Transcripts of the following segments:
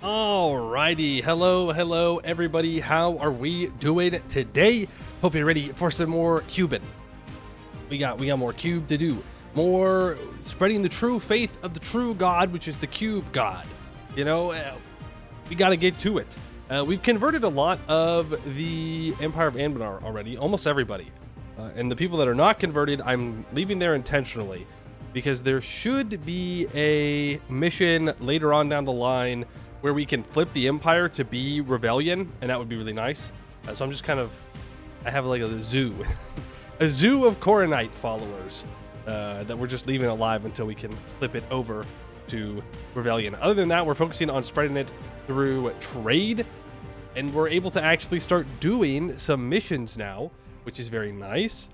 Alrighty, hello everybody. How are we doing today? Hope you're ready for some more cubing. We got more cube to do. More spreading the true faith of the true God, which is the cube God. You know, we got to get to it. We've converted a lot of the Empire of Anbennar already, almost everybody. And the people that are not converted, I'm leaving there intentionally because there should be a mission later on down the line where we can flip the Empire to be Ravelian, and that would be really nice. So I'm just I have like a zoo, a zoo of Coronite followers that we're just leaving alive until we can flip it over to Ravelian. Other than that, we're focusing on spreading it through trade, and we're able to actually start doing some missions now, which is very nice.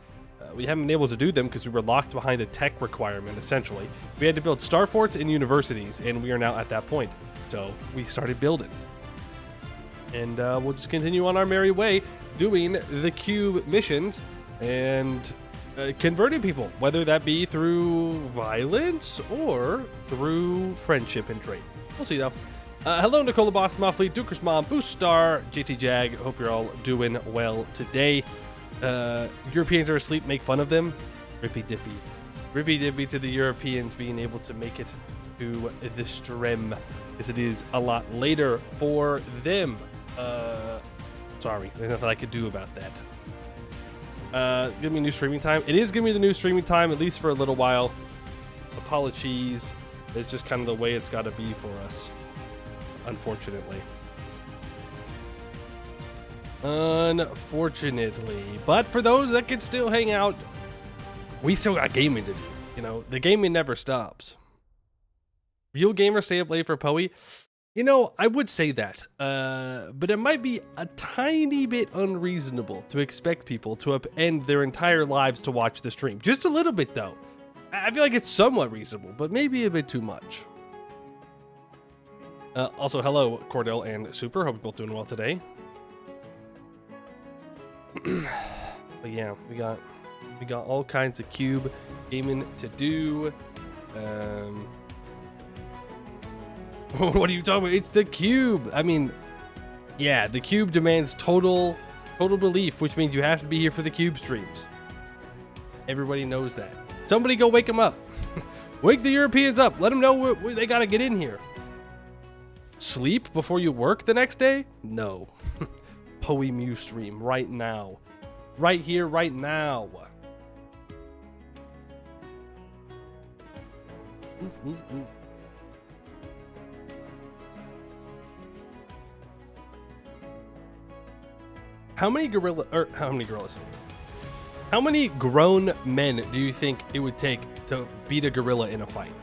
We haven't been able to do them because we were locked behind a tech requirement, essentially. We had to build star forts and universities, and we are now at that point. So we started building. And we'll just continue on our merry way doing the cube missions and converting people, whether that be through violence or through friendship and trade. We'll see, though. Hello, Nicola Boss, Muffley, Duker's Mom, Boost Star, JT Jag. Hope you're all doing well today. Europeans are asleep, make fun of them. Rippy dippy. Rippy dippy to the Europeans being able to make it to the stream, because it is a lot later for them. Sorry, there's nothing I could do about that. Give me new streaming time. It is giving me the new streaming time, at least for a little while. Apologies. It's just kind of the way it's got to be for us, unfortunately. Unfortunately. But for those that can still hang out, we still got gaming to do. You know, the gaming never stops. Real gamers stay up late for Poe. You know, I would say that, but it might be a tiny bit unreasonable to expect people to upend their entire lives to watch the stream. Just a little bit, though. I feel like it's somewhat reasonable, but maybe a bit too much. Also, hello, Cordell and Super. Hope you're both doing well today. But yeah, we got all kinds of cube gaming to do. What are you talking about? It's the cube. I mean, yeah, the cube demands total belief, which means you have to be here for the cube streams. Everybody knows that. Somebody go wake them up. Wake the Europeans up. Let them know where they got to get in here. Sleep before you work the next day? No. Poe Mew stream right now. Right here, right now. Oof, oof, oof. How many gorillas? How many grown men do you think it would take to beat a gorilla in a fight?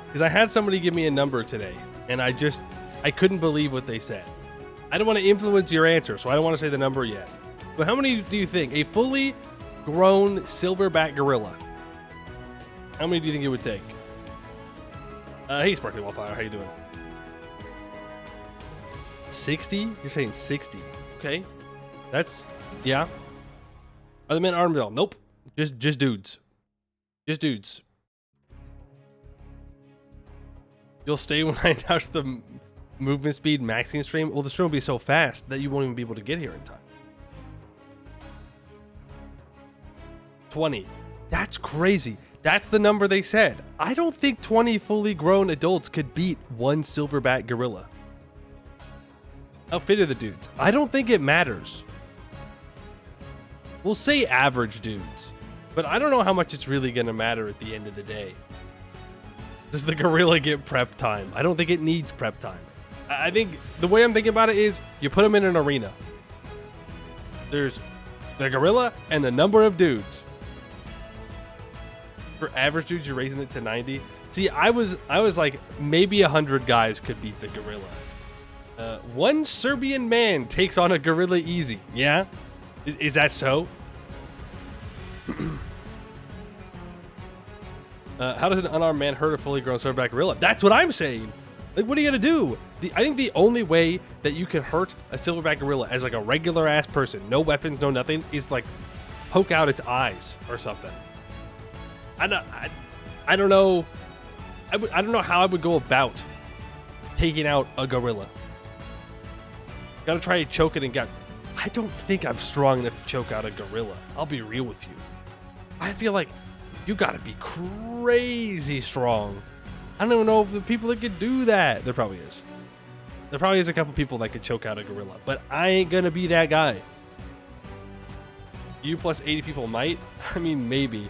Because I had somebody give me a number today, and I couldn't believe what they said. I don't want to influence your answer, so I don't want to say the number yet. But how many do you think? A fully grown silverback gorilla. How many do you think it would take? Hey, Sparkly Wildfire, how you doing? 60? You're saying 60. Okay. That's, yeah. Are the men armed at all? Nope. Just dudes. Just dudes. You'll stay when I announce the movement speed maxing stream? Well, the stream will be so fast that you won't even be able to get here in time. 20. That's crazy. That's the number they said. I don't think 20 fully grown adults could beat one silverback gorilla. How fit are the dudes? I don't think it matters. We'll say average dudes, but I don't know how much it's really going to matter at the end of the day. Does the gorilla get prep time? I don't think it needs prep time. I think the way I'm thinking about it is you put them in an arena. There's the gorilla and the number of dudes. For average dudes, you're raising it to 90. See, I was like, maybe 100 guys could beat the gorilla. One Serbian man takes on a gorilla easy. Yeah? Is that so? How does an unarmed man hurt a fully grown silverback gorilla? That's what I'm saying. Like, what are you gonna do? I think the only way that you can hurt a silverback gorilla as like a regular ass person, no weapons, no nothing, is like poke out its eyes or something. I don't know I don't know how I would go about taking out a gorilla. Gotta try to choke it and get. I don't think I'm strong enough to choke out a gorilla. I'll be real with you. I feel like you gotta be crazy strong. I don't even know if the people that could do that. There probably is. There probably is a couple people that could choke out a gorilla, but I ain't gonna be that guy. You plus 80 people might. I mean, maybe.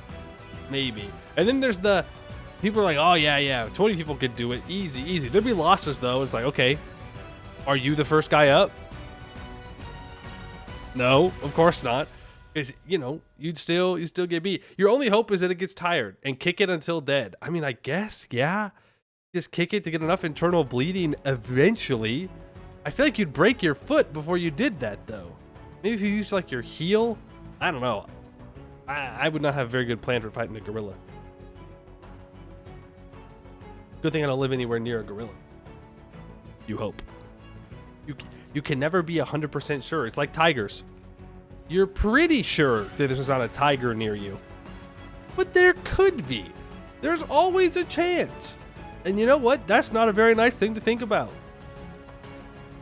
And then there's the people are like, oh yeah, 20 people could do it, easy. There'd be losses though. It's like, okay, are you the first guy up? No, of course not. Because you'd still get beat. Your only hope is that it gets tired and kick it until dead. I mean, I guess, yeah. Just kick it to get enough internal bleeding eventually. I feel like you'd break your foot before you did that though. Maybe if you used like your heel. I don't know. I would not have a very good plan for fighting a gorilla. Good thing I don't live anywhere near a gorilla. You hope. You can never be 100% sure. It's like tigers. You're pretty sure that there's not a tiger near you. But there could be. There's always a chance. And you know what? That's not a very nice thing to think about.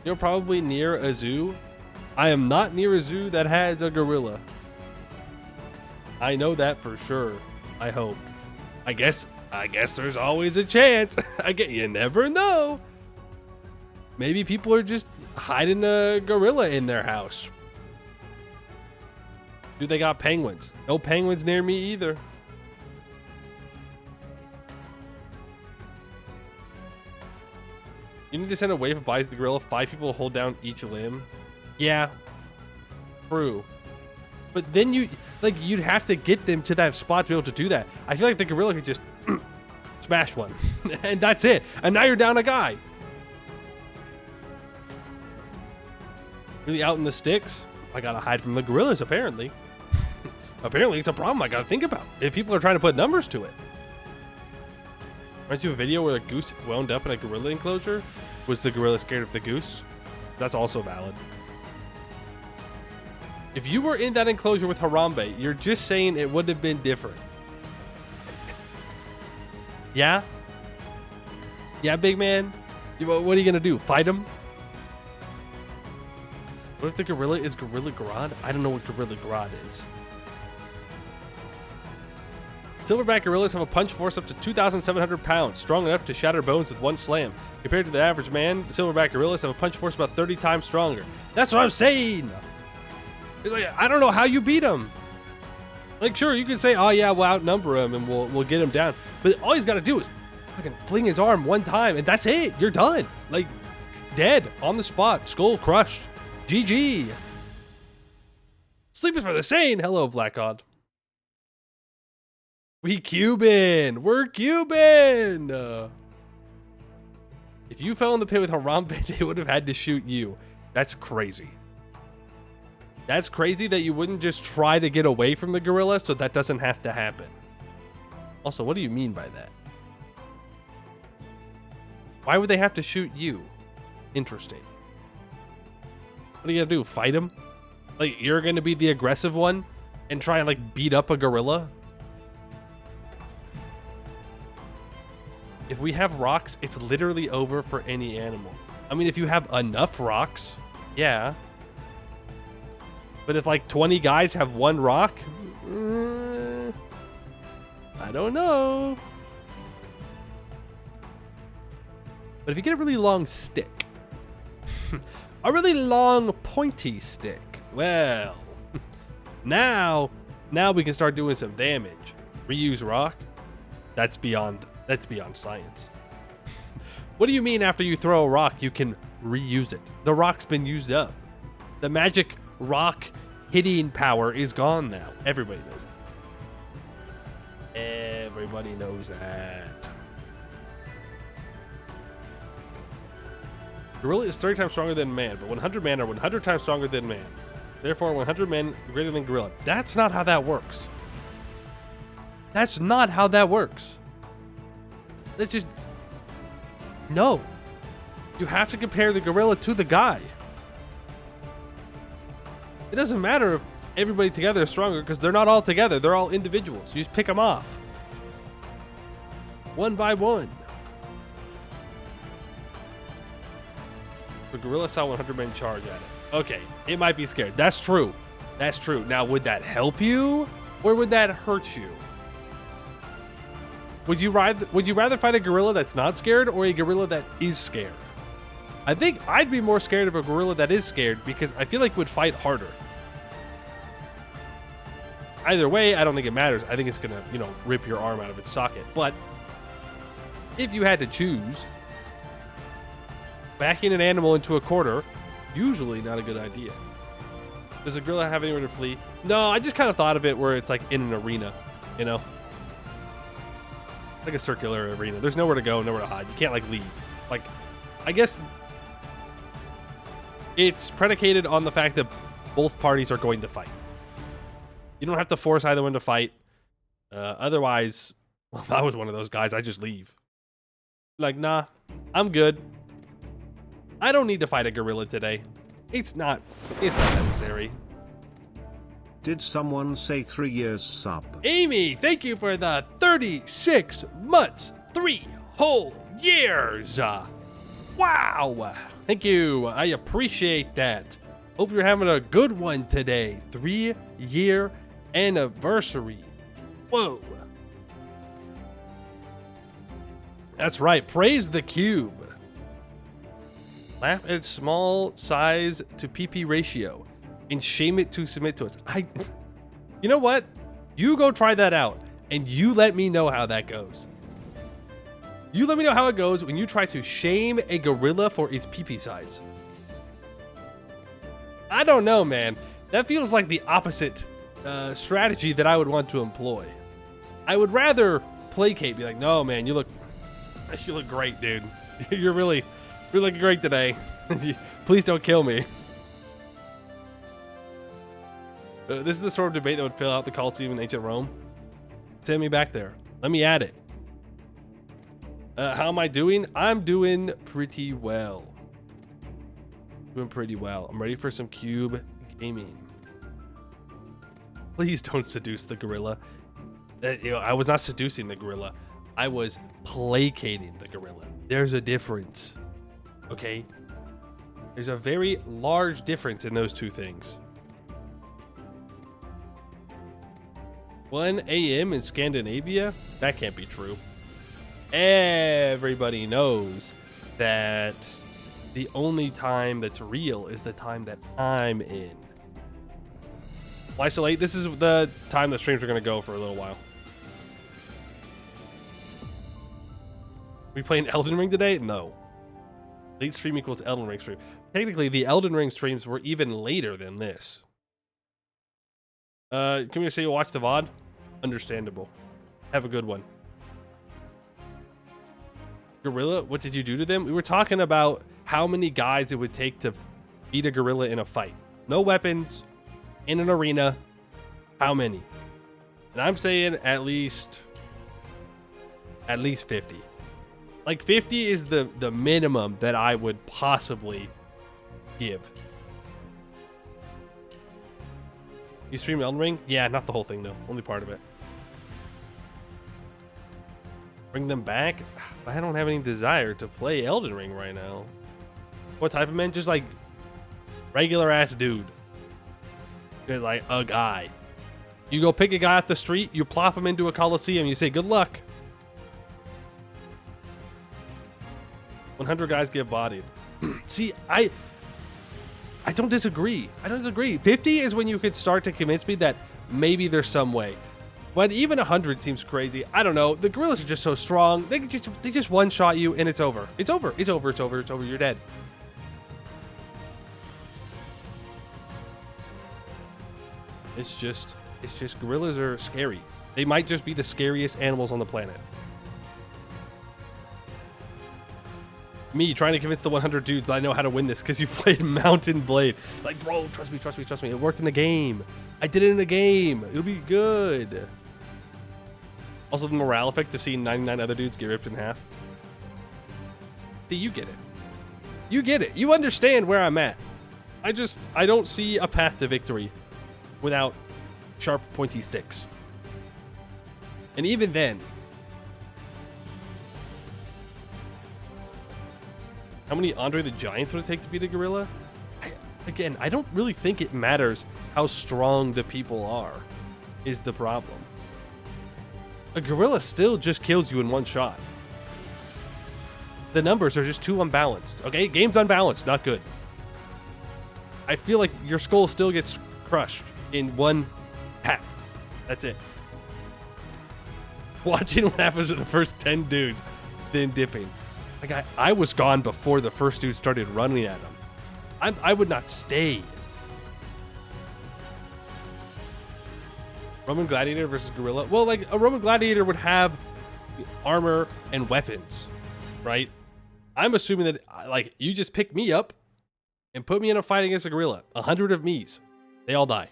You're probably near a zoo. I am not near a zoo that has a gorilla. I know that for sure. I hope. I guess there's always a chance. You never know. Maybe people are just hiding a gorilla in their house. Dude, they got penguins. No penguins near me either. You need to send a wave of bodies to the gorilla. 5 people hold down each limb. Yeah. True. But then you'd have to get them to that spot to be able to do that. I feel like the gorilla could just smash one. And that's it. And now you're down a guy. Really out in the sticks? I gotta hide from the gorillas, apparently. Apparently it's a problem I gotta think about if people are trying to put numbers to it. Reminds you of a video where a goose wound up in a gorilla enclosure? Was the gorilla scared of the goose? That's also valid. If you were in that enclosure with Harambe, you're just saying it would have been different. Yeah? Yeah, big man? What are you gonna do? Fight him? What if the gorilla is Gorilla Grodd? I don't know what Gorilla Grodd is. Silverback gorillas have a punch force up to 2,700 pounds, strong enough to shatter bones with one slam. Compared to the average man, the silverback gorillas have a punch force about 30 times stronger. That's what I'm saying! It's like, I don't know how you beat him. Like, sure, you can say, oh yeah, we'll outnumber him and we'll get him down. But all he's got to do is fucking fling his arm one time and that's it. You're done. Like, dead on the spot. Skull crushed. GG. Sleep is for the sane. Hello, Vlacod. We Cuban. We're Cuban. If you fell in the pit with Harambe, they would have had to shoot you. That's crazy. That's crazy that you wouldn't just try to get away from the gorilla so that doesn't have to happen. Also, what do you mean by that? Why would they have to shoot you? Interesting. What are you gonna do? Fight him? Like, you're gonna be the aggressive one and try and like beat up a gorilla? If we have rocks, it's literally over for any animal. I mean, if you have enough rocks, yeah. But if like 20 guys have one rock, I don't know. But if you get a really long stick, a really long pointy stick, well, now we can start doing some damage. Reuse rock? That's beyond science. What do you mean after you throw a rock, you can reuse it? The rock's been used up. The magic rock hitting power is gone now. Everybody knows that. Everybody knows that. Gorilla is 30 times stronger than man, but 100 men are 100 times stronger than man. Therefore, 100 men greater than gorilla. That's not how that works. That's not how that works. That's just... No. You have to compare the gorilla to the guy. It doesn't matter if everybody together is stronger because they're not all together. They're all individuals. You just pick them off. One by one. The gorilla saw 100 men charge at it. Okay, it might be scared. That's true. That's true. Now, would that help you or would that hurt you? Would you rather fight a gorilla that's not scared or a gorilla that is scared? I think I'd be more scared of a gorilla that is scared because I feel like it would fight harder. Either way, I don't think it matters. I think it's gonna, rip your arm out of its socket. But if you had to choose, backing an animal into a corner, usually not a good idea. Does a gorilla have anywhere to flee? No, I just kind of thought of it where it's like in an arena, like a circular arena. There's nowhere to go, nowhere to hide. You can't like leave. Like, I guess it's predicated on the fact that both parties are going to fight. You don't have to force either one to fight. Otherwise, well, if I was one of those guys, I'd just leave. Like, nah, I'm good. I don't need to fight a gorilla today. It's not necessary. Did someone say 3 years sub? Amy, thank you for the 36 months, 3 whole years. Wow. Thank you. I appreciate that. Hope you're having a good one today. 3-year anniversary. Whoa. That's right. Praise the cube. Laugh at small size to PP ratio and shame it to submit to us. You know what? You go try that out and you let me know how that goes. You let me know how it goes when you try to shame a gorilla for its PP size. I don't know, man. That feels like the opposite strategy that I would want to employ. I would rather placate, be like, no, man, you look great, dude. You're looking great today. Please don't kill me. This is the sort of debate that would fill out the Colosseum in ancient Rome. Send me back there. Let me add it. How am I doing? I'm doing pretty well. I'm ready for some cube gaming. Please don't seduce the gorilla. I was not seducing the gorilla. I was placating the gorilla. There's a difference. Okay? There's a very large difference in those two things. 1 a.m. in Scandinavia? That can't be true. Everybody knows that the only time that's real is the time that I'm in. Why so late? This is the time the streams are going to go for a little while. We playing Elden Ring today? No. Late stream equals Elden Ring stream. Technically, the Elden Ring streams were even later than this. Can we say you watch the VOD? Understandable. Have a good one. Gorilla, what did you do to them? We were talking about how many guys it would take to beat a gorilla in a fight. No weapons, in an arena. How many? And I'm saying at least 50. Like 50 is the minimum that I would possibly give. You stream Elden Ring? Yeah, not the whole thing though. Only part of it. Bring them back? I don't have any desire to play Elden Ring right now. What type of men? Just like regular ass dude. Just like a guy. You go pick a guy off the street, you plop him into a coliseum, you say good luck. 100 guys get bodied. See, I don't disagree. 50 is when you could start to convince me that maybe there's some way. But even 100 seems crazy. I don't know. The gorillas are just so strong. They just one-shot you and it's over. It's over. You're dead. It's just gorillas are scary. They might just be the scariest animals on the planet. Me trying to convince the 100 dudes that I know how to win this because you played Mountain Blade. Like, bro, trust me. It worked in the game. I did it in the game. It'll be good. Also, the morale effect of seeing 99 other dudes get ripped in half. See, you get it. You understand where I'm at. I don't see a path to victory without sharp, pointy sticks. And even then, How many Andre the Giants would it take to beat a gorilla? Again, I don't really think it matters how strong the people are, is the problem. A gorilla still just kills you in one shot. The numbers are just too unbalanced. Okay, game's unbalanced, not good. I feel like your skull still gets crushed in one tap. That's it. Watching what happens to the first 10 dudes, then dipping. Like I was gone before the first dude started running at him. I would not stay. Roman gladiator versus gorilla. Well, like a Roman gladiator would have armor and weapons, right? I'm assuming that like you just pick me up and put me in a fight against a gorilla. 100 of me's, they all die.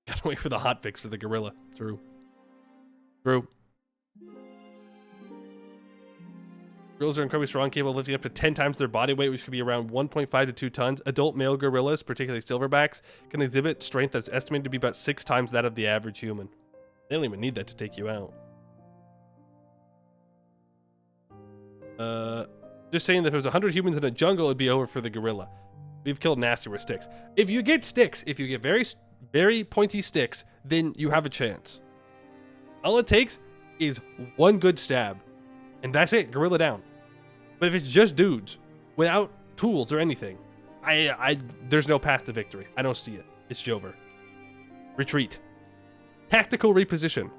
Gotta wait for the hot fix for the gorilla. True. Gorillas are incredibly strong, capable of lifting up to 10 times their body weight, which could be around 1.5 to 2 tons. Adult male gorillas, particularly silverbacks, can exhibit strength that's estimated to be about 6 times that of the average human. They don't even need that to take you out. Just saying that if there was 100 humans in a jungle, it'd be over for the gorilla. We've killed nasty with sticks. If you get sticks, if you get very pointy sticks, then you have a chance. All it takes is one good stab. And that's it, gorilla down. But if it's just dudes without tools or anything, there's no path to victory. I don't see it. It's Jover. Retreat. Tactical reposition.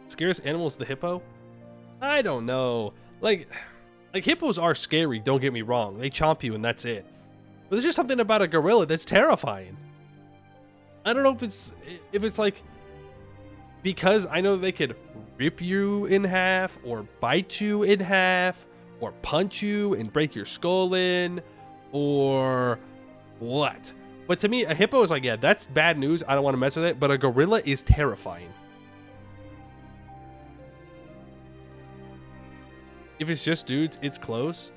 Scariest animal is the hippo? I don't know. Like hippos are scary, don't get me wrong. They chomp you and that's it. But there's just something about a gorilla that's terrifying. I don't know if it's like because I know they could rip you in half or bite you in half or punch you and break your skull in or what. But to me, a hippo is like, yeah, that's bad news. I don't want to mess with it. But a gorilla is terrifying. If it's just dudes, it's close.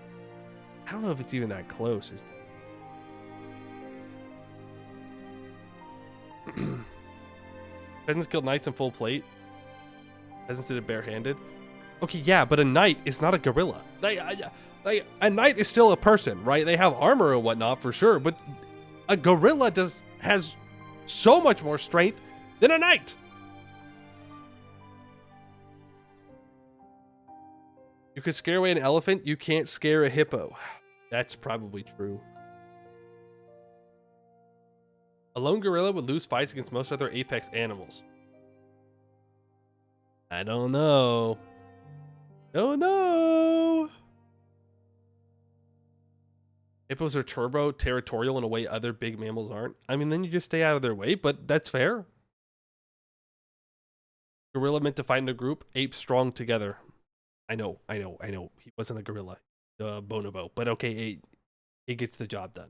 I don't know if it's even that close. Peasants killed knights in full plate. Peasants did it barehanded. Okay, yeah, but a knight is not a gorilla. Like a knight is still a person, right? They have armor and whatnot for sure, but a gorilla has so much more strength than a knight. You could scare away an elephant, you can't scare a hippo. That's probably true. A lone gorilla would lose fights against most other apex animals. I don't know. Don't know. Hippos are turbo territorial in a way other big mammals aren't. I mean, then you just stay out of their way, but that's fair. Gorilla meant to fight in a group, apes strong together. I know. He wasn't a gorilla, bonobo, but okay, it gets the job done.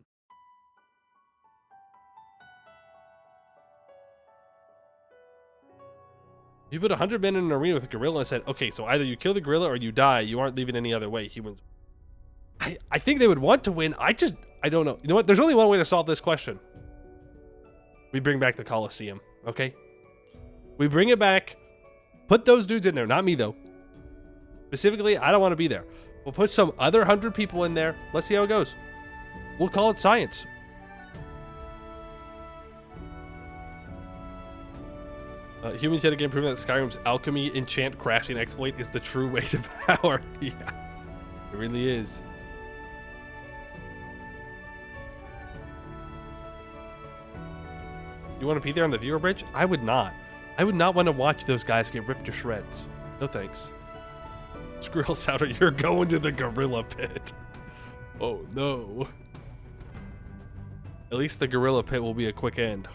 You put 100 men in an arena with a gorilla and said, okay, so either you kill the gorilla or you die. You aren't leaving any other way. Humans. I think they would want to win. I don't know. You know what? There's only one way to solve this question. We bring back the Coliseum, okay? We bring it back. Put those dudes in there. Not me, though. Specifically, I don't want to be there. We'll put some other 100 people in there. Let's see how it goes. We'll call it science. Humans yet again proving that Skyrim's alchemy enchant crafting exploit is the true way to power. Yeah, it really is. You want to be there on the viewer bridge? I would not. I would not want to watch those guys get ripped to shreds. No thanks. Squirrel Souter, you're going to the gorilla pit. Oh no. At least the gorilla pit will be a quick end.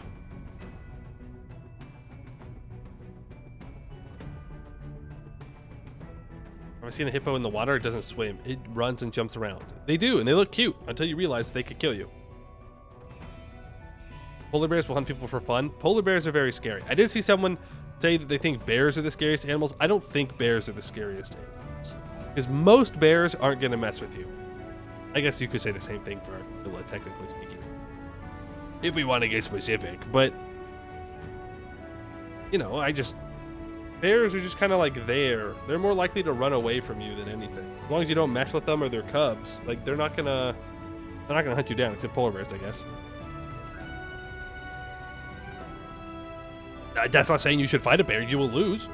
Have I seen a hippo in the water? It doesn't swim. It runs and jumps around. They do, and they look cute until you realize they could kill you. Polar bears will hunt people for fun. Polar bears are very scary. I did see someone say that they think bears are the scariest animals. I don't think bears are the scariest animals. Because most bears aren't going to mess with you. I guess you could say the same thing for a gorilla, technically speaking. If we want to get specific. But, you know, Bears are just kind of like there. They're more likely to run away from you than anything. As long as you don't mess with them or their cubs, like they're not gonna hunt you down, except polar bears, I guess. That's not saying you should fight a bear. You will lose.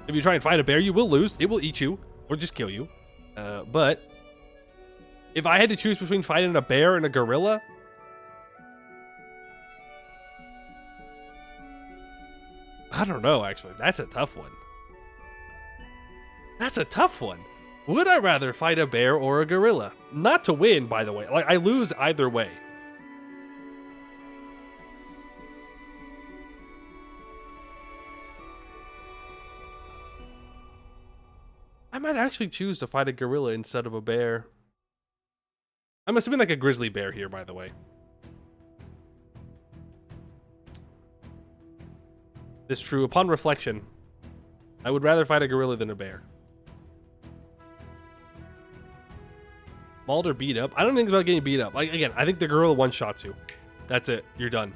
If you try and fight a bear, you will lose. It will eat you or just kill you. But if I had to choose between fighting a bear and a gorilla, I don't know, actually. That's a tough one. That's a tough one. Would I rather fight a bear or a gorilla? Not to win, by the way. Like, I lose either way. I might actually choose to fight a gorilla instead of a bear. I'm assuming like a grizzly bear here, by the way. It's true. Upon reflection, I would rather fight a gorilla than a bear. Mauled or beat up? I don't think it's about getting beat up. Like, again, I think the gorilla one-shots you. That's it. You're done.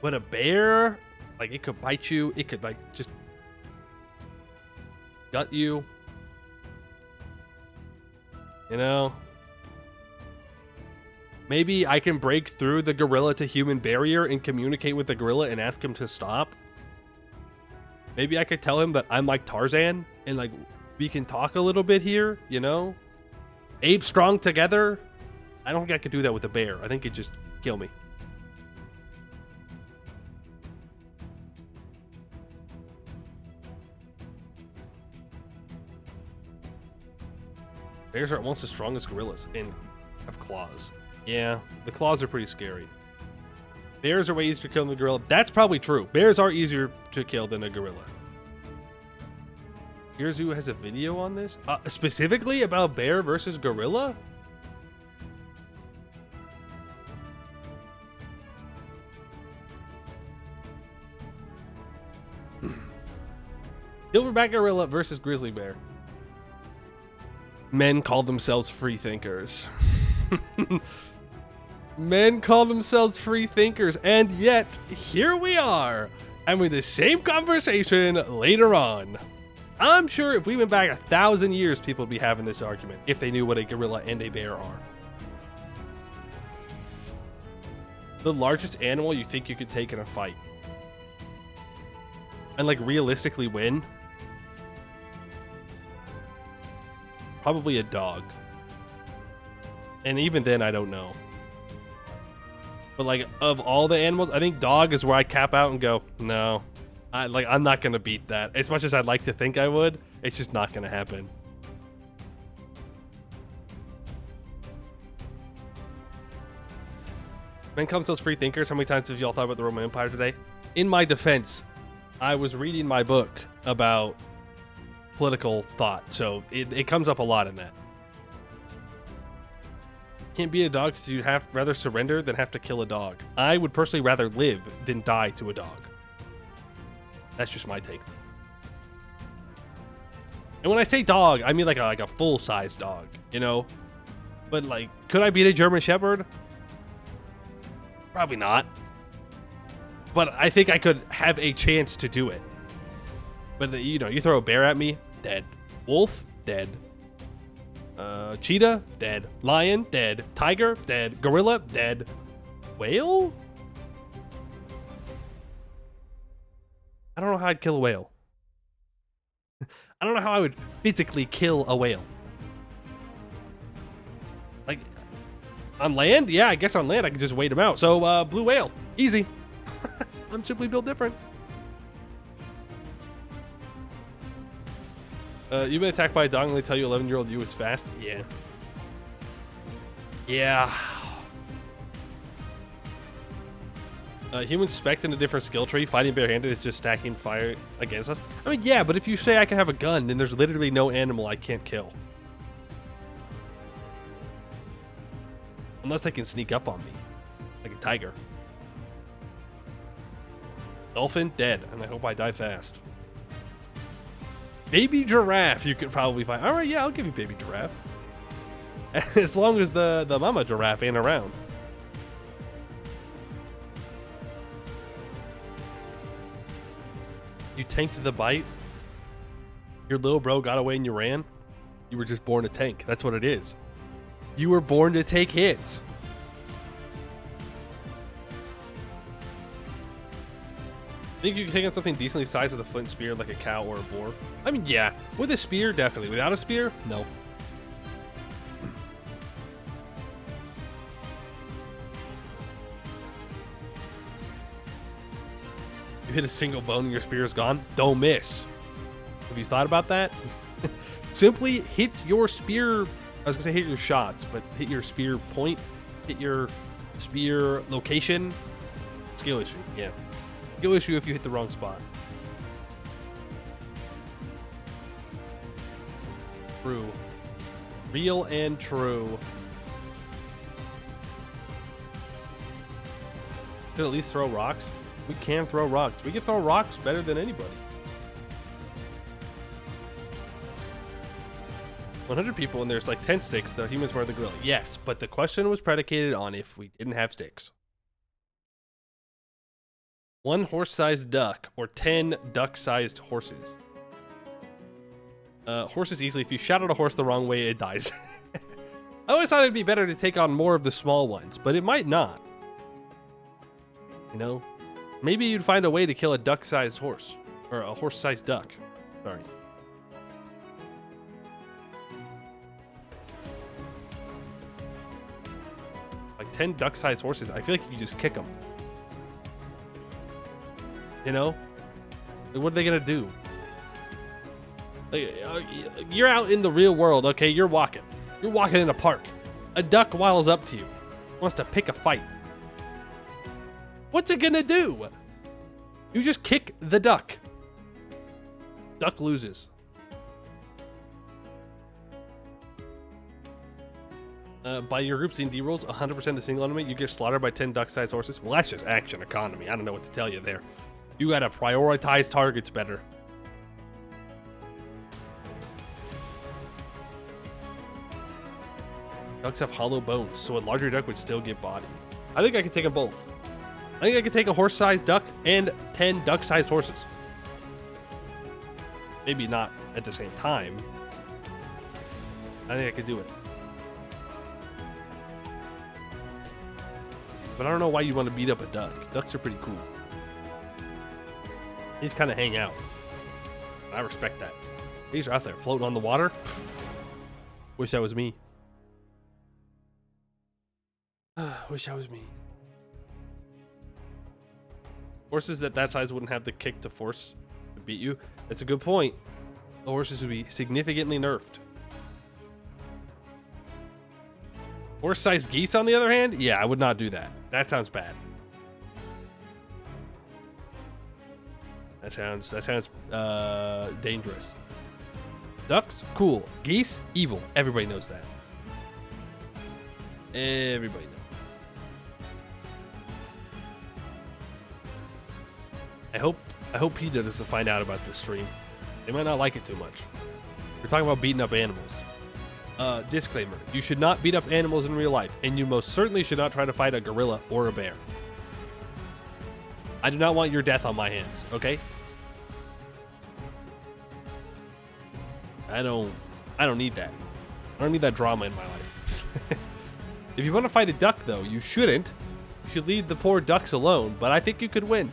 But a bear, like, it could bite you. It could, like, just gut you. You know? Maybe I can break through the gorilla to human barrier and communicate with the gorilla and ask him to stop. Maybe I could tell him that I'm like Tarzan and like we can talk a little bit here, you know? Ape strong together. I don't think I could do that with a bear. I think it'd just kill me. Bears are almost as strong as gorillas and have claws. Yeah, the claws are pretty scary. Bears are way easier to kill than a gorilla. That's probably true. Bears are easier to kill than a gorilla. Herezu has a video on this? Specifically about bear versus gorilla? Silverback gorilla versus grizzly bear. Men call themselves free thinkers. Men call themselves free thinkers, and yet here we are having the same conversation later on. I'm sure if we went back 1,000 years, people would be having this argument if they knew what a gorilla and a bear are. The largest animal you think you could take in a fight and like realistically win? Probably a dog. And even then, I don't know. But like, of all the animals, I think dog is where I cap out and go, no. I'm not gonna beat that. As much as I'd like to think I would, it's just not gonna happen. Men call themselves free thinkers. How many times have y'all thought about the Roman Empire today? In my defense, I was reading my book about political thought, so it comes up a lot in that. Can't beat a dog because you'd rather surrender than have to kill a dog. I would personally rather live than die to a dog. That's just my take. And when I say dog, I mean like a full-size dog, you know? But like, could I beat a German Shepherd? Probably not. But I think I could have a chance to do it. But you know, you throw a bear at me, dead. Wolf, dead. Cheetah, dead. Lion, dead. Tiger, dead. Gorilla, dead. Whale? I don't know how I'd kill a whale. I don't know how I would physically kill a whale. Like, on land? Yeah, I guess on land I could just wait him out. So, blue whale. Easy. I'm simply built different. You've been attacked by a dog and they tell you 11-year-old you is fast? Yeah. Yeah. Humans spec in a different skill tree. Fighting barehanded is just stacking fire against us. I mean, yeah, but if you say I can have a gun, then there's literally no animal I can't kill. Unless they can sneak up on me. Like a tiger. Dolphin, dead. And I hope I die fast. Baby giraffe, you could probably find. All right, yeah, I'll give you baby giraffe. As long as the mama giraffe ain't around. You tanked the bite. Your little bro got away and you ran. You were just born to tank. That's what it is. You were born to take hits. Think you can take on something decently sized with a flint spear like a cow or a boar? I mean, yeah. With a spear, definitely. Without a spear, no. You hit a single bone and your spear is gone? Don't miss. Have you thought about that? Simply hit your spear. I was gonna say hit your shots, but hit your spear point, hit your spear location. Skill issue, yeah. Skill issue if you hit the wrong spot. True. Real and true. Could at least throw rocks. We can throw rocks. We can throw rocks better than anybody. 100 people and there's like 10 sticks. The humans were the gorilla. Yes, but the question was predicated on if we didn't have sticks. 1 horse-sized duck or 10 duck-sized horses. Horses easily. If you shout at a horse the wrong way, it dies. I always thought it'd be better to take on more of the small ones, but it might not. You know? Maybe you'd find a way to kill a duck-sized horse. Or a horse-sized duck. Sorry. Like 10 duck-sized horses, I feel like you can just kick them. You know? Like, what are they gonna do? Like, you're out in the real world, okay? You're walking. You're walking in a park. A duck waddles up to you. Wants to pick a fight. What's it gonna do? You just kick the duck. Duck loses. By your group C&D rules, 100% the single enemy, you get slaughtered by 10 duck-sized horses. Well, that's just action economy. I don't know what to tell you there. You gotta prioritize targets better. Ducks have hollow bones, so a larger duck would still get bodied. I think I could take them both. I think I could take a horse-sized duck and 10 duck-sized horses. Maybe not at the same time. I think I could do it. But I don't know why you want to beat up a duck. Ducks are pretty cool. They just kind of hang out. I respect that. These are out there floating on the water. Wish that was me. Wish that was me. Horses that size wouldn't have the kick to force to beat you. That's a good point. The horses would be significantly nerfed. Horse-sized geese, on the other hand, yeah, I would not do that. That sounds bad. That sounds dangerous. Ducks, cool. Geese, evil. Everybody knows that. Everybody knows. I hope PETA doesn't find out about this stream. They might not like it too much. We're talking about beating up animals. Disclaimer, you should not beat up animals in real life, and you most certainly should not try to fight a gorilla or a bear. I do not want your death on my hands, okay? I don't need that. I don't need that drama in my life. If you want to fight a duck, though, you shouldn't. You should leave the poor ducks alone, but I think you could win.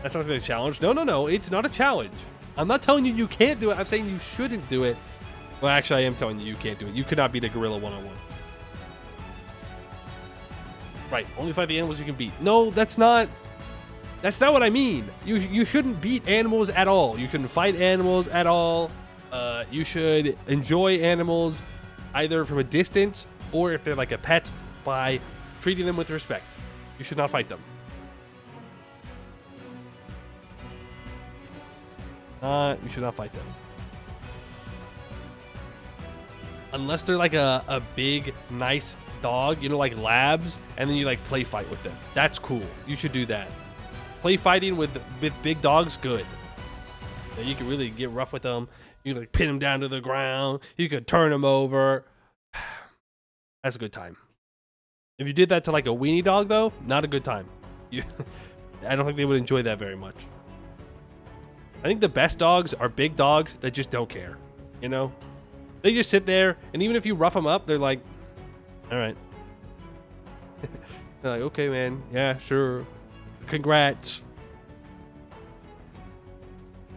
That sounds like a challenge. No, it's not a challenge. I'm not telling you you can't do it. I'm saying you shouldn't do it. Well, actually, I am telling you you can't do it. You could not beat a gorilla one-on-one. Right, only fight the animals you can beat. No, that's not what I mean. You shouldn't beat animals at all. You shouldn't fight animals at all. You should enjoy animals either from a distance or if they're like a pet by treating them with respect. You should not fight them. You should not fight them. Unless they're like a big, nice dog, you know, like labs, and then you like play fight with them. That's cool. You should do that. Play fighting with big dogs, good. You can really get rough with them. You can like pin them down to the ground. You could turn them over. That's a good time. If you did that to like a weenie dog, though, not a good time. I don't think they would enjoy that very much. I think the best dogs are big dogs that just don't care. You know, they just sit there, and even if you rough them up, they're like, all right. They're like, okay, man. Yeah, sure. Congrats.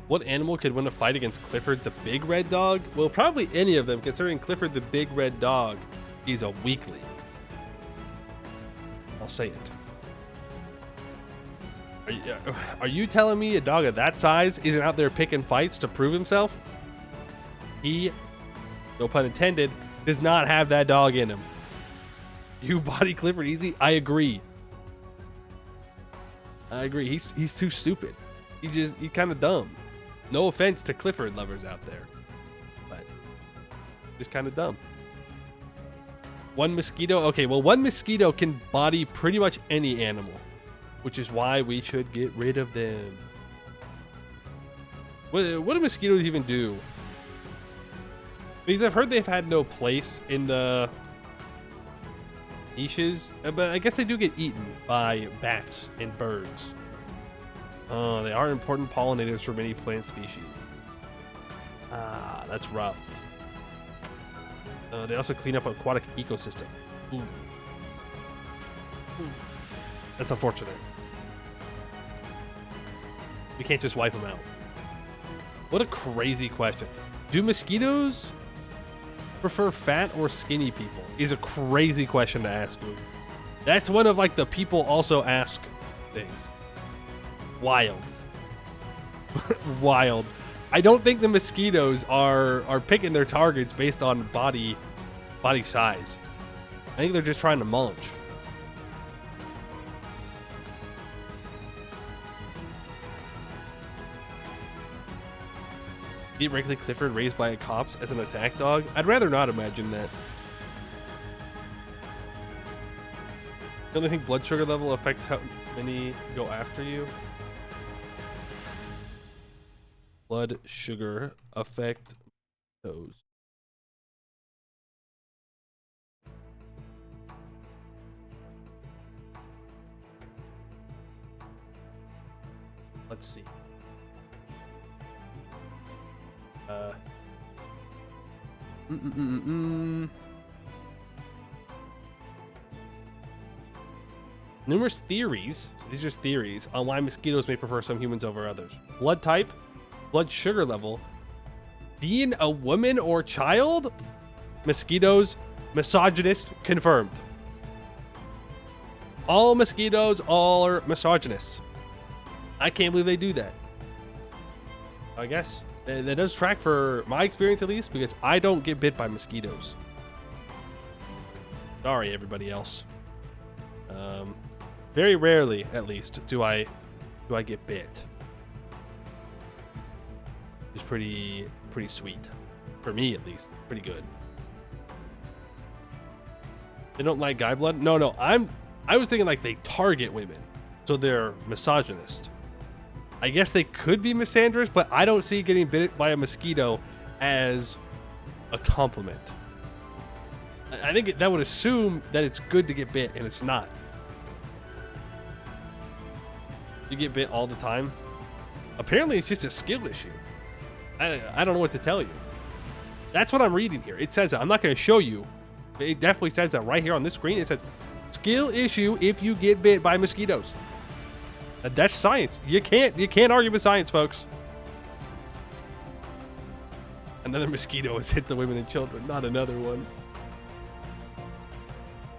What animal could win a fight against Clifford the big red dog? Well, probably any of them, considering Clifford the big red dog, he's a weakling. I'll say it. Are you telling me a dog of that size isn't out there picking fights to prove himself? He, no pun intended, does not have that dog in him. You body Clifford easy? I agree. He's too stupid. He's kind of dumb. No offense to Clifford lovers out there, but just kind of dumb. One mosquito. Okay, well, one mosquito can body pretty much any animal, which is why we should get rid of them. What do mosquitoes even do? Because I've heard they've had no place in the niches, but I guess they do get eaten by bats and birds. They are important pollinators for many plant species. Ah, that's rough. They also clean up aquatic ecosystem. Ooh. That's unfortunate. We can't just wipe them out. What a crazy question. Do mosquitoes prefer fat or skinny people? Is a crazy question to ask you. That's one of like the people also ask things. Wild. Wild. I don't think the mosquitoes are picking their targets based on body size. I think they're just trying to munch. Eat regularly Clifford raised by a cops as an attack dog? I'd rather not imagine that. You only think blood sugar level affects how many go after you? Blood sugar affect those. Let's see. Numerous theories, so these are just theories, on why mosquitoes may prefer some humans over others. Blood type, blood sugar level, being a woman or child, mosquitoes, misogynist, confirmed. All mosquitoes are misogynists. I can't believe they do that. I guess that does track for my experience, at least, because I don't get bit by mosquitoes. Sorry, everybody else. Very rarely, at least, do I get bit. It's pretty sweet, for me at least. Pretty good. They don't like guy blood. No. I was thinking like they target women, so they're misogynist. I guess they could be misandrous, but I don't see getting bit by a mosquito as a compliment. I think that would assume that it's good to get bit, and it's not. You get bit all the time. Apparently, it's just a skill issue. I don't know what to tell you. That's what I'm reading here. It says that. I'm not going to show you. It definitely says that right here on this screen. It says skill issue if you get bit by mosquitoes. That's science. You can't argue with science, folks. Another mosquito has hit the women and children, not another one.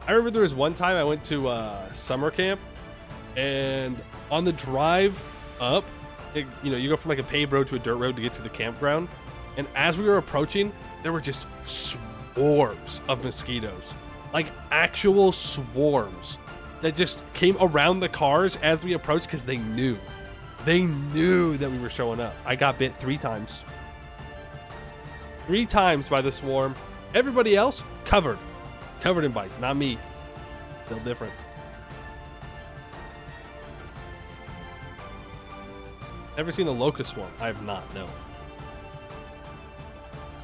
I remember there was one time I went to summer camp, and on the drive up, you go from like a paved road to a dirt road to get to the campground. And as we were approaching, there were just swarms of mosquitoes, like actual swarms that just came around the cars as we approached because they knew that we were showing up. I got bit 3 times. 3 times by the swarm. Everybody else covered in bites. Not me. Still different. Ever seen a locust swarm? I have not, no.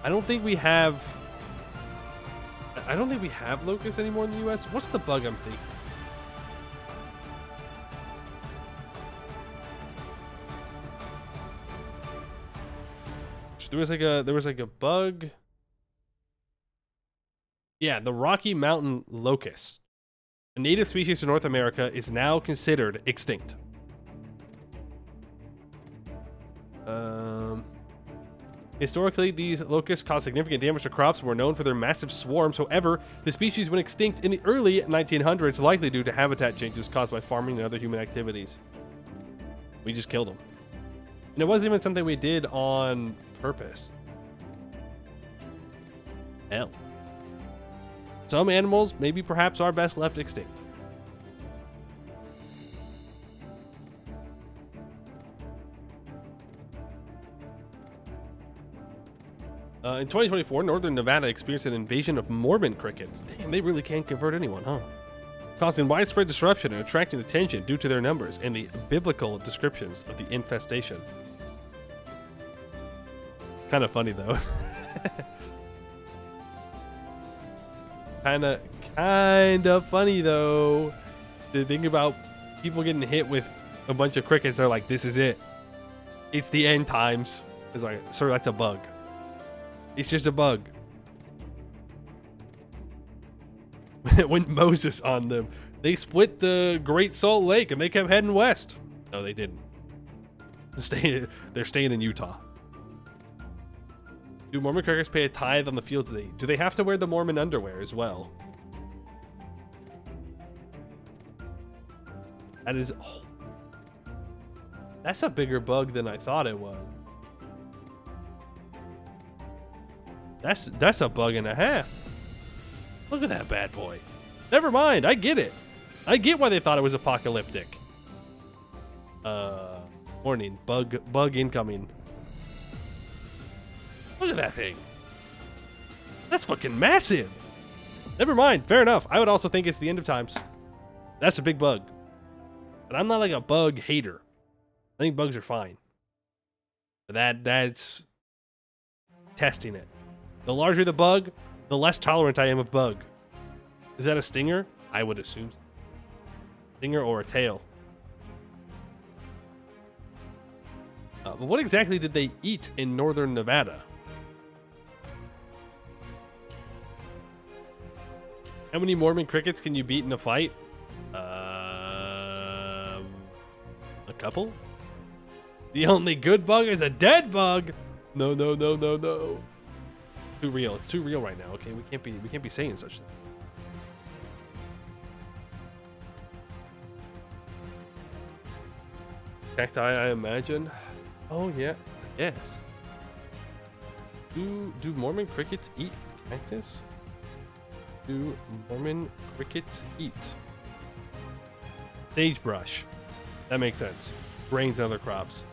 I don't think we have locusts anymore in the US. What's the bug I'm thinking? There was like a bug. Yeah, the Rocky Mountain locust, a native species to North America, is now considered extinct. Historically, these locusts caused significant damage to crops and were known for their massive swarms. However, the species went extinct in the early 1900s, likely due to habitat changes caused by farming and other human activities. We just killed them. And it wasn't even something we did on purpose. Hell. Some animals, maybe perhaps, are best left extinct. In 2024, Northern Nevada experienced an invasion of Mormon crickets. Damn, they really can't convert anyone, huh? Causing widespread disruption and attracting attention due to their numbers and the biblical descriptions of the infestation. Kind of funny, though. Kind of funny, though, to think about people getting hit with a bunch of crickets. They're like, this is it. It's the end times. It's like, sir, that's a bug. It's just a bug. Went Moses on them. They split the Great Salt Lake and they kept heading west. No, they didn't. They're staying in Utah. Do Mormon crickets pay a tithe on the fields they eat? Do they have to wear the Mormon underwear as well? That is... Oh, that's a bigger bug than I thought it was. That's a bug and a half. Look at that bad boy. Never mind, I get it. I get why they thought it was apocalyptic. Warning, bug incoming. Look at that thing. That's fucking massive. Never mind, fair enough. I would also think it's the end of times. That's a big bug. But I'm not like a bug hater. I think bugs are fine. But that's testing it. The larger the bug, the less tolerant I am of bug. Is that a stinger? I would assume. Stinger or a tail. But what exactly did they eat in northern Nevada? How many Mormon crickets can you beat in a fight? A couple? The only good bug is a dead bug. No. Too real. It's too real right now. Okay, we can't be saying such things. Cacti, I imagine. Oh yeah, yes. Do Mormon crickets eat cactus? Do Mormon crickets eat sagebrush? That makes sense. Grains and other crops.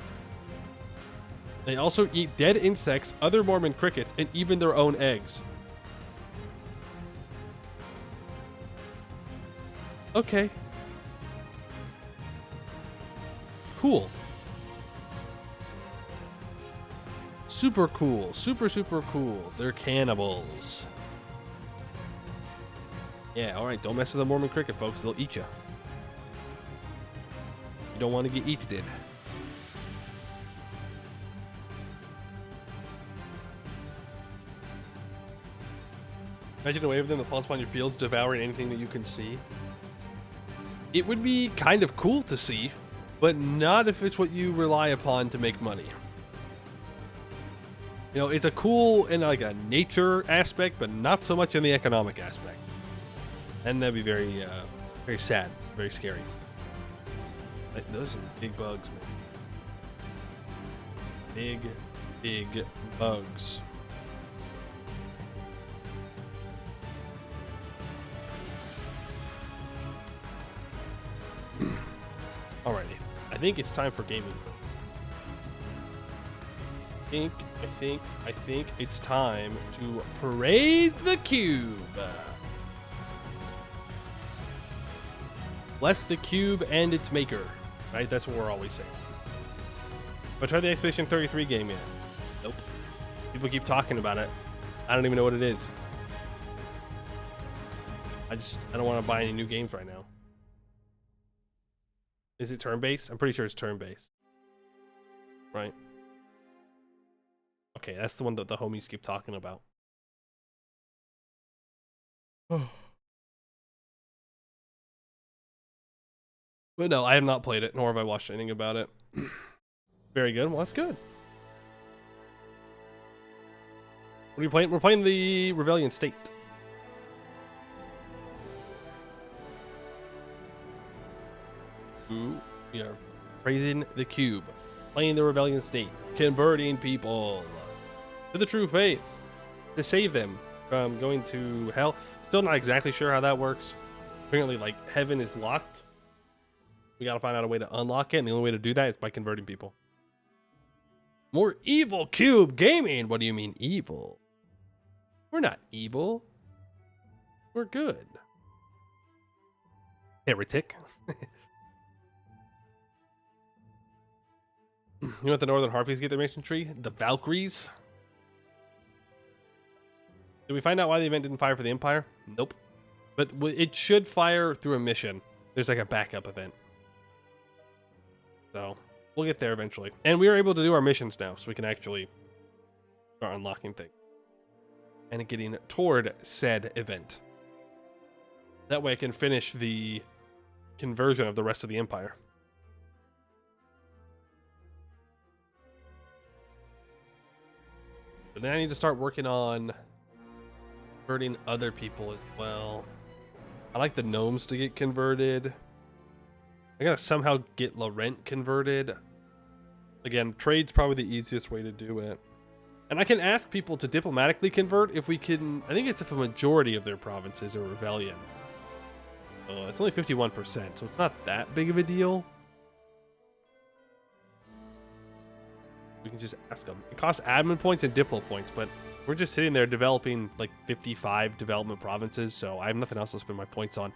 They also eat dead insects, other Mormon crickets, and even their own eggs. Okay. Cool. Super cool. Super cool. They're cannibals. Yeah, alright. Don't mess with a Mormon cricket, folks. They'll eat you. You don't want to get eaten. Imagine a wave of them that falls upon your fields, devouring anything that you can see. It would be kind of cool to see, but not if it's what you rely upon to make money. You know, it's a cool in like a nature aspect, but not so much in the economic aspect. And that'd be very, very sad, very scary. Like, those are some big bugs, man. Big bugs. Alrighty, I think it's time for gaming. I think it's time to praise the cube. Bless the cube and its maker. Right, that's what we're always saying. But try the Expedition 33 game yet? Nope. People keep talking about it. I don't even know what it is. I don't want to buy any new games right now. Is it turn-based? I'm pretty sure it's turn-based. Right? Okay, that's the one that the homies keep talking about. But no, I have not played it, nor have I watched anything about it. Very good. Well, that's good. What are you playing? We're playing the Ravelian State. Ooh, we are praising the cube, playing the Ravelian State, converting people to the true faith, to save them from going to hell. Still not exactly sure how that works. Apparently, like, heaven is locked. We gotta find out a way to unlock it, and the only way to do that is by converting people. More evil cube gaming. What do you mean evil? We're not evil. We're good. Heretic. You know what the Northern Harpies get their mission tree? The Valkyries. Did we find out why the event didn't fire for the Empire? Nope. But it should fire through a mission. There's like a backup event. So we'll get there eventually. And we are able to do our missions now, so we can actually start unlocking things. And getting toward said event. That way I can finish the conversion of the rest of the Empire. But then I need to start working on converting other people as well. I like the gnomes to get converted. I gotta somehow get Laurent converted. Again, trade's probably the easiest way to do it. And I can ask people to diplomatically convert if we can. I think it's if a majority of their provinces are rebellion. It's only 51%, so it's not that big of a deal. We can just ask them. It costs admin points and diplo points, but we're just sitting there developing like 55 development provinces, so I have nothing else to spend my points on.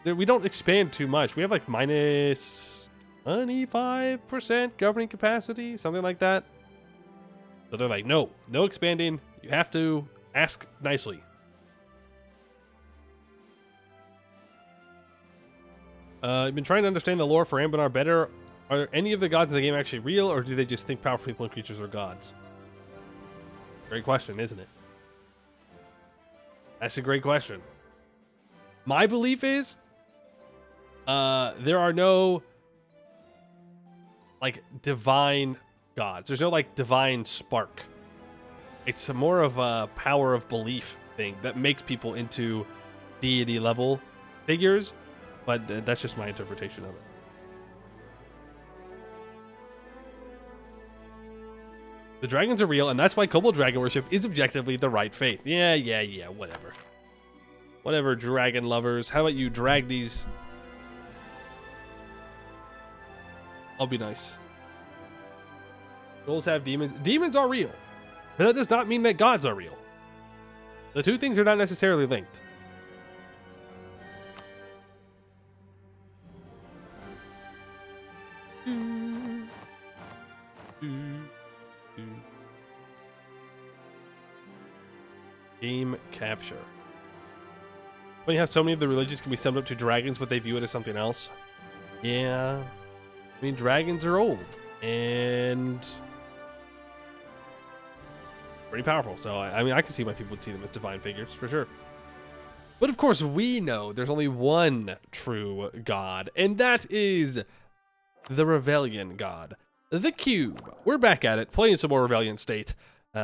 We don't expand too much. We have like minus 25% governing capacity, something like that. So they're like, no expanding. You have to ask nicely. I've been trying to understand the lore for Anbennar better. Are any of the gods in the game actually real, or do they just think powerful people and creatures are gods? Great question, isn't it? That's a great question. My belief is there are no like divine gods. There's no like divine spark. It's more of a power of belief thing that makes people into deity level figures, but that's just my interpretation of it. The dragons are real, and that's why kobold dragon worship is objectively the right faith. Yeah, whatever. Whatever, dragon lovers. How about you drag these? I'll be nice. Ghouls have demons. Demons are real, but that does not mean that gods are real. The two things are not necessarily linked. Game capture. Funny how so many of the religions can be summed up to dragons, but they view it as something else. Yeah. I mean, dragons are old and pretty powerful. So, I mean, I can see why people would see them as divine figures, for sure. But of course, we know there's only one true god, and that is the Ravelian god, the Cube. We're back at it, playing some more Ravelian State.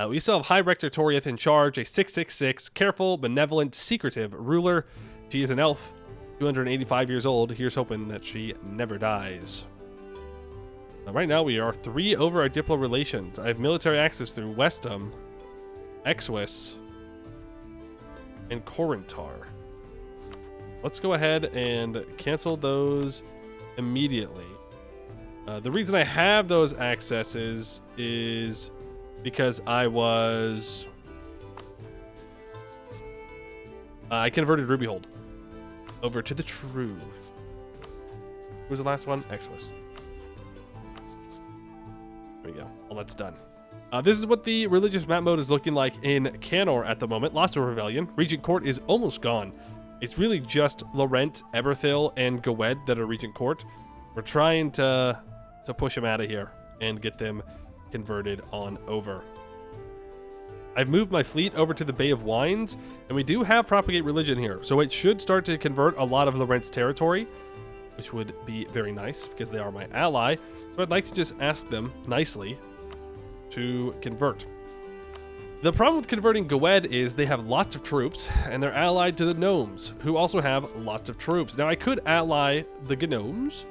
We still have High Rector Torieth in charge, a 666, careful, benevolent, secretive ruler. She is an elf, 285 years old. Here's hoping that she never dies. Right now, we are 3 over our Diplo relations. I have military access through Westham, Exwis, and Corintar. Let's go ahead and cancel those immediately. The reason I have those accesses is because I converted Rubyhold over to the Truth. Who was the last one? Exwis. There we go. Well, that's done. This is what the religious map mode is looking like in Canor at the moment. Lost to Rebellion. Regent Court is almost gone. It's really just Laurent, Eberthil, and Gowed that are Regent Court. We're trying to push them out of here and get them converted on over. I've moved my fleet over to the Bay of Wines, and we do have Propagate Religion here. So it should start to convert a lot of Lorentz territory, which would be very nice because they are my ally. So I'd like to just ask them nicely to convert. The problem with converting Goed is they have lots of troops, and they're allied to the gnomes, who also have lots of troops. Now, I could ally the gnomes,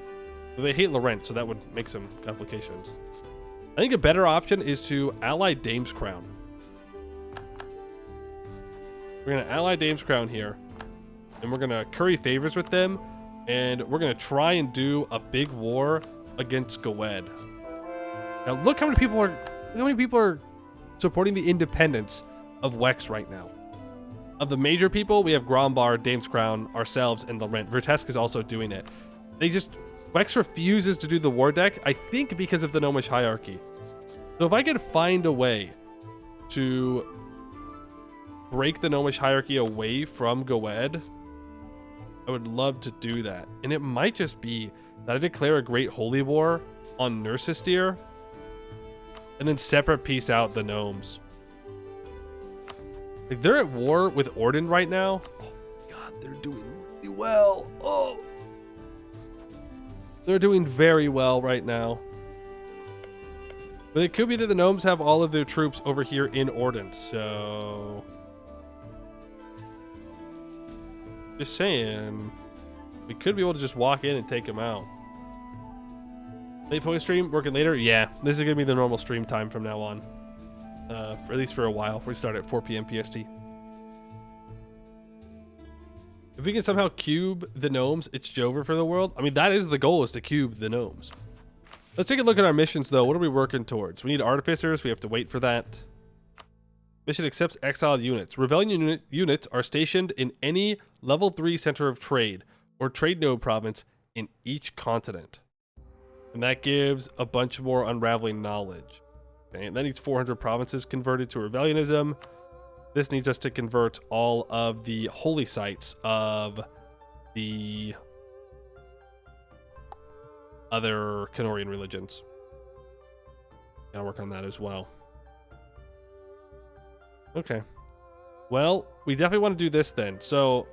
but they hate Lorentz, so that would make some complications. I think a better option is to ally Dame's Crown. We're going to ally Dame's Crown here, and we're going to curry favors with them, and we're going to try and do a big war against Goed. Now, look how many people are supporting the independence of Wex right now. Of the major people, we have Grombar, Dame's Crown, ourselves, and Lorent. Vertesk is also doing it. Wex refuses to do the war deck, I think because of the Gnomish hierarchy. So if I could find a way to break the Gnomish hierarchy away from Goed, I would love to do that. And it might just be that I declare a Great Holy War on Nursistir, and then separate piece out the gnomes. Like, they're at war with Orden right now. Oh god, they're doing really well. Oh, they're doing very well right now. But it could be that the gnomes have all of their troops over here in Orden, so just saying, we could be able to just walk in and take them out. Late post stream, working later? Yeah, this is going to be the normal stream time from now on. At least for a while. We start at 4 p.m. PST. If we can somehow cube the gnomes, it's Jover for the world. I mean, that is the goal, is to cube the gnomes. Let's take a look at our missions, though. What are we working towards? We need artificers. We have to wait for that. Mission accepts exiled units. Ravelian units are stationed in any level 3 center of trade or trade node province in each continent. And that gives a bunch more unraveling knowledge. Okay, and that needs 400 provinces converted to Ravelianism. This needs us to convert all of the holy sites of the other Canorian religions. Gotta work on that as well. Okay. Well, we definitely want to do this then. So,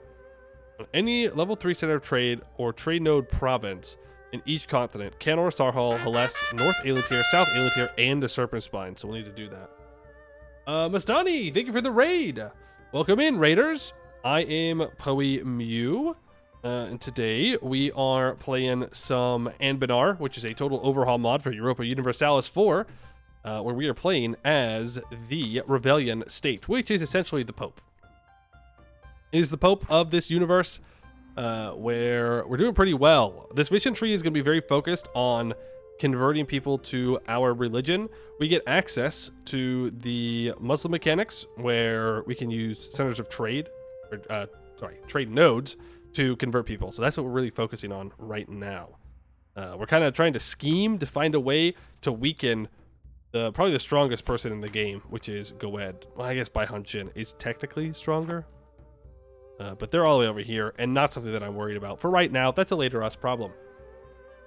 on any level 3 center of trade or trade node province in each continent, Canor, Sarhal, Hellas, North Aelintir, South Aelintir, and the Serpent Spine. So we'll need to do that. Mastani, thank you for the raid. Welcome in, raiders. I am Poe Mew, and today we are playing some Anbennar, which is a total overhaul mod for Europa Universalis 4, where we are playing as the Ravelian state, which is essentially the Pope. It is the Pope of this universe, where we're doing pretty well. This mission tree is going to be very focused on converting people to our religion. We get access to the Muslim mechanics, where we can use centers of trade, or, trade nodes to convert people. So that's what we're really focusing on right now. We're kind of trying to scheme to find a way to weaken probably the strongest person in the game, which is Goed. Well, I guess Bai Han-Jin is technically stronger. But they're all the way over here, and not something that I'm worried about. For right now, that's a later us problem.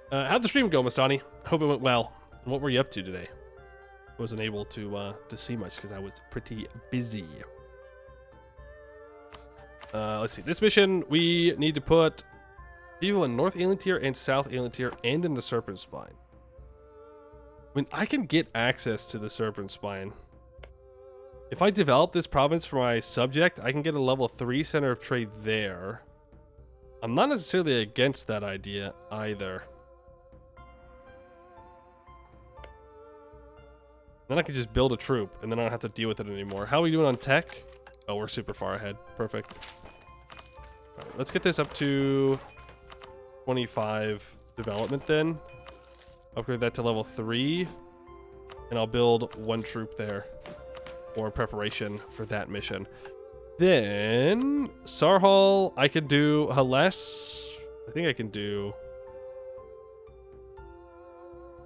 How'd the stream go, Mastani? Hope it went well. And what were you up to today? I wasn't able to see much because I was pretty busy. Let's see. This mission, we need to put people in North Aelintir and South Aelintir and in the Serpent Spine. I mean, I can get access to the Serpent Spine. If I develop this province for my subject, I can get a level 3 center of trade there. I'm not necessarily against that idea either. Then I can just build a troop, and then I don't have to deal with it anymore. How are we doing on tech? Oh, we're super far ahead. Perfect. All right, let's get this up to 25 development then. Upgrade that to level 3, and I'll build one troop there for preparation for that mission. Then Sarhal, I can do Hellas. I think I can do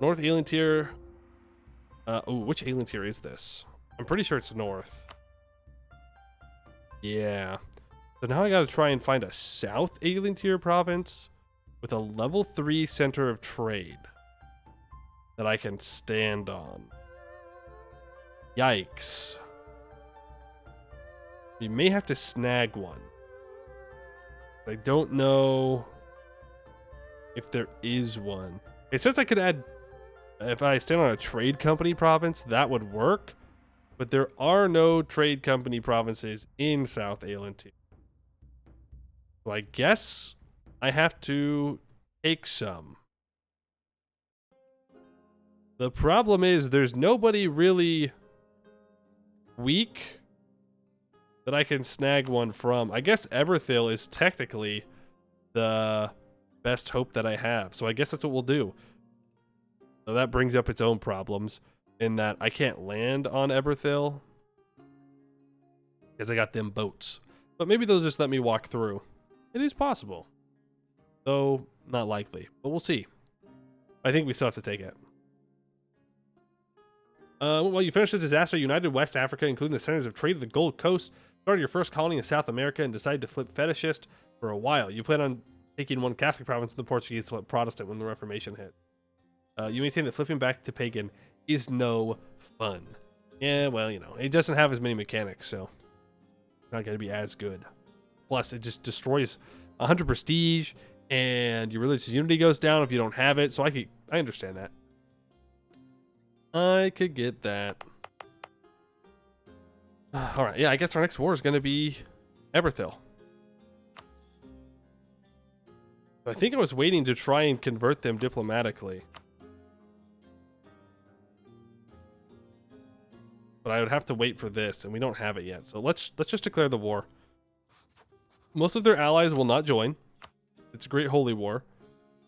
North Aelintir. Which Aelintir is this? I'm pretty sure it's north. Yeah. So now I gotta try and find a South Aelintir province with a level 3 center of trade that I can stand on. Yikes. We may have to snag one. I don't know if there is one. It says I could add, if I stand on a trade company province, that would work. But there are no trade company provinces in South Aelantir. So I guess I have to take some. The problem is there's nobody really weak that I can snag one from. I guess Eberthil is technically the best hope that I have. So I guess that's what we'll do. So that brings up its own problems in that I can't land on Eberthil because I got them boats. But maybe they'll just let me walk through. It is possible. Though not likely. But we'll see. I think we still have to take it. Well, you finished the disaster, united West Africa, including the centers of trade of the Gold Coast, started your first colony in South America, and decided to flip fetishist for a while. You plan on taking one Catholic province from the Portuguese to flip Protestant when the Reformation hit. You maintain that flipping back to pagan is no fun. Yeah, well, you know, it doesn't have as many mechanics, so it's not going to be as good. Plus, it just destroys 100 prestige, and your religious unity goes down if you don't have it, so I understand that. I could get that. All right, yeah, I guess our next war is going to be Eberthil. I think I was waiting to try and convert them diplomatically. But I would have to wait for this, and we don't have it yet. So let's just declare the war. Most of their allies will not join. It's a great holy war.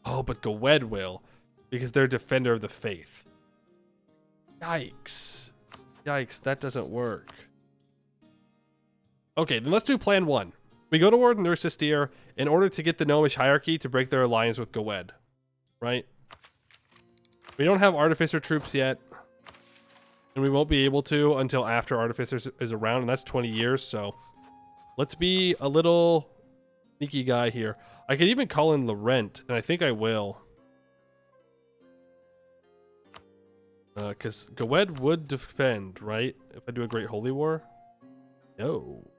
Oh, but Gwed will, because they're defender of the faith. Yikes. Yikes, that doesn't work. Okay, then let's do plan 1. We go toward Nursistir in order to get the Gnomish hierarchy to break their alliance with Gwed. Right? We don't have Artificer troops yet. And we won't be able to until after Artificer is around, and that's 20 years, so let's be a little sneaky guy here. I could even call in Laurent, and I think I will. Because Gwed would defend, right? If I do a Great Holy War? No.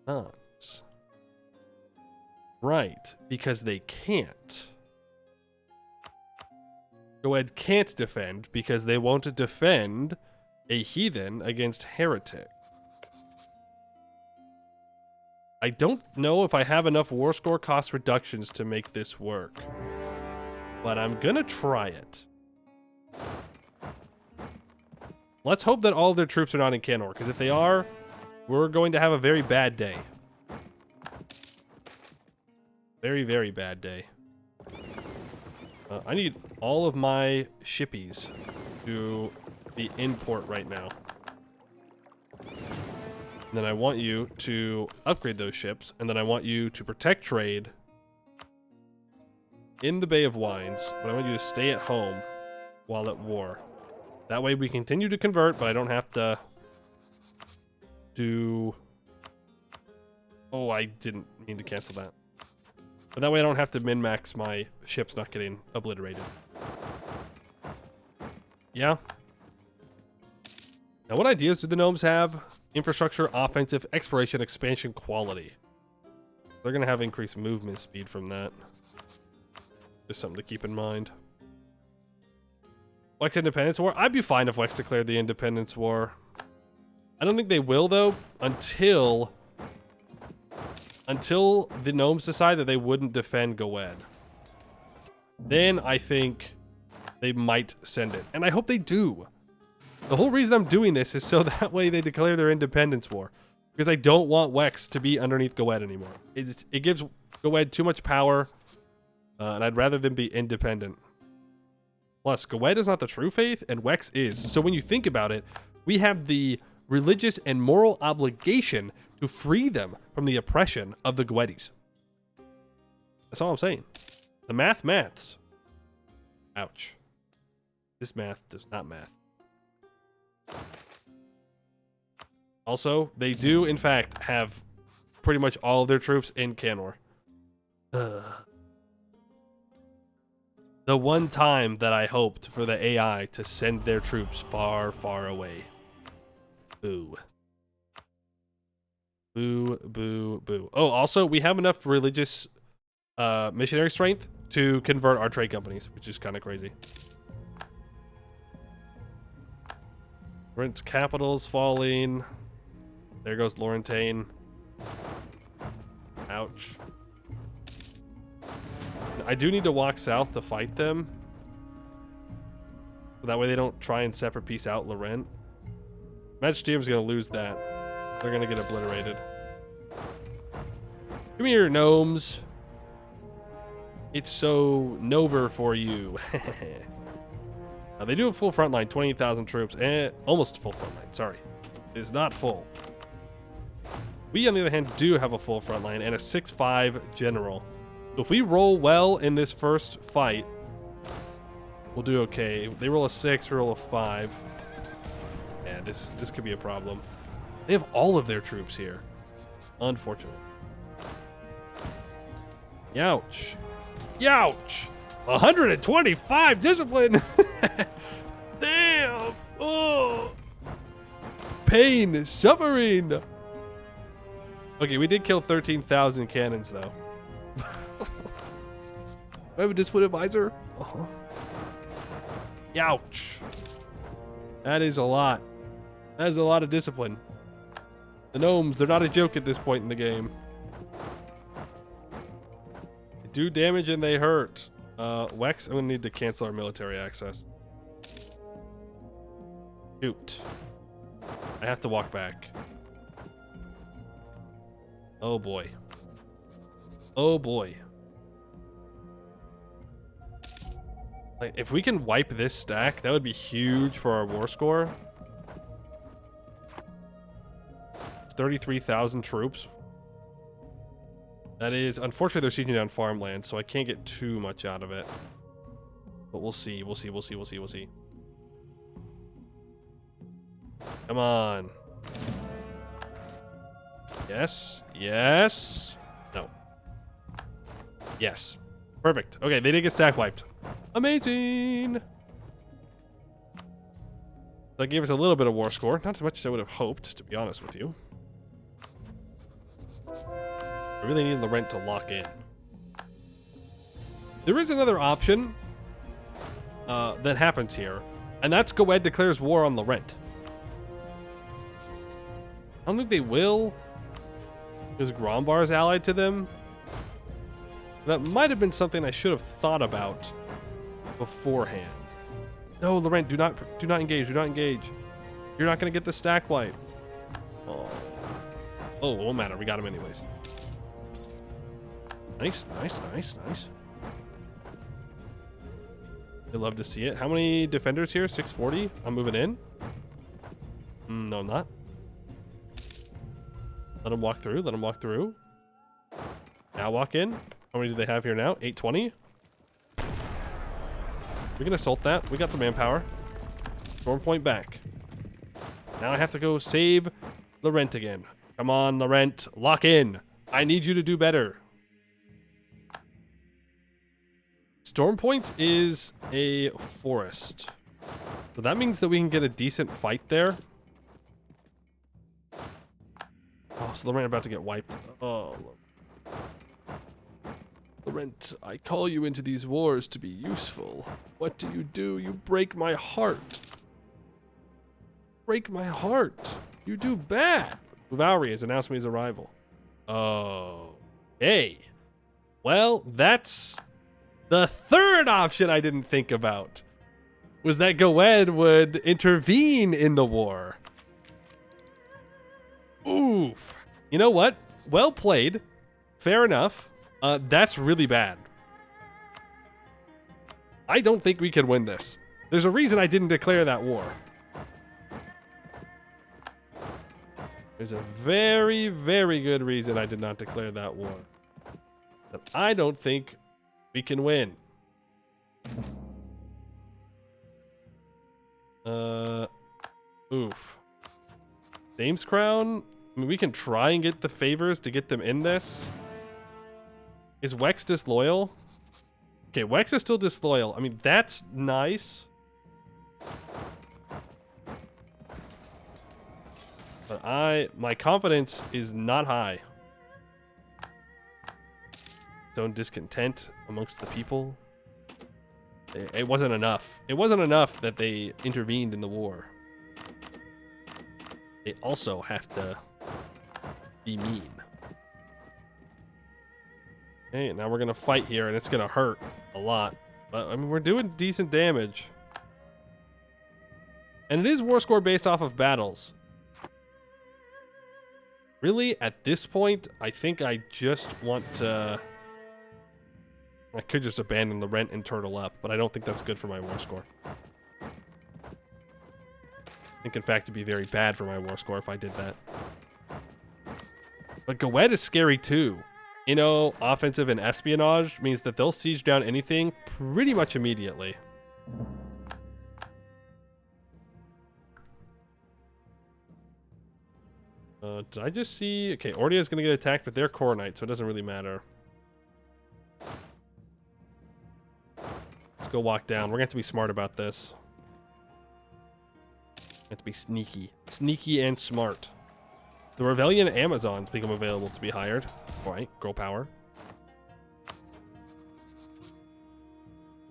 Not. Right, because they can't. Gwed can't defend because they won't defend a heathen against heretic. I don't know if I have enough war score cost reductions to make this work, but I'm gonna try it. Let's hope that all of their troops are not in Canor, because if they are, we're going to have a very bad day. Very, very bad day. I need all of my shippies to be in port right now. And then I want you to upgrade those ships, and then I want you to protect trade in the Bay of Wines, but I want you to stay at home while at war. That way we continue to convert, but I don't have to do... Oh, I didn't mean to cancel that. But that way I don't have to min-max my ships not getting obliterated. Yeah. Now, what ideas do the gnomes have? Infrastructure, offensive, exploration, expansion, quality. They're going to have increased movement speed from that. Just something to keep in mind. Wex Independence War? I'd be fine if Wex declared the Independence War. I don't think they will, though, until the gnomes decide that they wouldn't defend Gwed. Then I think they might send it. And I hope they do. The whole reason I'm doing this is so that way they declare their independence war. Because I don't want Wex to be underneath Gwed anymore. It gives Gwed too much power. And I'd rather them be independent. Plus, Gwed is not the true faith, and Wex is. So when you think about it, we have the religious and moral obligation to free them from the oppression of the Gwedis. That's all I'm saying. The maths. Ouch. This math does not math. Also, they do, in fact, have pretty much all of their troops in Canor. The one time that I hoped for the AI to send their troops far, far away. Boo. Boo, boo, boo. Oh, also, we have enough religious missionary strength to convert our trade companies, which is kind of crazy. Rent capital's falling. There goes Laurentane. Ouch. I do need to walk south to fight them. That way they don't try and separate piece out Laurent. Magisterium's gonna lose that. They're gonna get obliterated. Come here, gnomes. It's so Nover for you. They do have full front line, 28,000 troops. Almost full front line, sorry. It is not full. We, on the other hand, do have a full front line and a 6-5 general. So if we roll well in this first fight, we'll do okay. They roll a 6, we roll a 5. Yeah, this could be a problem. They have all of their troops here. Unfortunate. Youch. Youch. 125 discipline. Damn. Oh. Pain. Suffering. Okay, we did kill 13,000 cannons, though. I have a discipline advisor. Youch. That is a lot. That is a lot of discipline. The gnomes, they're not a joke at this point in the game. They do damage and they hurt. Wex, I'm gonna need to cancel our military access. Shoot. I have to walk back. Oh boy. Oh boy. Like, if we can wipe this stack, that would be huge for our war score. 33,000 troops. That is, unfortunately, they're sieging down farmland, so I can't get too much out of it. But we'll see, we'll see, we'll see, we'll see, we'll see. Come on. Yes, yes. No. Yes. Perfect. Okay, they did get stack wiped. Amazing. That gave us a little bit of war score. Not as much as I would have hoped, to be honest with you. I really need Laurent to lock in. There is another option that happens here, and that's Goed declares war on Laurent. I don't think they will, because Grombar is allied to them. That might have been something I should have thought about beforehand. No, Laurent, do not engage. Do not engage. You're not going to get the stack wipe. Oh, it won't matter. We got him anyways. Nice, nice, nice, nice. I'd love to see it. How many defenders here? 640? I'm moving in. No, I'm not. Let him walk through. Let him walk through. Now walk in. How many do they have here now? 820. We can assault that. We got the manpower. Storm point back. Now I have to go save Laurent again. Come on, Laurent. Lock in. I need you to do better. Storm point is a forest. So that means that we can get a decent fight there. Oh, so Laurent about to get wiped. Oh, Laurent, I call you into these wars to be useful. What do? You break my heart. Break my heart. You do bad. Valerie has announced me his arrival. Oh. Hey. Well, that's the third option I didn't think about. Was that Goed would intervene in the war. Oof. You know what? Well played. Fair enough. That's really bad. I don't think we can win this. There's a reason I didn't declare that war. There's a very, very good reason I did not declare that war. That I don't think we can win. Oof. Dame's Crown? I mean, we can try and get the favors to get them in this. Is Wex disloyal? Okay, Wex is still disloyal. I mean, that's nice. But my confidence is not high. Zone discontent amongst the people. It wasn't enough. It wasn't enough that they intervened in the war. They also have to be mean. Okay, now we're gonna fight here, and it's gonna hurt a lot. But I mean, we're doing decent damage. And it is war score based off of battles. Really, at this point, I think I just want to... I could just abandon the rent and turtle up, but I don't think that's good for my war score. I think, in fact, it'd be very bad for my war score if I did that. But Goed is scary, too. You know, offensive and espionage means that they'll siege down anything pretty much immediately. Did I just see... Okay, Ordia is going to get attacked with their Core Knight, so it doesn't really matter. Let's go walk down. We're going to have to be smart about this. We have to be sneaky. Sneaky and smart. The Ravelian Amazons become available to be hired. Alright, grow power.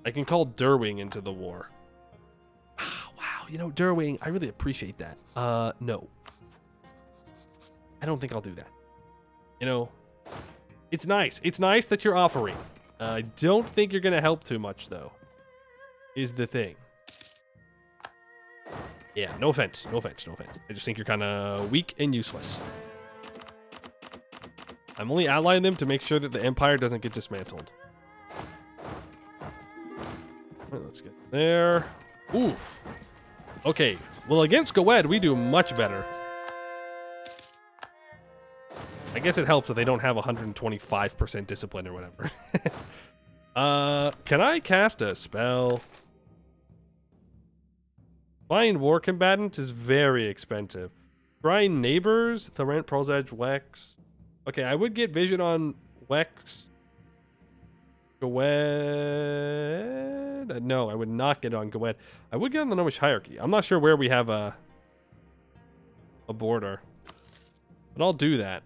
I can call Derwing into the war. Wow, you know, Derwing, I really appreciate that. No. I don't think I'll do that. You know, it's nice. It's nice that you're offering. I don't think you're going to help too much, though, is the thing. Yeah, no offense. No offense. No offense. I just think you're kind of weak and useless. I'm only allying them to make sure that the Empire doesn't get dismantled. All right, let's get there. Oof. Okay. Well, against Goed, we do much better. I guess it helps that they don't have 125% discipline or whatever. Can I cast a spell? Find War Combatant is very expensive. Try Neighbors, Thorent, Pearl's Edge, Wex. Okay, I would get Vision on Wex. Goed. No, I would not get on Goed. I would get on the Gnomish Hierarchy. I'm not sure where we have a border. But I'll do that.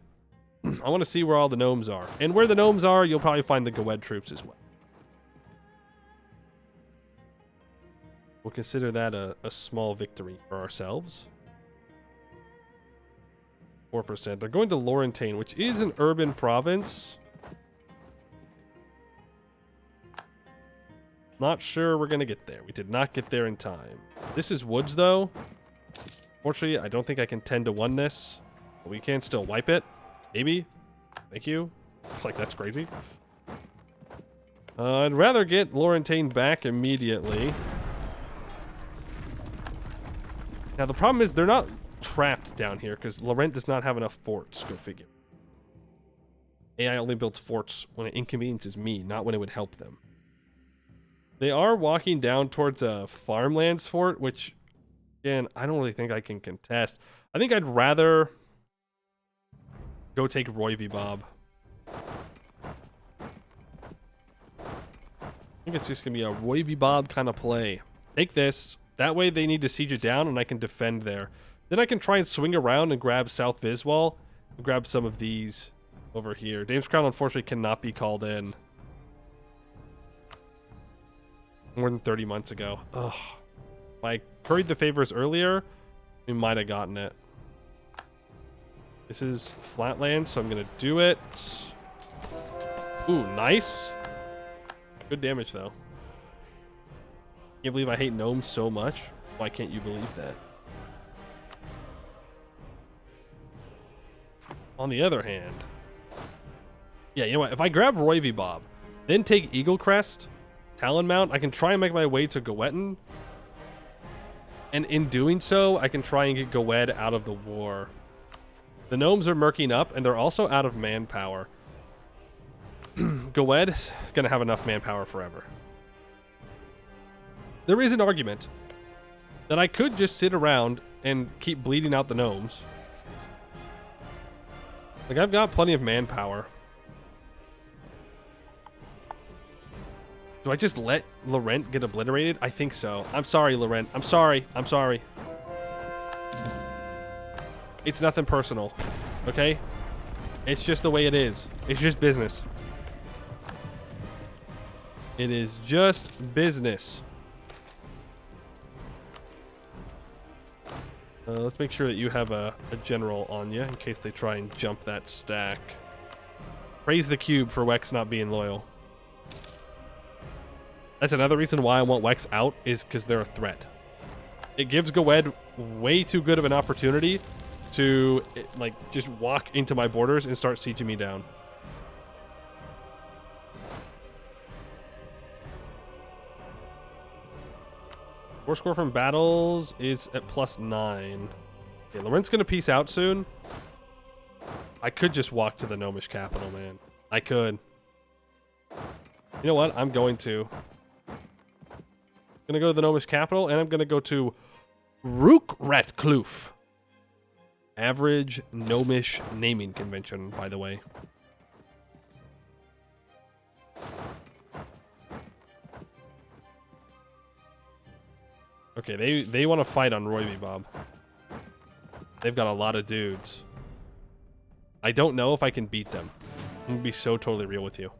I want to see where all the gnomes are. And where the gnomes are, you'll probably find the Goed troops as well. We'll consider that a small victory for ourselves. 4%. They're going to Laurentane, which is an urban province. Not sure we're going to get there. We did not get there in time. This is woods, though. Fortunately, I don't think I can 10-1 this. But we can still wipe it. Maybe. Thank you. Looks like that's crazy. I'd rather get Laurentane back immediately. Now, the problem is they're not trapped down here because Laurent does not have enough forts. Go figure. AI only builds forts when it inconveniences me, not when it would help them. They are walking down towards a farmlands fort, which, again, I don't really think I can contest. I think I'd rather go take Roy v. Bob. I think it's just going to be a Roy v. Bob kind of play. Take this. That way they need to siege it down and I can defend there. Then I can try and swing around and grab South Viswall. And grab some of these over here. Dame's Crown, unfortunately, cannot be called in. More than 30 months ago. Ugh. If I curried the favors earlier, we might have gotten it. This is flatland, so I'm going to do it. Ooh, nice. Good damage, though. Can't believe I hate gnomes so much. Why can't you believe that? On the other hand... Yeah, you know what? If I grab Roy v. Bob, then take Eagle Crest, Talon Mount, I can try and make my way to Goetten. And in doing so, I can try and get Goed out of the war. The gnomes are murking up, and they're also out of manpower. Goed is going to have enough manpower forever. There is an argument that I could just sit around and keep bleeding out the gnomes. Like, I've got plenty of manpower. Do I just let Laurent get obliterated? I think so. I'm sorry, Laurent. I'm sorry. I'm sorry. It's nothing personal. Okay? It's just the way it is. It's just business. It is just business. Let's make sure that you have a general on you in case they try and jump that stack. Praise the cube for Wex not being loyal. That's another reason why I want Wex out, is because they're a threat. It gives Goed way too good of an opportunity to, like, just walk into my borders and start sieging me down. War score from battles is at +9. Okay, Laurent's gonna peace out soon. I could just walk to the Gnomish capital, man. I could. You know what? I'm going to. Gonna go to the Gnomish capital, and I'm gonna go to Rookratkloof. Average Gnomish naming convention, by the way. Okay, they want to fight on Royby Bob. They've got a lot of dudes. I don't know if I can beat them. I'm gonna be so totally real with you.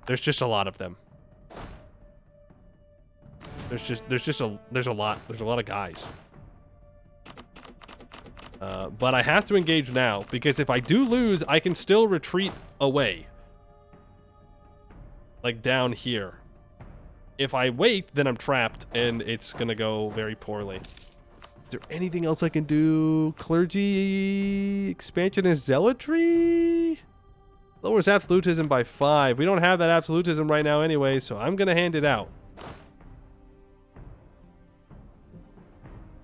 There's just a lot of them. There's a lot of guys. But I have to engage now, because if I do lose, I can still retreat away. Like down here. If I wait, then I'm trapped, and it's gonna go very poorly. Is there anything else I can do? Clergy expansion is zealotry? Lowers absolutism by 5. We don't have that absolutism right now anyway, so I'm gonna hand it out.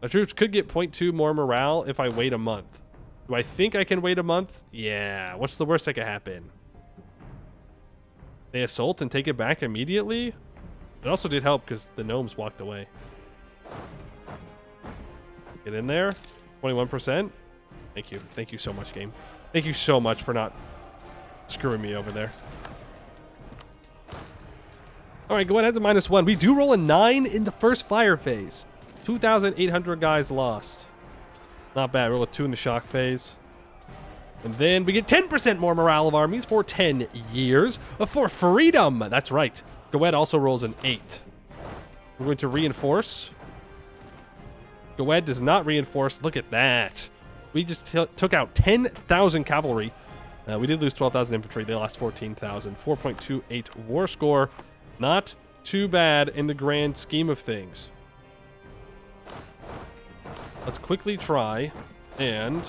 My troops could get 0.2 more morale if I wait a month. Do I think I can wait a month? Yeah. What's the worst that could happen? They assault and take it back immediately? It also did help because the gnomes walked away. Get in there. 21%. Thank you. Thank you so much, game. Thank you so much for not screwing me over there. All right, go ahead, has a -1. We do roll a 9 in the first fire phase. 2,800 guys lost. Not bad. Roll a 2 in the shock phase. And then we get 10% more morale of armies for 10 years for freedom. That's right. Goed also rolls an 8. We're going to reinforce. Goed does not reinforce. Look at that. We just took out 10,000 cavalry. We did lose 12,000 infantry. They lost 14,000. 4.28 war score. Not too bad in the grand scheme of things. Let's quickly try and...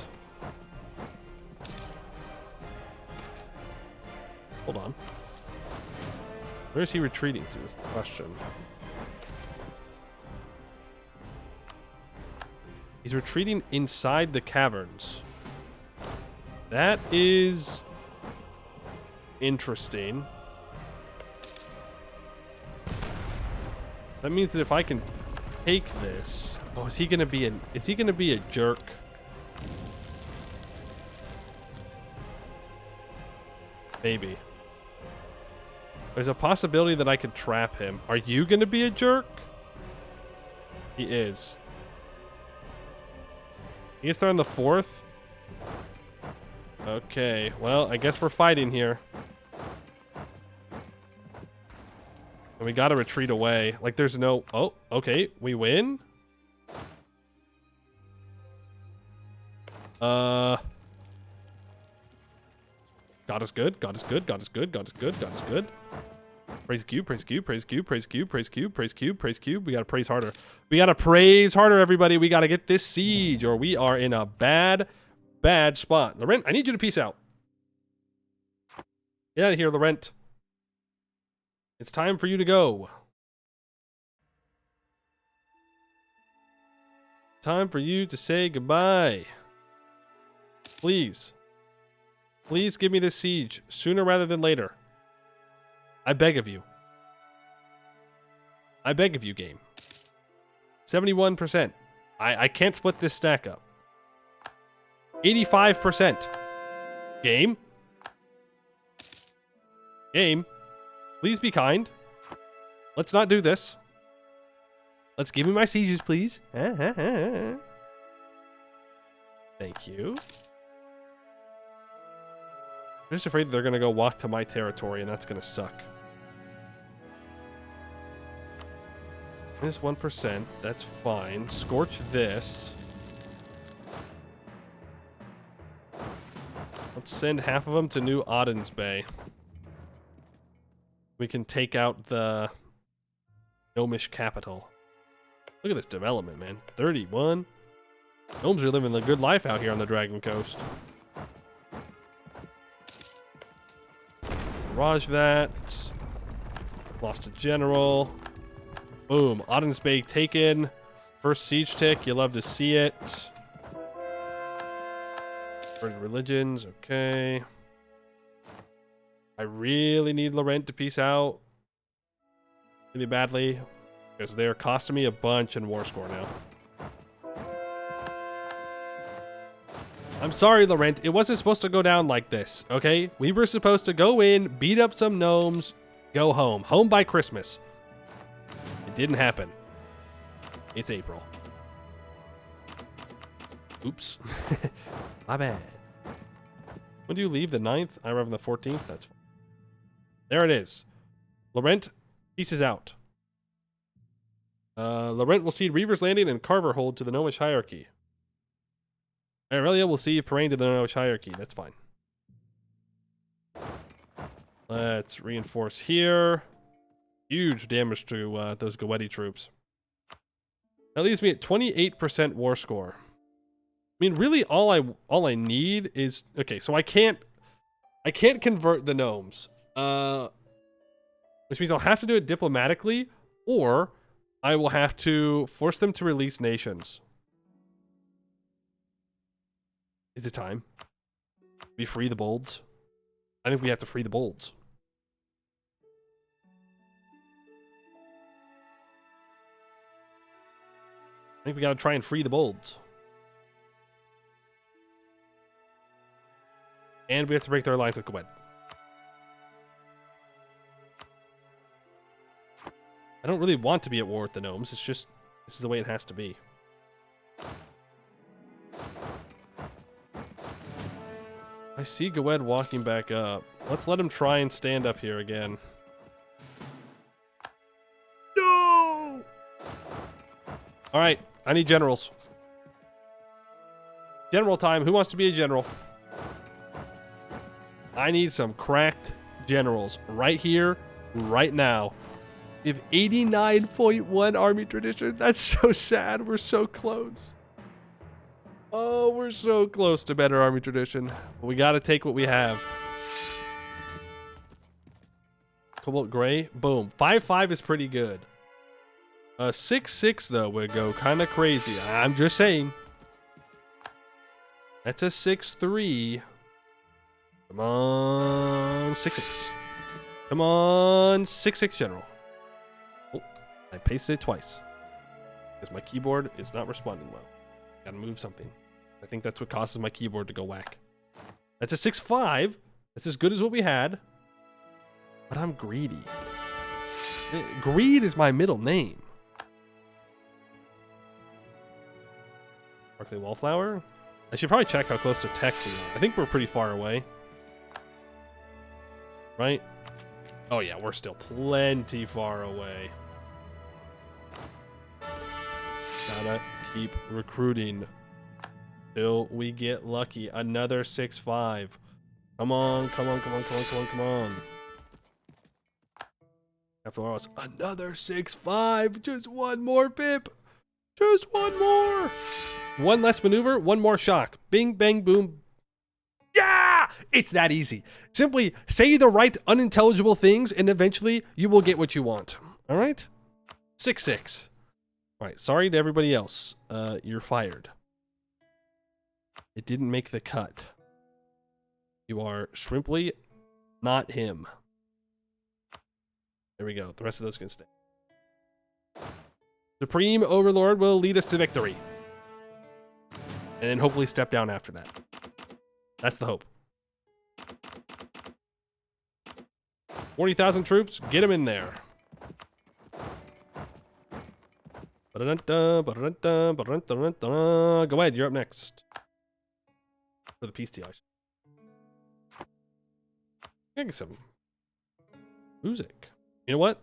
Hold on. Where is he retreating to is the question. He's retreating inside the caverns. That is interesting. That means that if I can take this... Oh, is he gonna be a jerk? Maybe. There's a possibility that I could trap him. Are you gonna be a jerk? He is. He gets there on the 4th. Okay, well, I guess we're fighting here. And we gotta retreat away. Like, there's no... Oh, okay, we win? God is good, God is good, God is good, God is good, God is good. Praise cube, praise cube, praise cube, praise cube, praise cube, praise cube, praise cube. We gotta praise harder. We gotta praise harder, everybody. We gotta get this siege, or we are in a bad, bad spot. Laurent, I need you to peace out. Get out of here, Laurent. It's time for you to go. Time for you to say goodbye. Please. Please give me this siege sooner rather than later. I beg of you. I beg of you, game. 71%. I can't split this stack up. 85%. Game. Game. Please be kind. Let's not do this. Let's give me my sieges, please. Thank you. I'm just afraid they're going to go walk to my territory, and that's going to suck. Minus 1%. That's fine. Scorch this. Let's send half of them to New Audens Bay. We can take out the Gnomish capital. Look at this development, man. 31. Gnomes are living the good life out here on the Dragon Coast. Barrage that. Lost a general. Boom. Audens Bay taken. First siege tick. You love to see it. Burning religions. Okay. I really need Laurent to peace out. Really badly. Because they're costing me a bunch in war score now. I'm sorry, Laurent. It wasn't supposed to go down like this, okay? We were supposed to go in, beat up some gnomes, go home. Home by Christmas. It didn't happen. It's April. Oops. My bad. When do you leave? The 9th? I arrive on the 14th? That's fine. There it is. Laurent pieces out. Laurent will cede Reaver's Landing and Carver Hold to the Gnomish hierarchy. Aurelia will cede Parain to the Gnomish hierarchy. That's fine. Let's reinforce here. Huge damage to those Goetti troops. That leaves me at 28% war score. I mean, really, all I need is okay. So I can't convert the gnomes, which means I'll have to do it diplomatically, or I will have to force them to release nations. Is it time? We free the bolds? I think we have to free the bolds. I think we gotta try and free the bolds. And we have to break their alliance with Gwed. I don't really want to be at war with the gnomes. It's just, this is the way it has to be. I see Gwed walking back up. Let's let him try and stand up here again. No! Alright, I need generals. General time. Who wants to be a general? I need some cracked generals right here, right now. We have 89.1 army tradition. That's so sad. We're so close. Oh, we're so close to better army tradition. But we got to take what we have. Cobalt Gray. Boom. 5-5 is pretty good. 6-6, though, would go kind of crazy. I'm just saying. That's a 6-3. Come on, 6-6. Come on, 6-6 general. Oh, I pasted it twice. Because my keyboard is not responding well. Gotta move something. I think that's what causes my keyboard to go whack. That's a 6-5. That's as good as what we had. But I'm greedy. Greed is my middle name. Barclay Wallflower? I should probably check how close to tech we are. I think we're pretty far away. Right? Oh yeah, we're still plenty far away. Gotta keep recruiting till we get lucky. Another 6-5. Come on, come on, come on, come on, come on, come on. After all, another 6-5. Just one more pip. Just one more. One less maneuver, one more shock. Bing, bang, boom. Yeah! It's that easy. Simply say the right unintelligible things and eventually you will get what you want. All right? 6-6. All right, sorry to everybody else. You're fired. It didn't make the cut. You are Shrimply, not him. There we go. The rest of those can stay. Supreme Overlord will lead us to victory. And then hopefully step down after that. That's the hope. 40,000 troops, get them in there. Go ahead, you're up next. For the peace deal. I get some music. You know what?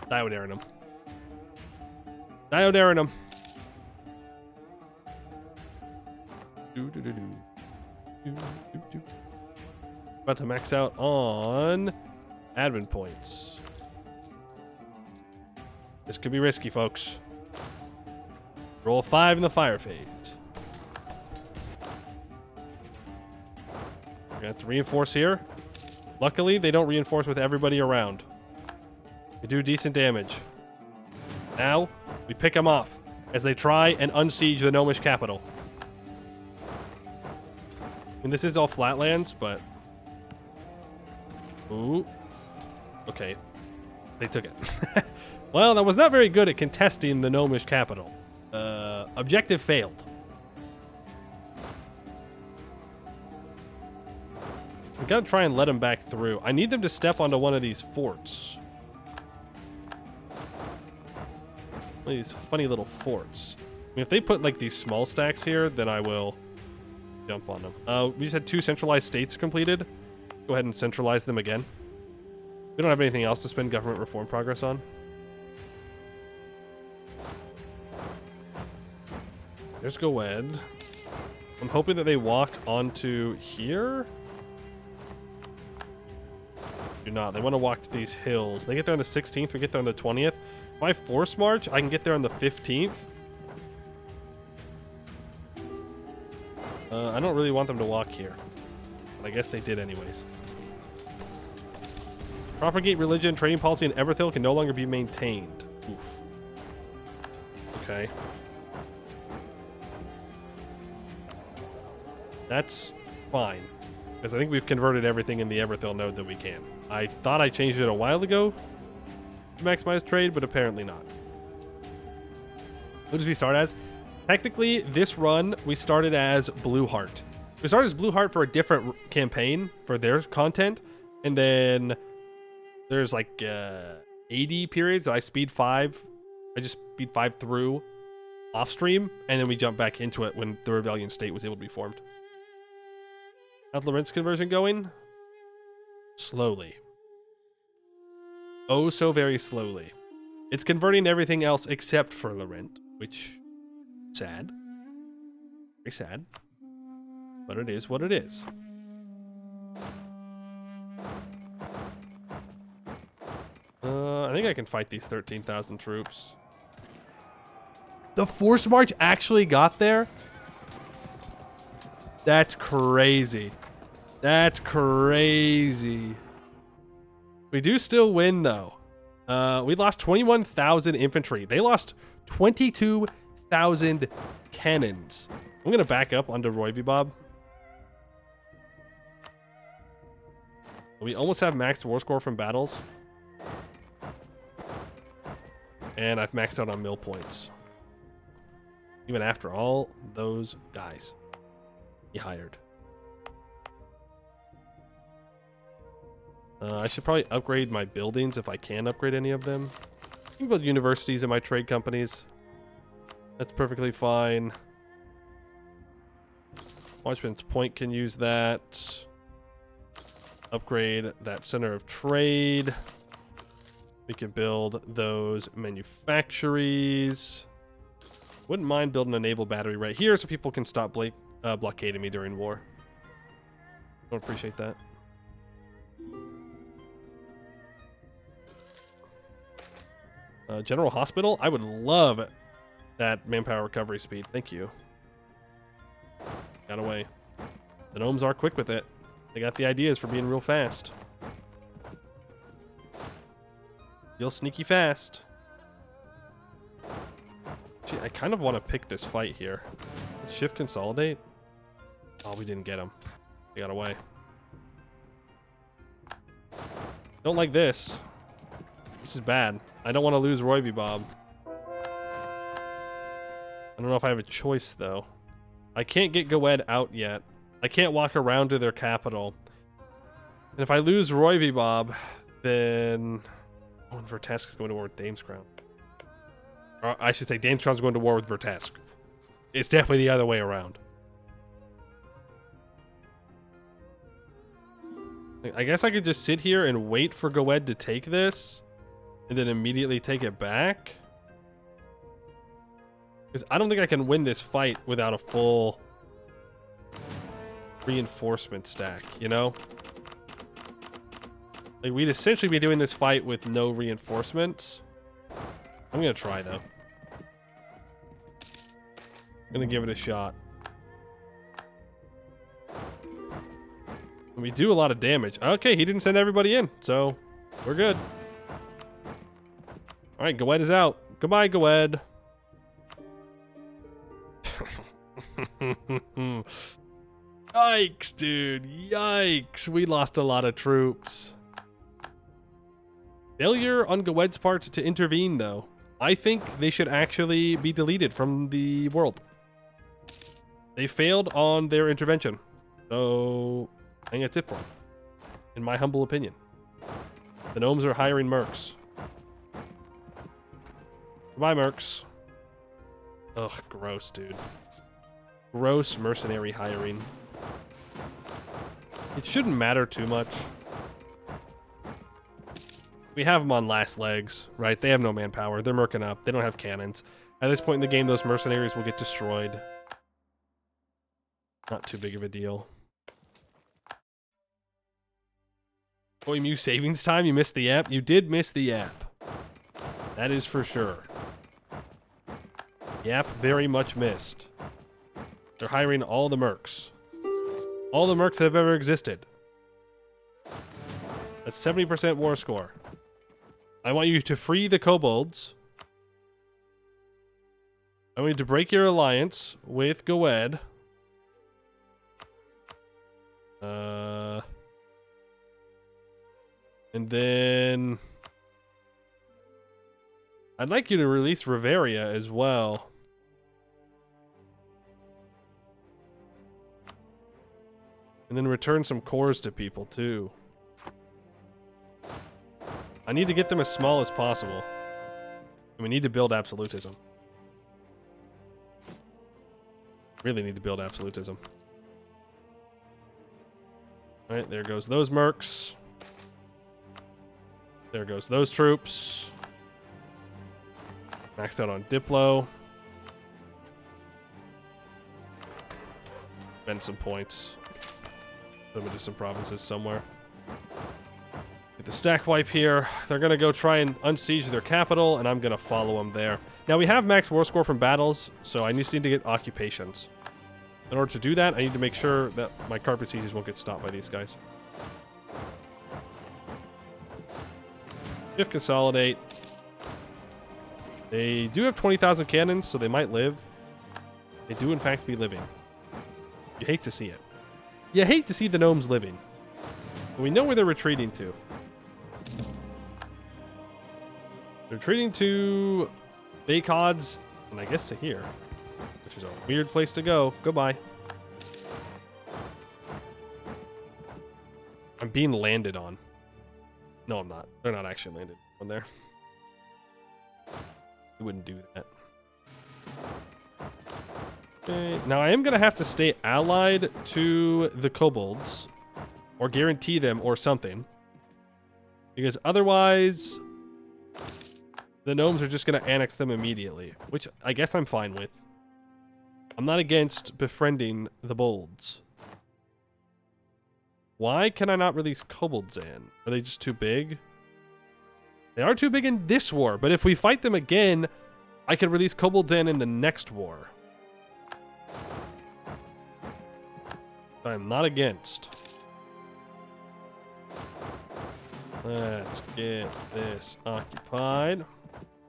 Diodaring him. Diodaring him. About to max out on admin points. This could be risky, folks. Roll 5 in the fire phase. We're gonna have to reinforce here. Luckily, they don't reinforce with everybody around. We do decent damage. Now, we pick them off as they try and unsiege the gnomish capital. And this is all flatlands, but... Ooh. Okay. They took it. Well, that was not very good at contesting the gnomish capital. Objective failed. We gotta try and let them back through. I need them to step onto one of these forts. One of these funny little forts. I mean, if they put like these small stacks here, then I will jump on them. We just had 2 centralized states completed. Go ahead and centralize them again. We don't have anything else to spend government reform progress on. There's Goed. I'm hoping that they walk onto here. Do not. They want to walk to these hills. They get there on the 16th. We get there on the 20th. If I force march, I can get there on the 15th. I don't really want them to walk here. But I guess they did anyways. Propagate religion, trading policy in Everthill can no longer be maintained. Oof. Okay. That's fine. Because I think we've converted everything in the Everthill node that we can. I thought I changed it a while ago to maximize trade, but apparently not. What did we start as? Technically, this run, we started as Blue Heart. We started as Blue Heart for a different campaign for their content, and then there's like 80 periods that I speed 5. I just speed 5 through off stream, and then we jump back into it when the Ravelian state was able to be formed. How's Lorentz conversion going? Slowly. Oh, so very slowly. It's converting everything else except for Laurent, which sad. Very sad. But it is what it is. I think I can fight these 13,000 troops. The force march actually got there? That's crazy. That's crazy. We do still win, though. We lost 21,000 infantry. They lost 22,000 cannons. I'm going to back up onto Roivibob. We almost have max war score from battles. And I've maxed out on mill points. Even after all those guys he hired. I should probably upgrade my buildings if I can upgrade any of them. I can build universities in my trade companies. That's perfectly fine. Watchman's Point can use that. Upgrade that center of trade. We can build those manufactories. Wouldn't mind building a naval battery right here so people can stop blockading me during war. Don't appreciate that. General Hospital? I would love that manpower recovery speed. Thank you. Got away. The gnomes are quick with it. They got the ideas for being real fast. Real sneaky fast. Gee, I kind of want to pick this fight here. Shift consolidate? Oh, we didn't get him. They got away. Don't like this. This is bad. I don't want to lose Roivibob. I don't know if I have a choice, though. I can't get Goed out yet. I can't walk around to their capital. And if I lose Roivibob, then... Oh, and Vertesk is going to war with Damescrown. Or I should say Damescrown's going to war with Vertesk. It's definitely the other way around. I guess I could just sit here and wait for Goed to take this and then immediately take it back. Because I don't think I can win this fight without a full reinforcement stack, you know? Like, we'd essentially be doing this fight with no reinforcements. I'm gonna try, though. I'm gonna give it a shot. We do a lot of damage. Okay, he didn't send everybody in, so we're good. All right, Goed is out. Goodbye, Goed. Yikes, dude. Yikes. We lost a lot of troops. Failure on Goet's part to intervene, though. I think they should actually be deleted from the world. They failed on their intervention. So I think that's it for them, in my humble opinion. The gnomes are hiring mercs. Goodbye, mercs. Ugh, gross, dude. Gross mercenary hiring. It shouldn't matter too much. We have them on last legs, right? They have no manpower. They're mercing up. They don't have cannons. At this point in the game, those mercenaries will get destroyed. Not too big of a deal. Oh, you savings time? You missed the app? You did miss the app. That is for sure. The app very much missed. They're hiring all the mercs. All the mercs that have ever existed. That's 70% war score. I want you to free the kobolds. I want you to break your alliance with Goed. And then I'd like you to release Ravelian as well. And then return some cores to people too. I need to get them as small as possible. And we need to build absolutism. Really need to build absolutism. Alright, there goes those mercs. There goes those troops. Maxed out on Diplo. Spend some points. Put them into some provinces somewhere. Get the stack wipe here. They're going to go try and unsiege their capital, and I'm going to follow them there. Now, we have max war score from battles, so I just need to get occupations. In order to do that, I need to make sure that my carpet sieges won't get stopped by these guys. Shift consolidate. They do have 20,000 cannons, so they might live. They do, in fact, be living. You hate to see it. You hate to see the gnomes living. But we know where they're retreating to. They're retreating to Baycods, and I guess to here. Which is a weird place to go. Goodbye. I'm being landed on. No, I'm not. They're not actually landed on there. You wouldn't do that. Okay. Now, I am going to have to stay allied to the kobolds. Or guarantee them or something. Because otherwise, the gnomes are just going to annex them immediately. Which I guess I'm fine with. I'm not against befriending the bolds. Why can I not release kobolds in? Are they just too big? They are too big in this war, but if we fight them again, I can release kobolds in the next war. I'm not against. Let's get this occupied.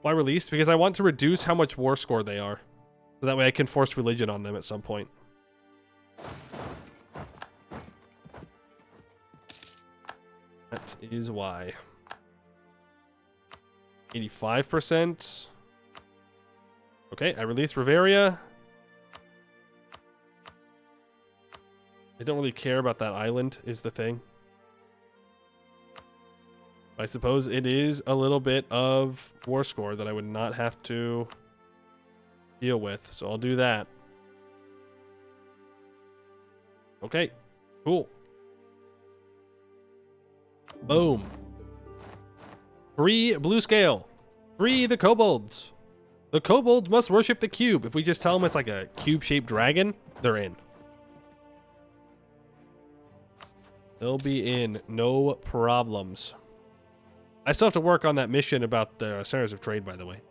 Why release? Because I want to reduce how much war score they are. So that way I can force religion on them at some point. That is why. 85%. Okay, I release Ravelian. I don't really care about that island, is the thing. I suppose it is a little bit of war score that I would not have to deal with, so I'll do that. Okay, cool. Boom. Free blue scale. Free the kobolds. The kobolds must worship the cube. If we just tell them it's like a cube-shaped dragon, they're in. They'll be in. No problems. I still have to work on that mission about the centers of trade, by the way.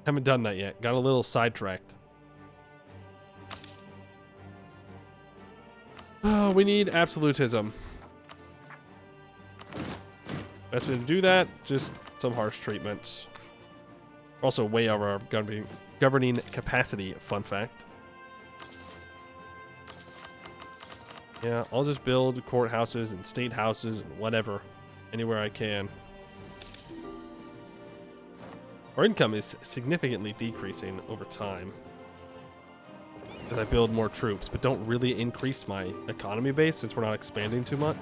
Haven't done that yet. Got a little sidetracked. Oh, we need absolutism. Best way to do that, just some harsh treatments. Also way over our governing capacity, fun fact. Yeah, I'll just build courthouses and state houses and whatever, anywhere I can. Our income is significantly decreasing over time as I build more troops, but don't really increase my economy base since we're not expanding too much.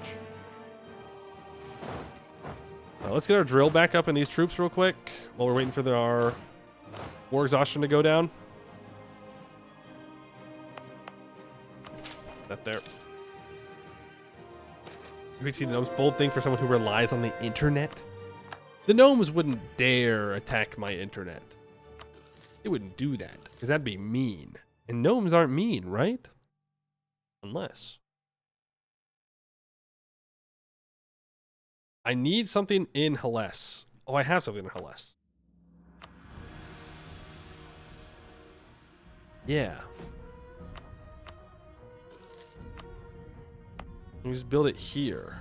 Let's get our drill back up in these troops real quick while we're waiting for our war exhaustion to go down. That there. You can see the gnomes. Bold thing for someone who relies on the internet. The gnomes wouldn't dare attack my internet. They wouldn't do that because that'd be mean. And gnomes aren't mean, right? Unless. I need something in Hellas. Oh, I have something in Hellas. Yeah. You just build it here.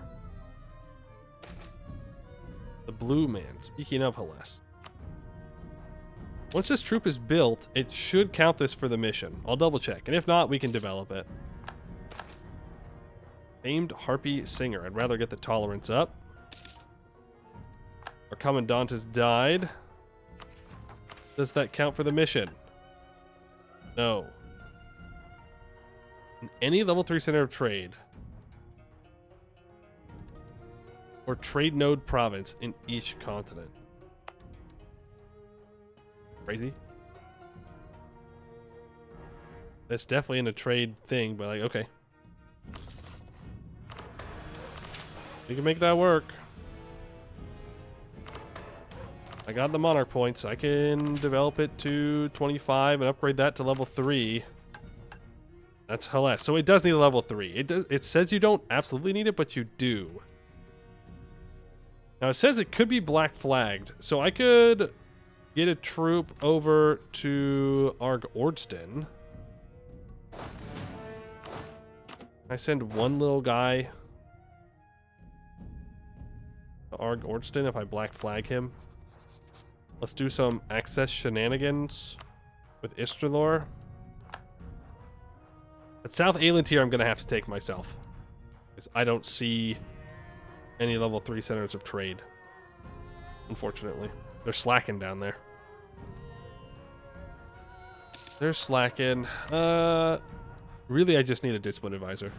The blue man. Speaking of Hellas. Once this troop is built, it should count this for the mission. I'll double check. And if not, we can develop it. Famed Harpy Singer. I'd rather get the tolerance up. Our commandant has died. Does that count for the mission? No. In any level 3 center of trade or trade node province in each continent. Crazy. That's definitely in a trade thing, but like, okay. We can make that work. I got the monarch points. I can develop it to 25 and upgrade that to level 3. That's Hellas. So it does need a level 3. It says you don't absolutely need it, but you do. Now it says it could be black flagged. So I could get a troop over to Arg Ordston. I send one little guy to Arg Ordston if I black flag him. Let's do some access shenanigans with Istralor. But South Aelantir I'm going to have to take myself. Because I don't see any level 3 centers of trade. Unfortunately. They're slacking down there. They're slacking. Really, I just need a discipline advisor.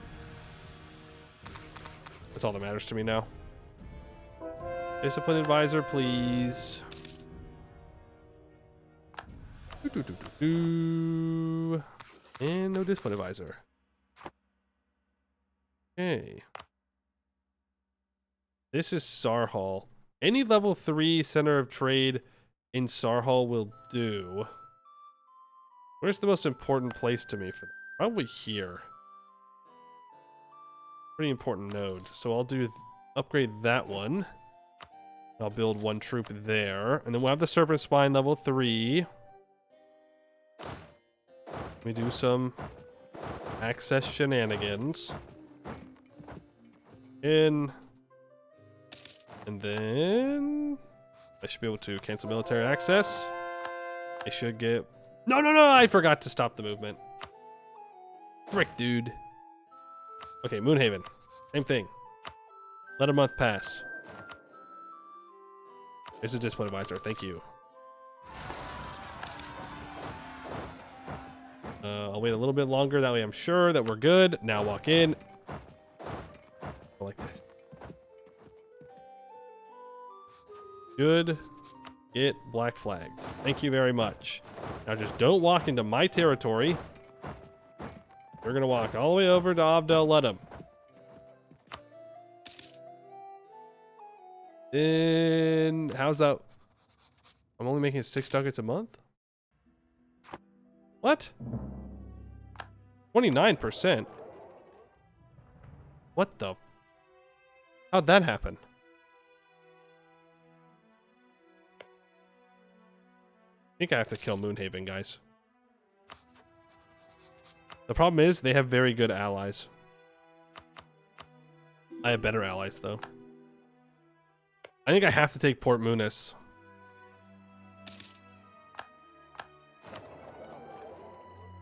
That's all that matters to me now. Discipline advisor, please. And no discipline advisor. Okay. This is Sarhal. Any level 3 center of trade in Sarhal will do. Where's the most important place to me for that? Probably here. Pretty important node. So I'll do upgrade that one. I'll build one troop there. And then we'll have the Serpent Spine level 3. We do some access shenanigans. And then I should be able to cancel military access. I should get... No, I forgot to stop the movement. Frick, dude. Okay, Moonhaven. Same thing. Let a month pass. There's a discipline advisor. Thank you. I'll wait a little bit longer. That way I'm sure that we're good. Now walk in. I like this. Good. Get black flagged. Thank you very much. Now just don't walk into my territory. You're going to walk all the way over to Abdel Ludum. Then how's that? I'm only making 6 ducats a month? What? 29%? What the? How'd that happen? I think I have to kill Moonhaven, guys. The problem is they have very good allies. I have better allies, though. I think I have to take Port Munis.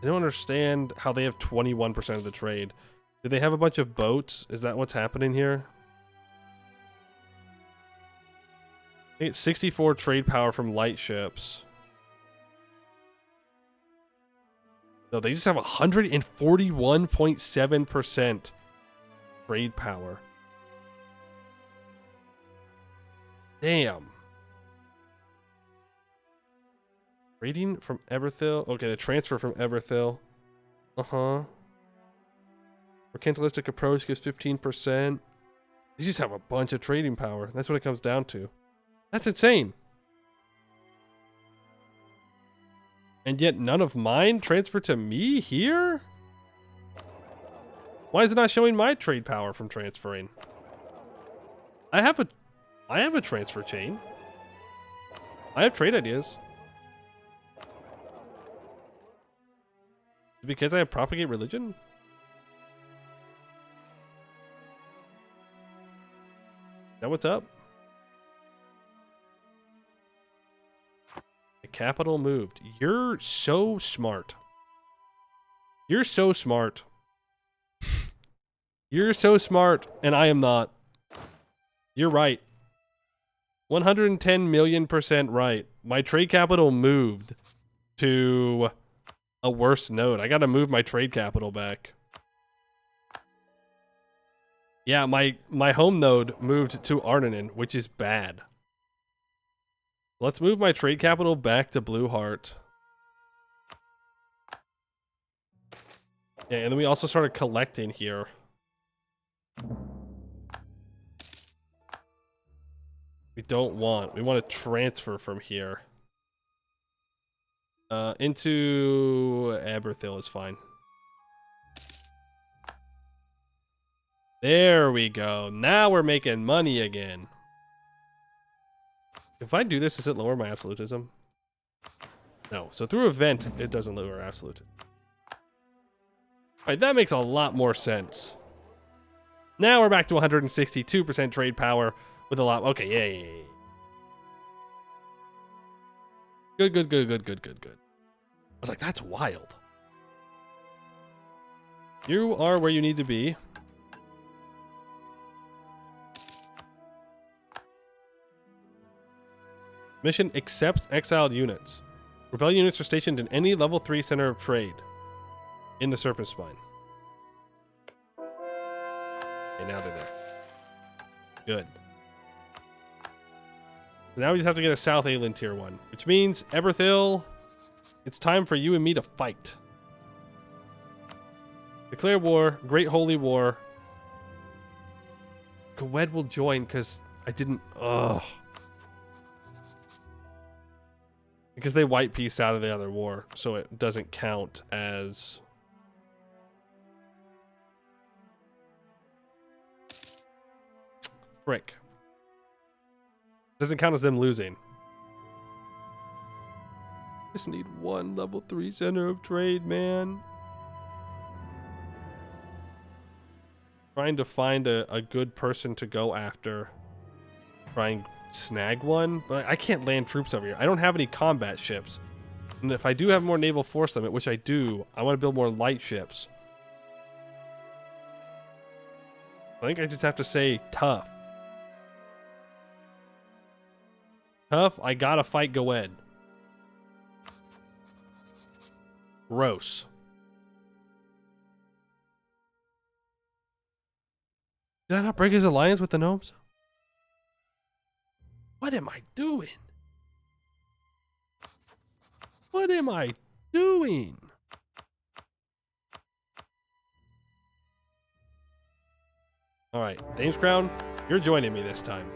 I don't understand how they have 21% of the trade. Do they have a bunch of boats? Is that what's happening here? I think it's 64 trade power from light ships. No, they just have 141.7% trade power. Damn. Rating from Everthil. Okay, the transfer from Everthil. Uh-huh. Mercantilistic approach gives 15%. They just have a bunch of trading power. That's what it comes down to. That's insane. And yet none of mine transfer to me here? Why is it not showing my trade power from transferring? I have a transfer chain. I have trade ideas. Because I have propagate religion? Is that what's up? The capital moved. You're so smart. You're so smart. You're so smart, and I am not. You're right. 110 million% right. My trade capital moved to a worse node. I gotta move my trade capital back. Yeah, my home node moved to Ardenan, which is bad. Let's move my trade capital back to Blue Heart. Yeah, and then we also started collecting here. We want to transfer from here. Into Aberthil is fine. There we go. Now we're making money again. If I do this, does it lower my absolutism? No. So through event, it doesn't lower absolutism. Alright, that makes a lot more sense. Now we're back to 162% trade power with a lot. Okay, yay. Good. I was like, that's wild. You are where you need to be. Mission accepts exiled units. Rebellion units are stationed in any level 3 center of trade in the Serpent Spine. Okay, now they're there. Good. So now we just have to get a South Ayland tier 1, which means Everthil, it's time for you and me to fight. Declare war, Great Holy War. Gwed will join because I didn't. Ugh. Because they white pieced out of the other war, so it doesn't count as. Frick. Doesn't count as them losing. Just need one level 3 center of trade, man. Trying to find a good person to go after. Try and snag one, but I can't land troops over here. I don't have any combat ships. And if I do have more naval force limit, which I do, I want to build more light ships. I think I just have to say tough. Tough, I gotta fight Gwed. Gross. Did I not break his alliance with the gnomes? What am I doing? What am I doing? All right, Dame's Crown, you're joining me this time.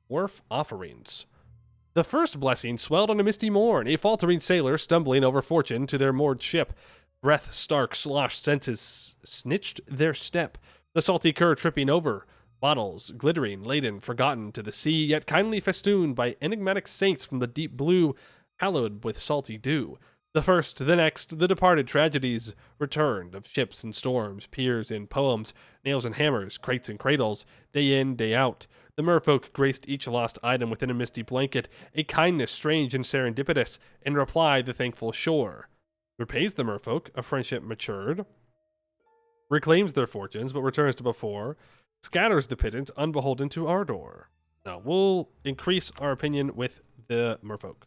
Wharf offerings. The first blessing swelled on a misty morn, a faltering sailor stumbling over fortune to their moored ship. Breath stark, sloshed senses snitched their step, the salty cur tripping over. Bottles, glittering, laden, forgotten to the sea, yet kindly festooned by enigmatic saints from the deep blue, hallowed with salty dew. The first, the next, the departed tragedies returned of ships and storms, piers and poems, nails and hammers, crates and cradles, day in, day out. The merfolk graced each lost item within a misty blanket, a kindness strange and serendipitous, in reply the thankful shore. Repays the merfolk, a friendship matured, reclaims their fortunes, but returns to before, scatters the pittance, unbeholden to ardor. Now, we'll increase our opinion with the merfolk,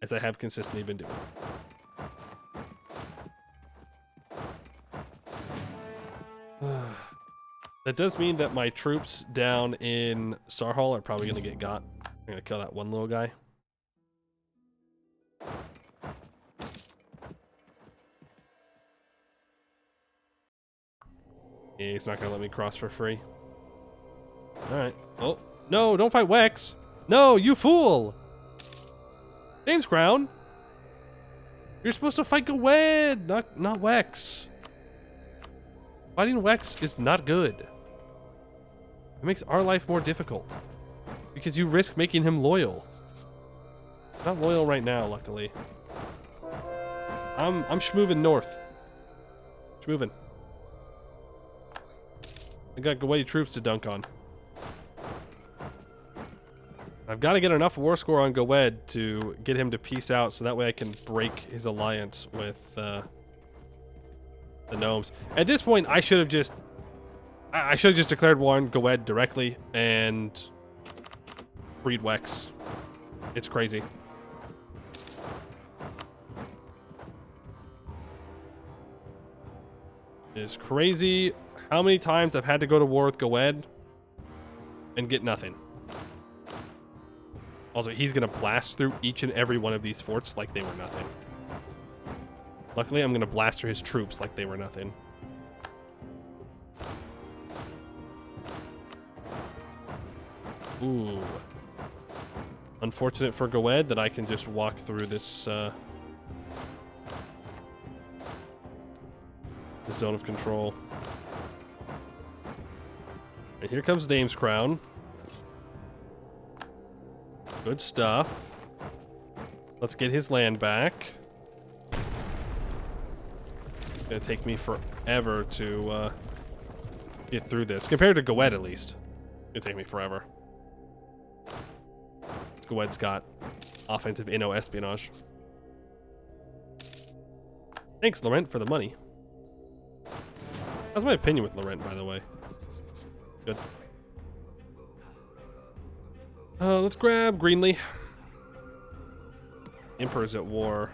as I have consistently been doing. That does mean that my troops down in Sarhal are probably going to get got. I'm going to kill that one little guy. Yeah, he's not going to let me cross for free. Alright. Oh, no, don't fight Wex. No, you fool! Name's Crown. You're supposed to fight Gawed, not Wex. Fighting Wex is not good. It makes our life more difficult. Because you risk making him loyal. Not loyal right now, luckily. I'm schmoving north. Schmoving. I got Gawed troops to dunk on. I've got to get enough war score on Gawed to get him to peace out, so that way I can break his alliance with the gnomes. At this point, I should have just declared war on Gawed directly and freed Wex. It's crazy. It is crazy how many times I've had to go to war with Gawed and get nothing. Also, he's going to blast through each and every one of these forts like they were nothing. Luckily, I'm going to blast through his troops like they were nothing. Ooh. Unfortunate for Gawed that I can just walk through this, this zone of control. And here comes Dame's Crown. Good stuff. Let's get his land back. It's gonna take me forever to get through this. Compared to Gawed, at least. It'll take me forever. Gawed's got offensive inno espionage. Thanks, Laurent, for the money. That's my opinion with Laurent, by the way. Good. Let's grab Greenlee. Emperor's at war.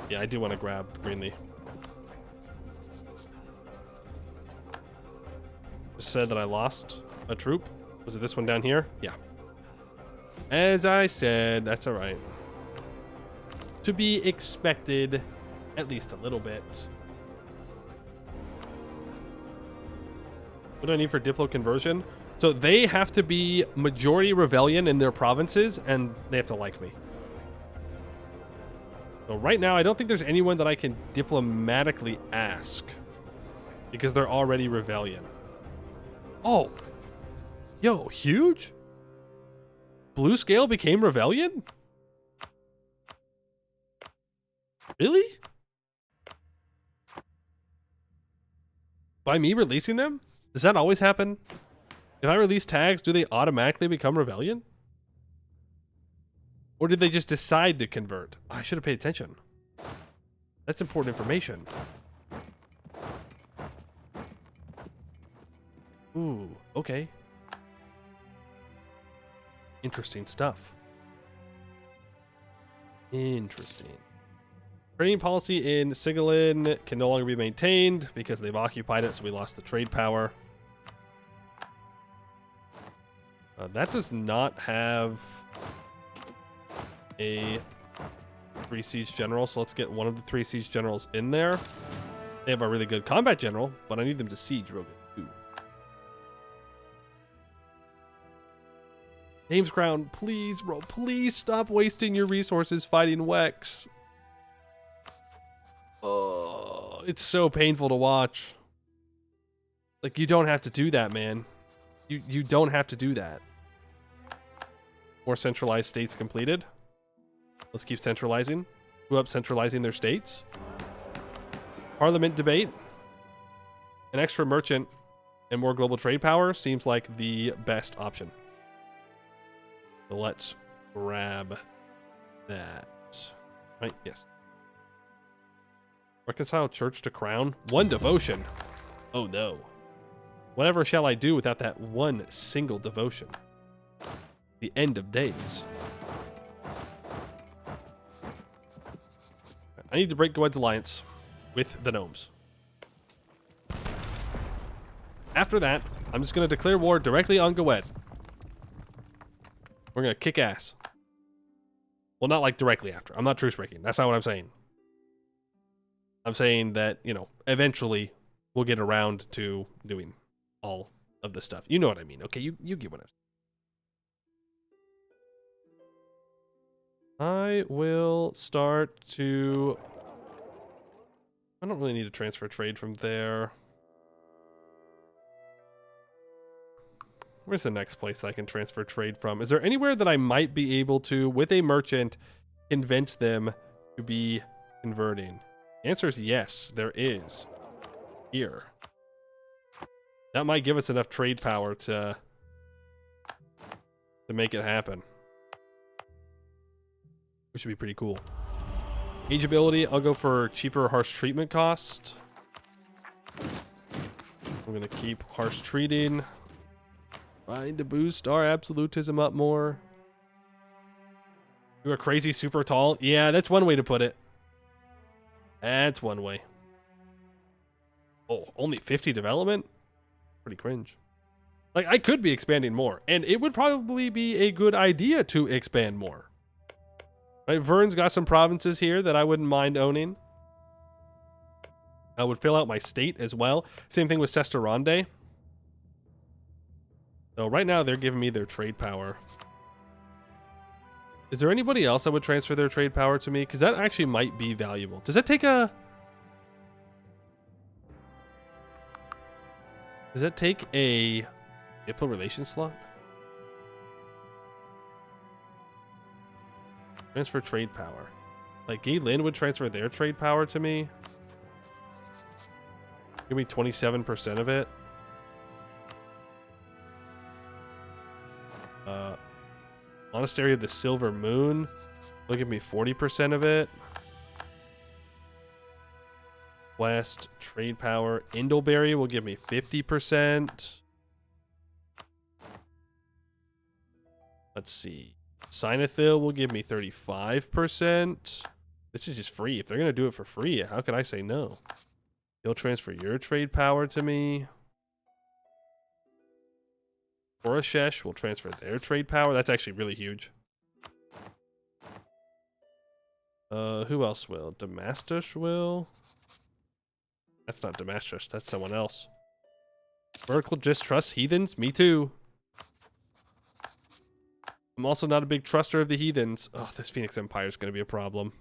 Yeah, I do want to grab Greenlee. Just said that I lost a troop. Was it this one down here? Yeah. As I said, that's alright. To be expected, at least a little bit. What do I need for Diplo conversion? So they have to be majority Ravelian in their provinces, and they have to like me. So right now, I don't think there's anyone that I can diplomatically ask, because they're already Ravelian. Oh! Yo, huge? Blue Scale became Ravelian? Really? By me releasing them? Does that always happen? If I release tags, do they automatically become Ravelian? Or did they just decide to convert? Oh, I should have paid attention. That's important information. Ooh, okay. Interesting stuff. Interesting. Trading policy in Sigalin can no longer be maintained because they've occupied it, so we lost the trade power. That does not have a 3 siege general, so let's get one of the 3 siege generals in there. They have a really good combat general, but I need them to siege real good too. James Crown, please, bro, please stop wasting your resources fighting Wex. Oh, it's so painful to watch. Like, you don't have to do that, man. You don't have to do that. More centralized states completed. Let's keep centralizing. Who up centralizing their states? Parliament debate. An extra merchant and more global trade power seems like the best option. So let's grab that. Right? Yes. Reconcile church to crown. 1 devotion. Oh no. Whatever shall I do without that one single devotion? The end of days. I need to break Gwed's alliance with the gnomes. After that, I'm just going to declare war directly on Gwed. We're going to kick ass. Well, not like directly after. I'm not truce breaking. That's not what I'm saying. I'm saying that, you know, eventually we'll get around to doing all of this stuff. You know what I mean. Okay, you get what I will start to... I don't really need to transfer trade from there. Where's the next place I can transfer trade from? Is there anywhere that I might be able to, with a merchant, convince them to be converting? The answer is yes, there is. Here. That might give us enough trade power to make it happen. Which would be pretty cool. Age ability, I'll go for cheaper harsh treatment cost. I'm going to keep harsh treating. Trying to boost our absolutism up more. You are crazy super tall? Yeah, that's one way to put it. That's one way. Oh, only 50 development? Pretty cringe. Like, I could be expanding more, and it would probably be a good idea to expand more. Right, Vern's got some provinces here that I wouldn't mind owning. I would fill out my state as well. Same thing with Sesterande. So right now they're giving me their trade power. Is there anybody else that would transfer their trade power to me? Because that actually might be valuable. Does that take a... Does that take a diplo relation slot? Transfer trade power. Like, Gay Lin would transfer their trade power to me. Give me 27% of it. Monastery of the Silver Moon will give me 40% of it. West trade power. Indleberry will give me 50%. Let's see. Sinathil will give me 35%. This is just free. If they're going to do it for free, how could I say no? You'll transfer your trade power to me. Orashesh will transfer their trade power. That's actually really huge. Who else will? Damascus will? That's not Damascus. That's someone else. Vertical just trusts heathens? Me too. I'm also not a big truster of the heathens. Oh, this Phoenix Empire is going to be a problem.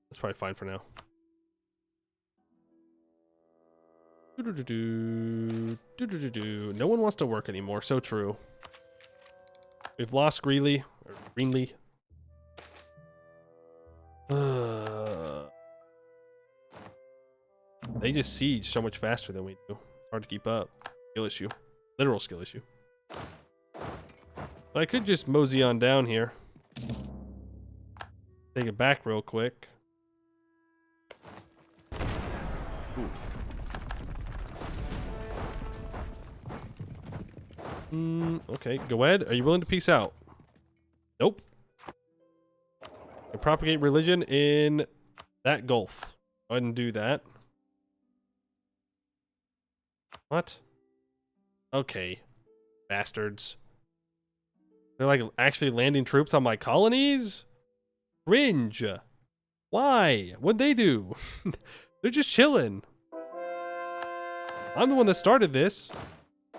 That's probably fine for now. No one wants to work anymore. So true. We've lost Greeley. Or Greenlee. They just siege so much faster than we do. It's hard to keep up. Skill issue. Literal skill issue. But I could just mosey on down here. Take it back real quick. Ooh. Okay, Gwed, are you willing to peace out? Nope. And propagate religion in that Gulf. Go ahead and do that. What? Okay. Bastards. They're like actually landing troops on my colonies? Cringe. Why? What'd they do? They're just chilling. I'm the one that started this.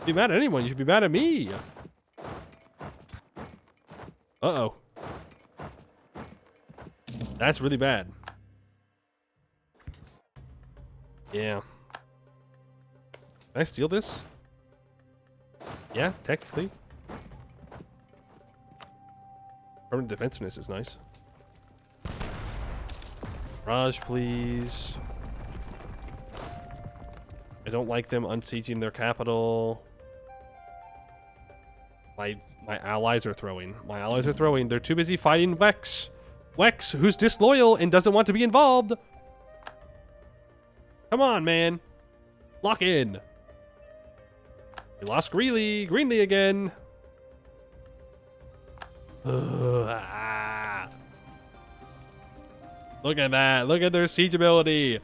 Be mad at anyone, you should be mad at me. Uh-oh. That's really bad. Yeah. Can I steal this? Yeah, technically. Permanent defensiveness is nice. Raj, please. I don't like them unsieging their capital. My allies are throwing. My allies are throwing. They're too busy fighting Wex. Wex, who's disloyal and doesn't want to be involved. Come on, man. Lock in. We lost Greenlee again. Look at that. Look at their siege ability.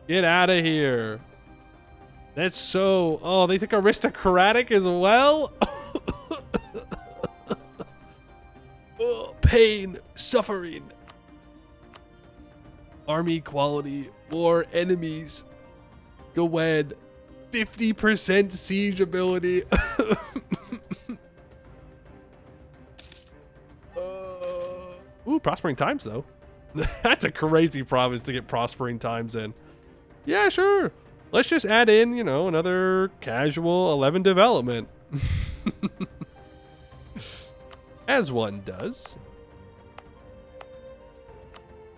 Get out of here. That's so... Oh, they took aristocratic as well? Oh, pain. Suffering. Army quality. War enemies. Go ahead. 50% siege ability. Ooh, prospering times though. That's a crazy province to get prospering times in. Yeah, sure. Let's just add in, you know, another casual 11 development. As one does.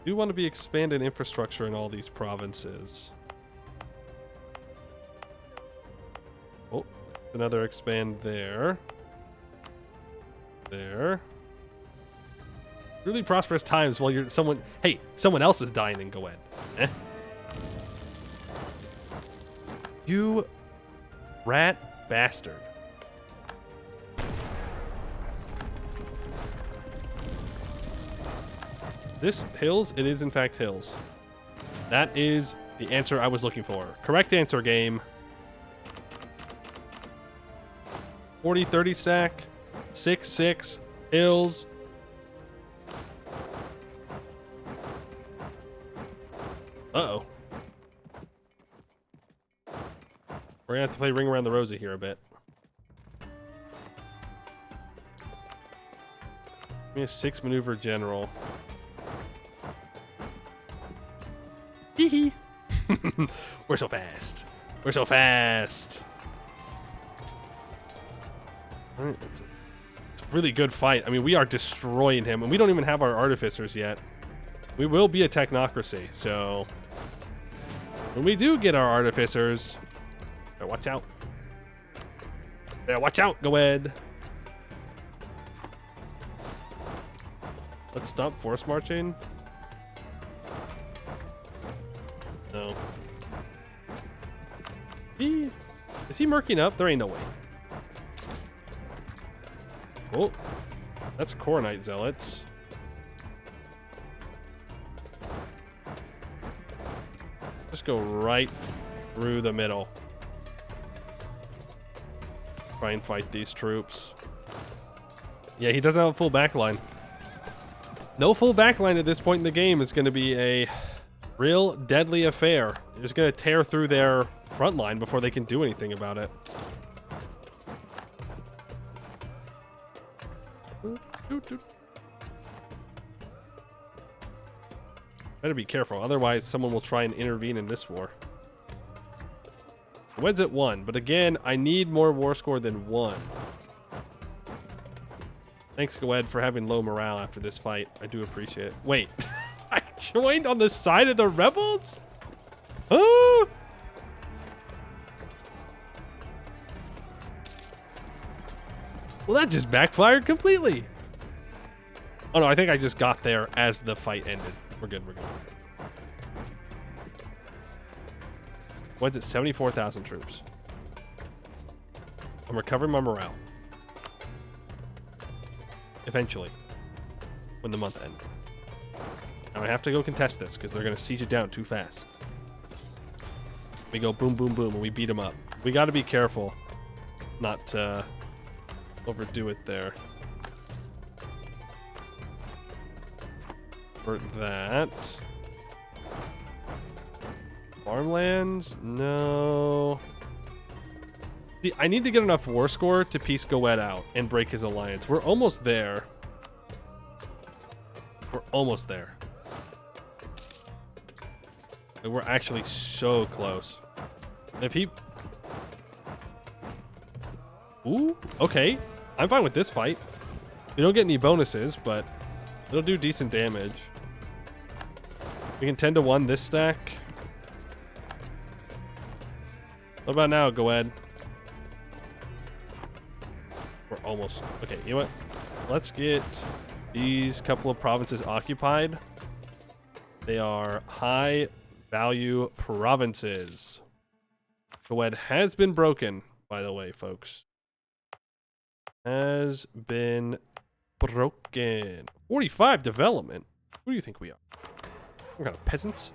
Do want to be expanding infrastructure in all these provinces. Oh, another expand there. There. Really prosperous times while you're someone... Hey, someone else is dying and go ahead. Eh? You rat bastard. This hills? It is in fact hills. That is the answer I was looking for. Correct answer, game. 40-30 stack. 6-6. Hills. Uh-oh. We're gonna have to play Ring Around the Rosie here a bit. Give me a 6 maneuver general. Hee hee. We're so fast. We're so fast. All right, it's a really good fight. I mean, we are destroying him, and we don't even have our artificers yet. We will be a technocracy, so when we do get our artificers, better watch out. Better watch out, go ahead. Let's stop force marching. No. Is he murking up? There ain't no way. Oh, that's Coronite Zealots. Just go right through the middle. Try and fight these troops. Yeah, he doesn't have a full backline. No full backline at this point in the game is going to be a real deadly affair. They're just going to tear through their front line before they can do anything about it. Better be careful, otherwise someone will try and intervene in this war. Wed's at 1, but again, I need more war score than 1. Thanks, Goed, for having low morale after this fight. I do appreciate it. Wait, I joined on the side of the rebels? Oh! Well, that just backfired completely. Oh no, I think I just got there as the fight ended. We're good, we're good. What's it? 74,000 troops. I'm recovering my morale. Eventually. When the month ends. Now I have to go contest this because they're going to siege it down too fast. We go boom, boom, boom, and we beat them up. We got to be careful not to overdo it there. for that. Farmlands? No. See, I need to get enough war score to piece Goed out and break his alliance. We're almost there. We're almost there. Like, we're actually so close. If he... Ooh, okay. I'm fine with this fight. We don't get any bonuses, but it'll do decent damage. We can 10-1 this stack. What about now, Goed? We're almost... Okay, you know what? Let's get these couple of provinces occupied. They are high value provinces. Goed has been broken, by the way, folks. Has been broken. 45 development. Who do you think we are? What kind of peasants?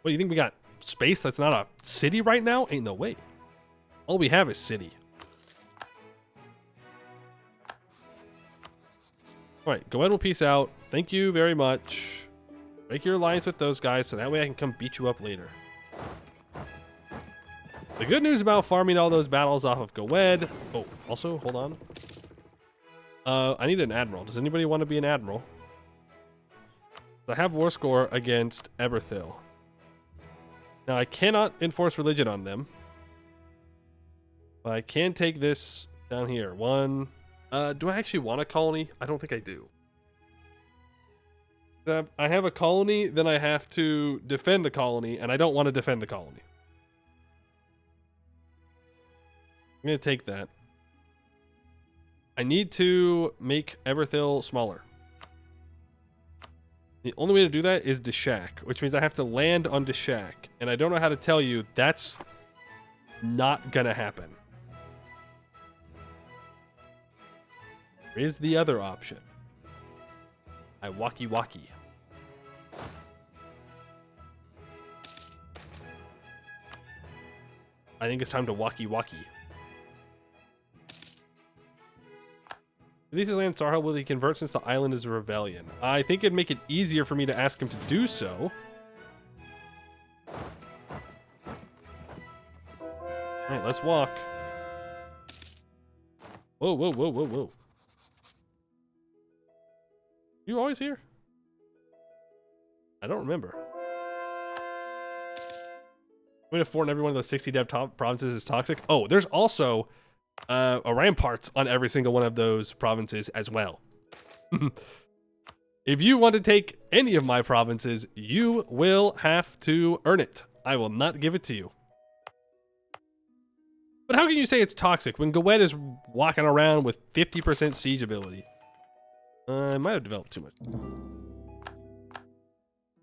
What do you think we got? Space that's not a city right now? Ain't no way. All we have is city. All right, Goed will peace out. Thank you very much. Break your alliance with those guys so that way I can come beat you up later. The good news about farming all those battles off of Goed... Oh, also, hold on. I need an admiral. Does anybody want to be an admiral? I have war score against Eberthil. Now, I cannot enforce religion on them. But I can take this down here. One... do I actually want a colony? I don't think I do. I have a colony, then I have to defend the colony, and I don't want to defend the colony. I'm going to take that. I need to make Eberthil smaller. The only way to do that is Deshak, which means I have to land on Deshak. And I don't know how to tell you that's not going to happen. There is the other option. I walkie-walkie. I think it's time to walkie-walkie. If these land Sarha, will he convert since the island is a rebellion? I think it'd make it easier for me to ask him to do so. Alright, let's walk. Whoa, whoa, whoa, whoa, whoa. You always here? I don't remember. I mean, a fort in every one of those 60 dev top provinces is toxic. Oh, there's also a ramparts on every single one of those provinces as well. If you want to take any of my provinces, you will have to earn it. I will not give it to you. But how can you say it's toxic when Goed is walking around with 50% siege ability? I might have developed too much.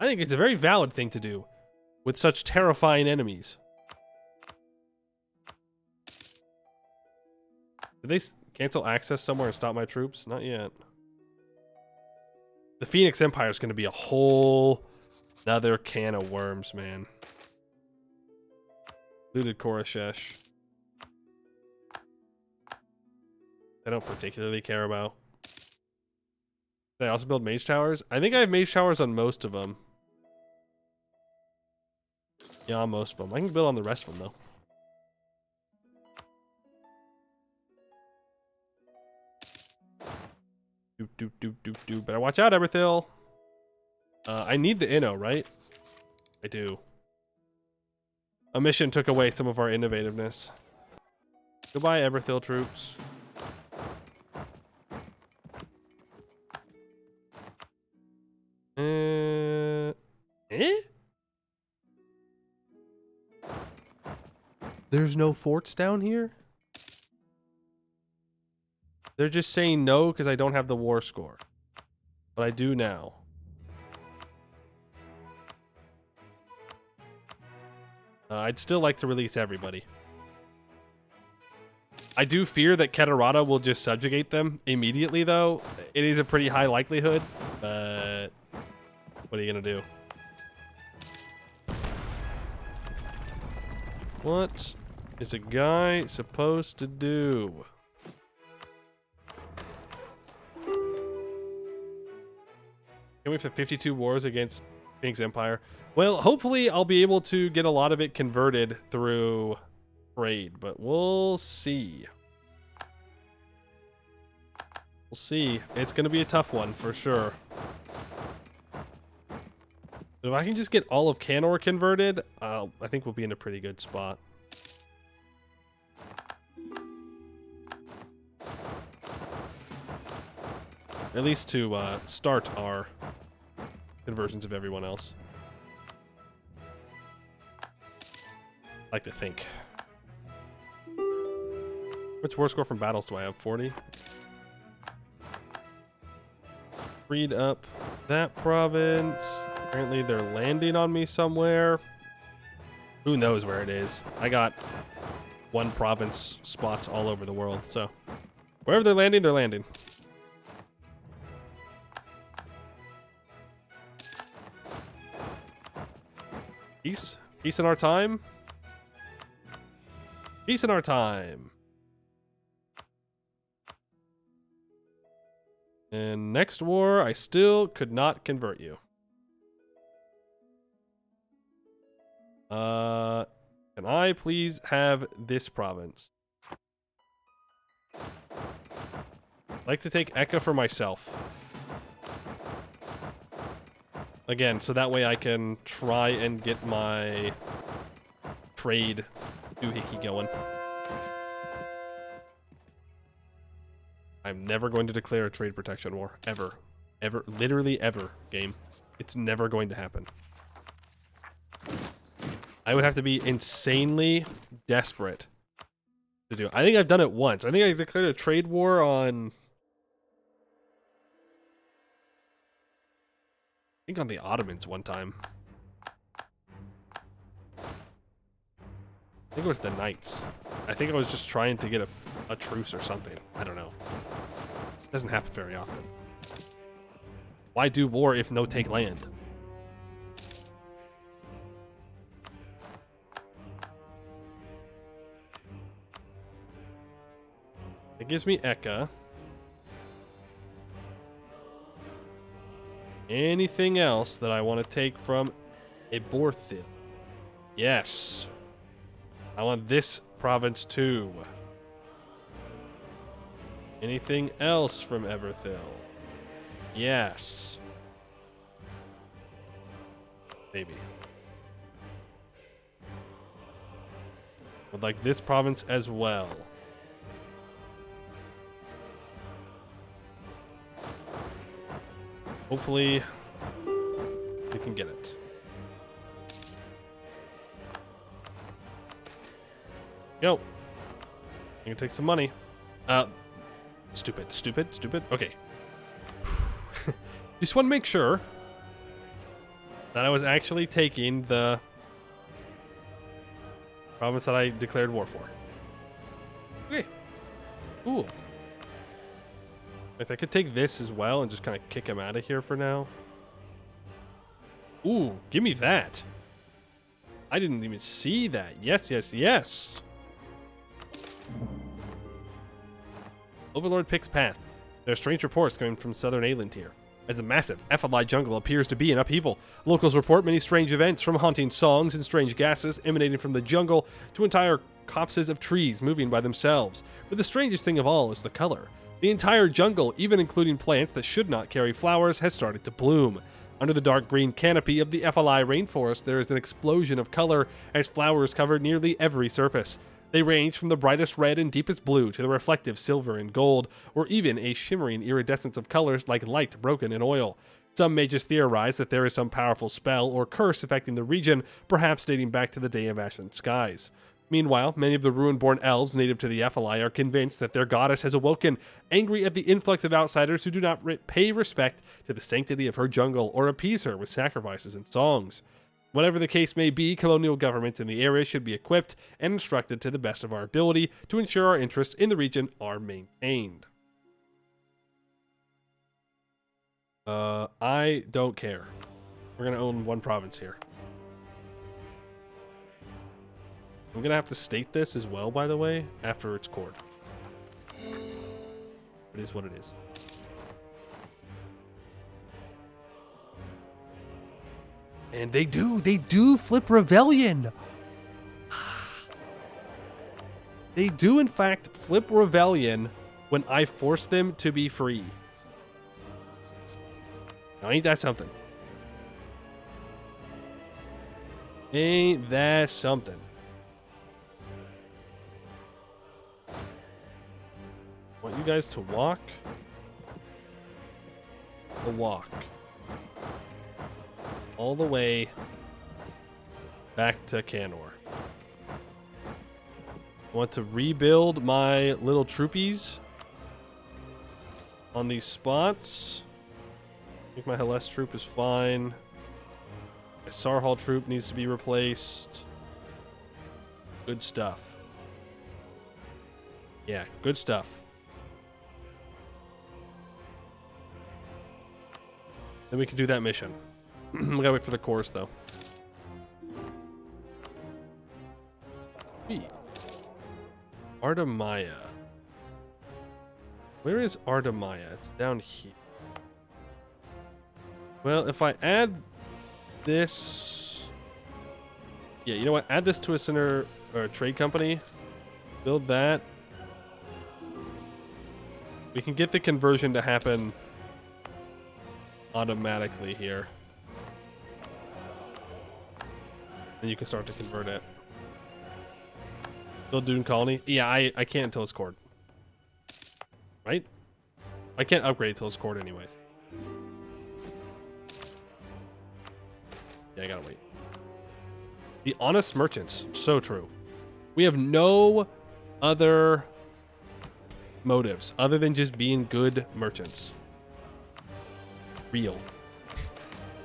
I think it's a very valid thing to do with such terrifying enemies. Did they cancel access somewhere and stop my troops? Not yet. The Phoenix Empire is going to be a whole another can of worms, man. Looted Koroshesh. I don't particularly care about. Did I also build mage towers? I think I have mage towers on most of them. Yeah, on most of them. I can build on the rest of them, though. Better watch out, Eberthil. I need the Inno, right? I do. A mission took away some of our innovativeness. Goodbye, Eberthil troops. There's no forts down here? They're just saying no because I don't have the war score. But I do now. I'd still like to release everybody. I do fear that Keterata will just subjugate them immediately, though. It is a pretty high likelihood, but what are you going to do? What is a guy supposed to do? Can Can we have 52 wars against Phoenix Empire? Well, hopefully I'll be able to get a lot of it converted through trade, but we'll see. We'll see. It's going to be a tough one for sure. But if I can just get all of Canor converted, I think we'll be in a pretty good spot. At least to start our conversions of everyone else. I like to think. Which war score from battles do I have? 40? Freed up that province. Apparently they're landing on me somewhere. Who knows where it is? I got one province spots all over the world, so wherever they're landing, they're landing. Peace. Peace in our time. Peace in our time. And next war, I still could not convert you. Can I please have this province? I'd like to take Eka for myself. Again, so that way I can try and get my trade doohickey going. I'm never going to declare a trade protection war. Ever. Ever. Literally ever, game. It's never going to happen. I would have to be insanely desperate to do it. I think I've done it once. I think I declared a trade war on... I think on the Ottomans one time. I think it was the Knights. I think I was just trying to get a truce or something. I don't know. It doesn't happen very often. Why do war if no take land? It gives me Eka. Anything else that I want to take from Eborthil? Yes. I want this province too. Anything else from Eberthil? Yes. Maybe. Would like this province as well. Hopefully, we can get it. Yo. You can take some money. Stupid. Okay. Just want to make sure that I was actually taking the province that I declared war for. Okay. Cool. I could take this as well and just kind of kick him out of here for now. Ooh, give me that. I didn't even see that. Yes. Overlord picks path. There are strange reports coming from southern Aelintir, as the massive Ephelai jungle appears to be in upheaval. Locals report many strange events, from haunting songs and strange gases emanating from the jungle to entire copses of trees moving by themselves. But the strangest thing of all is the color. The entire jungle, even including plants that should not carry flowers, has started to bloom. Under the dark green canopy of the Ephelai rainforest, there is an explosion of color as flowers cover nearly every surface. They range from the brightest red and deepest blue to the reflective silver and gold, or even a shimmering iridescence of colors like light broken in oil. Some may just theorize that there is some powerful spell or curse affecting the region, perhaps dating back to the Day of Ashen Skies. Meanwhile, many of the ruin-born elves native to the Ephelai are convinced that their goddess has awoken, angry at the influx of outsiders who do not pay respect to the sanctity of her jungle or appease her with sacrifices and songs. Whatever the case may be, colonial governments in the area should be equipped and instructed to the best of our ability to ensure our interests in the region are maintained. I don't care. We're going to own one province here. I'm going to have to state this as well, by the way, after it's cored. It is what it is. And they do flip Ravelian. They do, in fact, flip Ravelian when I force them to be free. Now, ain't that something? Ain't that something? I want you guys to walk. The walk. All the way back to Canor. I want to rebuild my little troopies on these spots. I think my Hellas troop is fine. My Sarhal troop needs to be replaced. Good stuff. Yeah, good stuff. Then we can do that mission. We gotta wait for the course, though. Sweet. Ardamaya. Where is Ardamaya? It's down here. Well, if I add this... Yeah, you know what? Add this to a center or a trade company. Build that. We can get the conversion to happen automatically here. And you can start to convert it. Build Dune Colony? Yeah, I can't until it's cored. Right? I can't upgrade until it's cored anyways. Yeah, I gotta wait. The honest merchants. So true. We have no other motives other than just being good merchants. Real.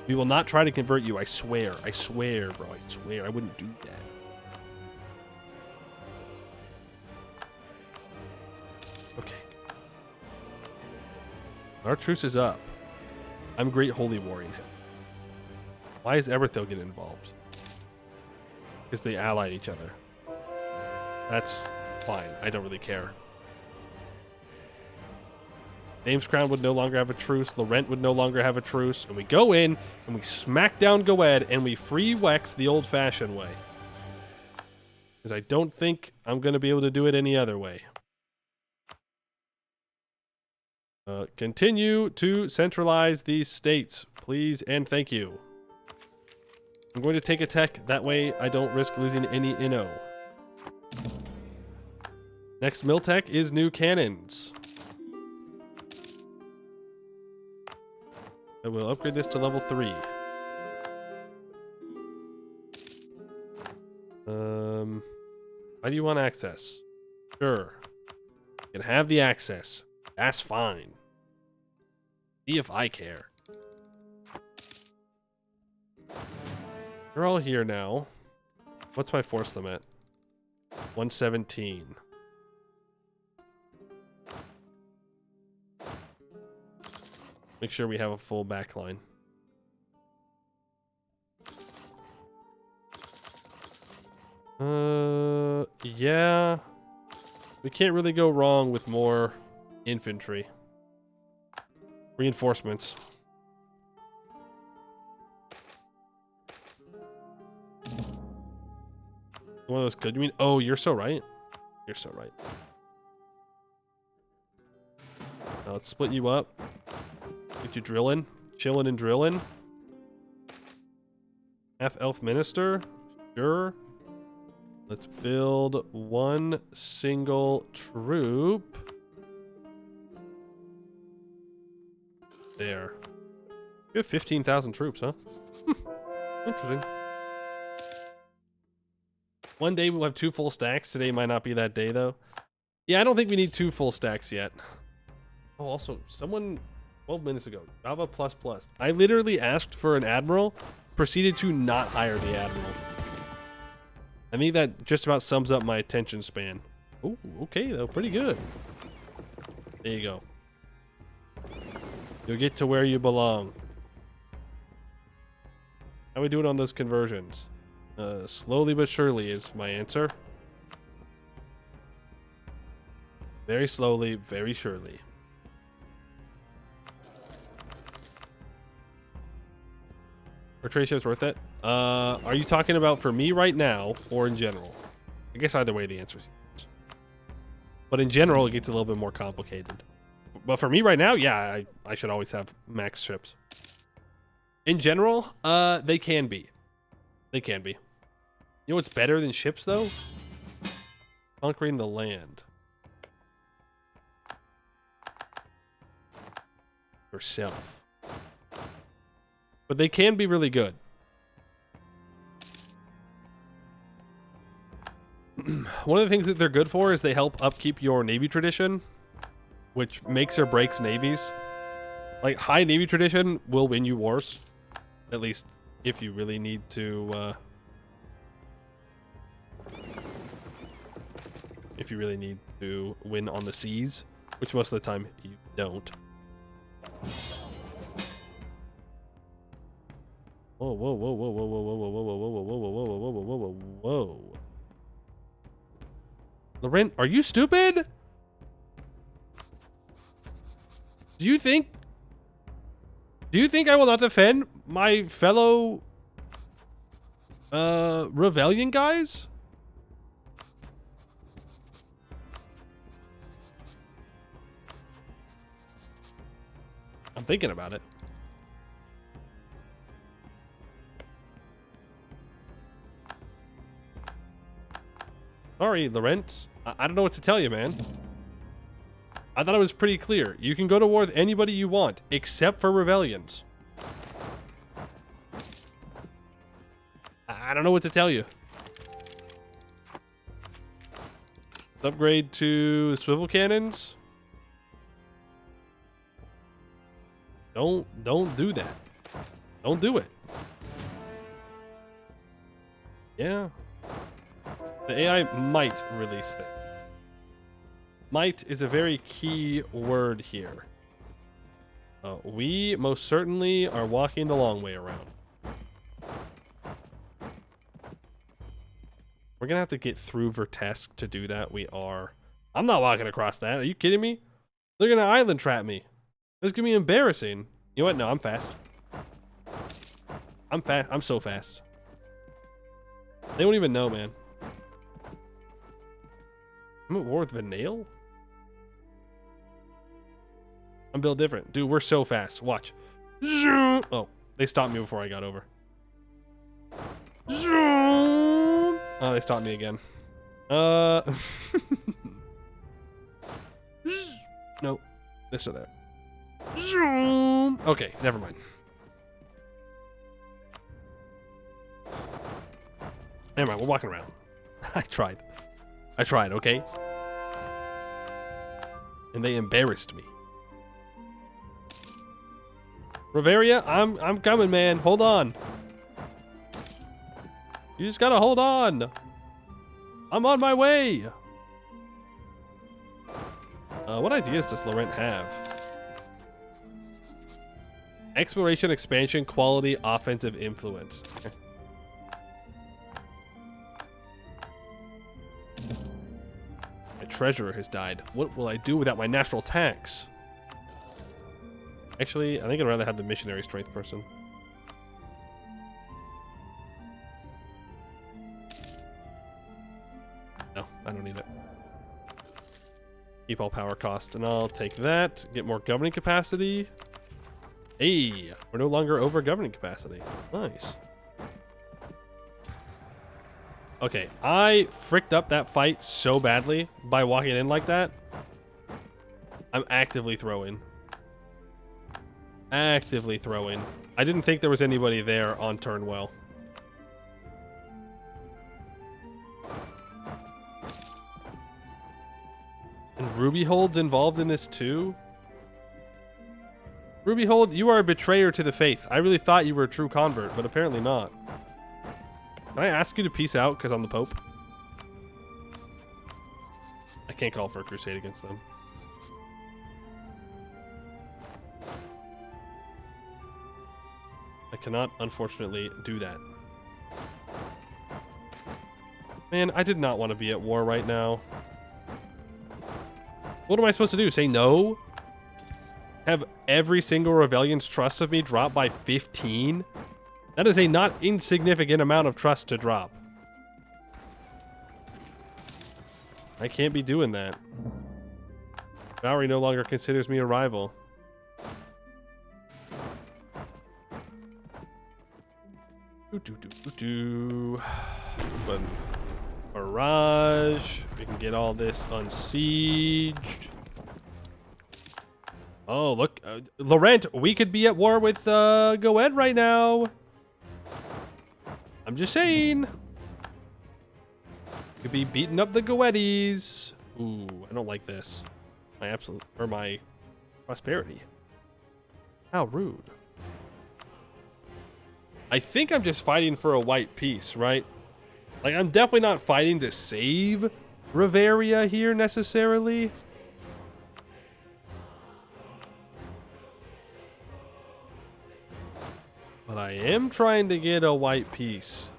We will not try to convert you, I swear. I swear, bro. I swear. I wouldn't do that. Okay. Our truce is up. I'm Great Holy Warring him. Why is Everthil getting involved? Because they allied each other. That's fine. I don't really care. Name's Crown would no longer have a truce. Laurent would no longer have a truce. And we go in and we smack down Goed and we free Wex the old-fashioned way. Because I don't think I'm going to be able to do it any other way. Continue to centralize these states, please and thank you. I'm going to take a tech. That way I don't risk losing any Inno. Next mill tech is new cannons. I will upgrade this to level 3. Why do you want access? Sure. You can have the access. That's fine. See if I care. They're all here now. What's my force limit? 117. Make sure we have a full backline. Yeah. We can't really go wrong with more infantry. Reinforcements. One of those could. You mean? Oh, you're so right. You're so right. Now let's split you up. Get you drilling, chilling and drilling. Half elf minister, sure. Let's build one single troop. There. You have 15,000 troops, huh? Interesting. One day we'll have 2 full stacks. Today might not be that day, though. Yeah, I don't think we need 2 full stacks yet. Oh, also, someone 12 minutes ago, Java++. I literally asked for an admiral, proceeded to not hire the admiral. I think that just about sums up my attention span. Oh, okay, though. Pretty good. There you go. You'll get to where you belong. How we doing on those conversions? Slowly but surely is my answer. Very slowly, very surely. Are trade ships worth it? Are you talking about for me right now or in general? I guess either way the answer is yes. But in general, it gets a little bit more complicated. But for me right now, yeah, I should always have max ships. In general, they can be. They can be. You know what's better than ships, though? Conquering the land. Yourself. But they can be really good. One of the things that they're good for is they help upkeep your Navy tradition, which makes or breaks navies. Like, high Navy tradition will win you wars. At least if you really need to, if you really need to win on the seas, which most of the time you don't. Whoa, whoa, whoa, whoa, whoa, whoa, whoa, whoa, whoa, whoa, whoa, whoa, whoa, whoa, whoa, whoa, whoa, whoa, whoa. Laurent, are you stupid? Do you think I will not defend my fellow Ravelian guys? I'm thinking about it. Sorry, Laurent. I don't know what to tell you, man. I thought it was pretty clear. You can go to war with anybody you want, except for Ravelians. I don't know what to tell you. Upgrade to swivel cannons. Don't do that. Don't do it. Yeah. The AI might release things. Might is a very key word here. We most certainly are walking the long way around. We're gonna have to get through Vertesk to do that. We are. I'm not walking across that. Are you kidding me? They're gonna island trap me. This is gonna be embarrassing. You know what? No, I'm fast. I'm fast. I'm so fast. They won't even know, man. I'm at war with Vanale? I'm built different. Dude, we're so fast. Watch. Oh, they stopped me before I got over. Oh, they stopped me again. Nope. They're still there. Okay, never mind. Never mind, we're walking around. I tried, okay? And they embarrassed me. Riveria, I'm coming, man. Hold on. You just gotta hold on. I'm on my way. What ideas does Laurent have? Exploration, expansion, quality, offensive influence. My treasurer has died. What will I do without my natural tax? Actually, I think I'd rather have the missionary strength person. No, I don't need it. Keep all power cost, and I'll take that. Get more governing capacity. Hey, we're no longer over governing capacity. Nice. Okay, I fricked up that fight so badly by walking in like that. I'm actively throwing. Actively throwing. I didn't think there was anybody there on turn well. And Rubyhold's involved in this too? Rubyhold, you are a betrayer to the faith. I really thought you were a true convert, but apparently not. Can I ask you to peace out because I'm the Pope? I can't call for a crusade against them. I cannot, unfortunately, do that. Man, I did not want to be at war right now. What am I supposed to do? Say no? Have every single Ravelian's trust of me drop by 15? That is a not insignificant amount of trust to drop. I can't be doing that. Valerie no longer considers me a rival. But barrage. We can get all this unsieged. Oh, look. Laurent, we could be at war with Goed right now. I'm just saying. Could be beating up the Goettes. Ooh, I don't like this. My prosperity. How rude. I think I'm just fighting for a white peace, right? Like, I'm definitely not fighting to save Riveria here necessarily. But I am trying to get a white peace.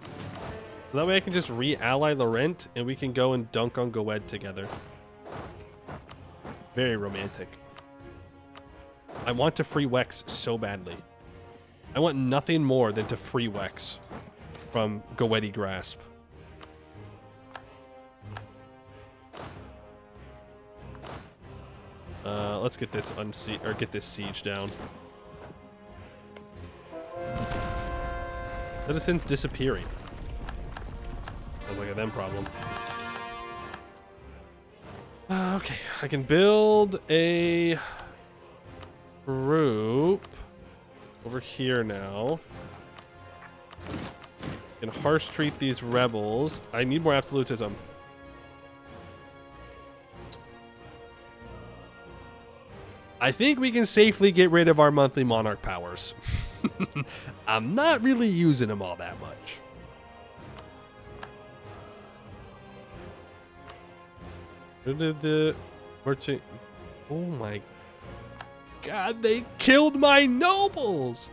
So that way I can just re-ally Laurent and we can go and dunk on Goed together. Very romantic. I want to free Wex so badly. I want nothing more than to free Wex from Goetti grasp. Let's get this get this siege down. Citizens disappearing. Sounds like a them problem. Okay, I can build a group over here now. I can harsh treat these rebels. I need more absolutism. I think we can safely get rid of our monthly monarch powers. I'm not really using them all that much. The merchant. Oh my God, they killed my nobles.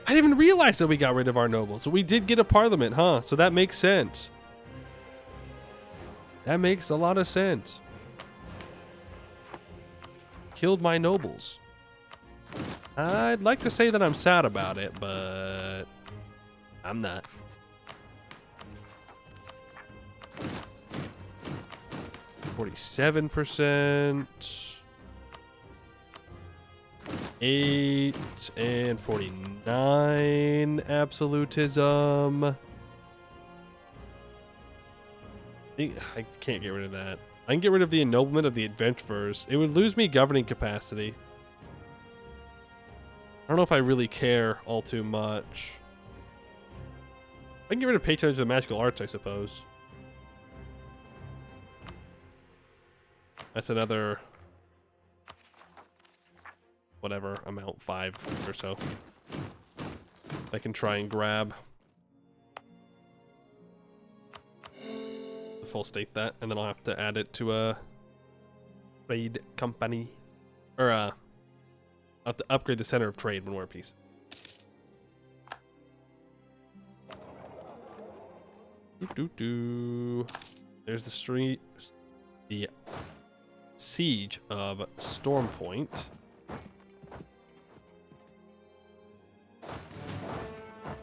I didn't even realize that we got rid of our nobles. We did get a parliament, huh? So that makes sense. That makes a lot of sense. Killed my nobles. I'd like to say that I'm sad about it, but I'm not. %, 8 and 49 absolutism. I can't get rid of that. I can get rid of the ennoblement of the adventurers. It would lose me governing capacity. I don't know if I really care all too much. I can get rid of patronage of the magical arts, I suppose. That's another whatever amount, 5 or so. I can try and grab. Full state that, and then I'll have to add it to a trade company. Or I'll have to upgrade the center of trade when we're at peace. There's the street. The siege of Stormpoint.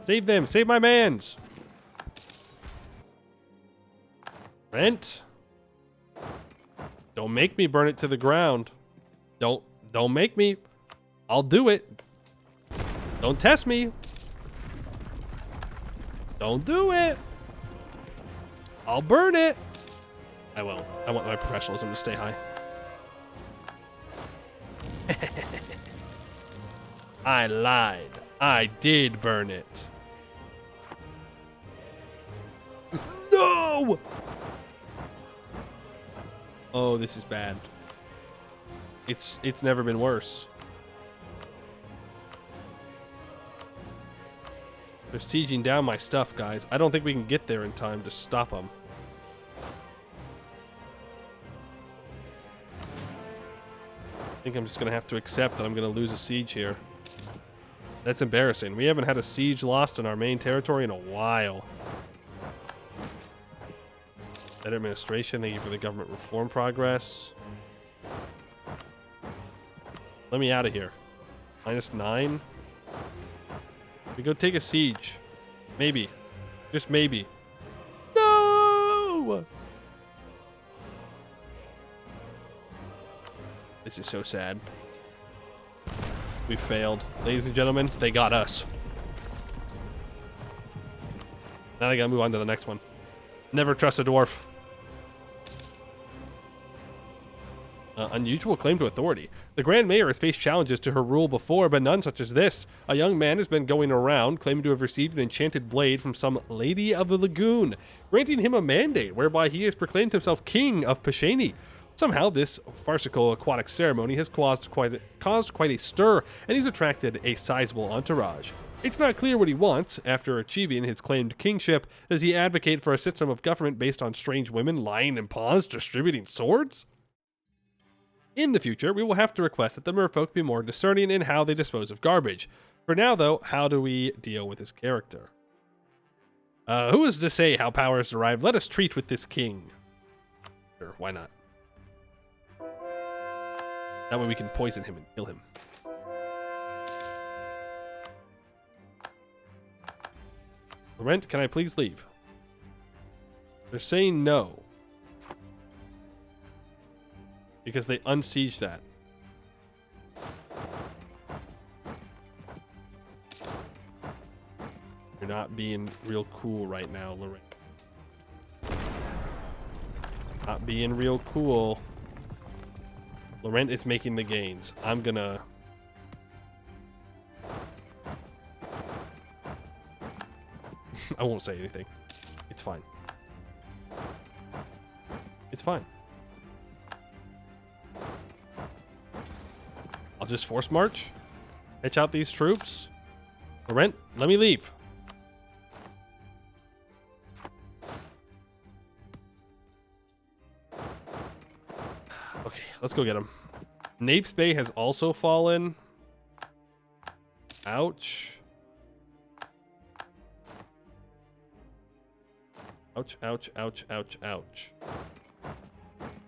Save them! Save my mans! Rent? Don't make me burn it to the ground. Don't make me. I'll do it. Don't test me. Don't do it. I'll burn it. I won't. I want my professionalism to stay high. I lied. I did burn it. No! Oh, this is bad. It's never been worse. They're sieging down my stuff, guys. I don't think we can get there in time to stop them. I think I'm just going to have to accept that I'm going to lose a siege here. That's embarrassing. We haven't had a siege lost in our main territory in a while. Better administration, thank you for the government reform progress. Let me out of here. -9. We go take a siege. Maybe. Just maybe. No! This is so sad. We failed. Ladies and gentlemen, they got us. Now they gotta move on to the next one. Never trust a dwarf. Unusual claim to authority. The Grand Mayor has faced challenges to her rule before, but none such as this. A young man has been going around claiming to have received an enchanted blade from some lady of the lagoon, granting him a mandate whereby he has proclaimed himself king of Pashani. Somehow, this farcical aquatic ceremony has caused quite a stir, and he's attracted a sizable entourage. It's not clear what he wants. After achieving his claimed kingship, does he advocate for a system of government based on strange women lying in ponds distributing swords? In the future, we will have to request that the merfolk be more discerning in how they dispose of garbage. For now, though, how do we deal with this character? Who is to say how power is derived? Let us treat with this king. Sure, why not? That way we can poison him and kill him. Laurent, can I please leave? They're saying no. Because they unsiege that. You're not being real cool right now, Laurent. Not being real cool. Laurent is making the gains. I'm gonna... I won't say anything. It's fine. It's fine. I'll just force march. Hitch out these troops. Laurent, let me leave. Okay, let's go get him. Napes Bay has also fallen. Ouch. Ouch, ouch, ouch, ouch, ouch.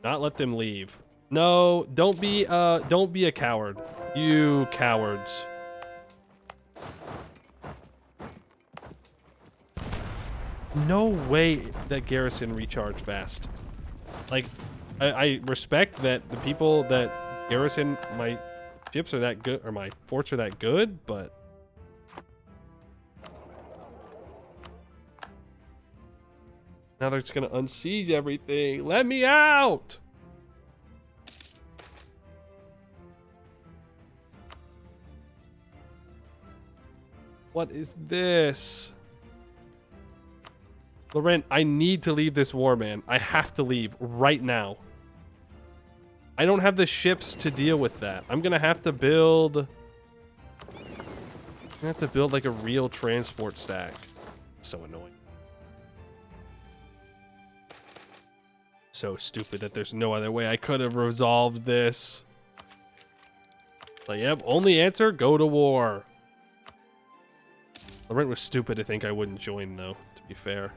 Not let them leave. No, don't be a coward. You cowards. No way that garrison recharged fast. Like, I respect that the people that garrison my ships are that good, or my forts are that good, but... Now they're just gonna unsiege everything. Let me out! What is this? Laurent, I need to leave this war, man. I have to leave right now. I don't have the ships to deal with that. I'm gonna have to build... like a real transport stack. So annoying. So stupid that there's no other way I could have resolved this. Like, yep, only answer, go to war. Laurent was stupid to think I wouldn't join, though, to be fair.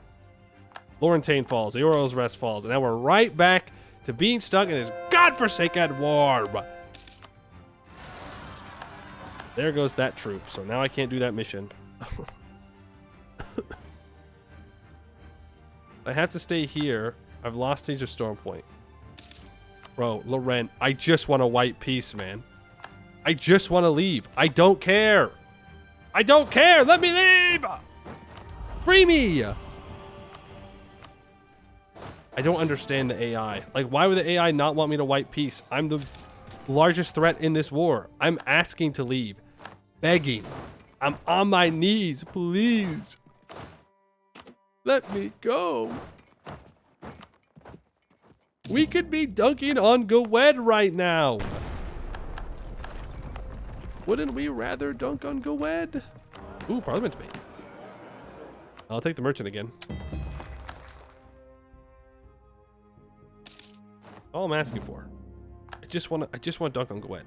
Laurentane falls, Eorl's Rest falls, and now we're right back to being stuck in this godforsaken war. There goes that troop, so now I can't do that mission. I have to stay here. I've lost Siege of Stormpoint. Bro, Laurent, I just want a white peace, man. I just want to leave. I don't care. I don't care. Let me leave. Free me. I don't understand the AI. Like, why would the AI not want me to white peace? I'm the largest threat in this war. I'm asking to leave. Begging. I'm on my knees. Please. Let me go. We could be dunking on Gowed right now. Wouldn't we rather dunk on Gowed? Ooh, Parliament bait. I'll take the merchant again. All I'm asking for. I just want to dunk on Gowed.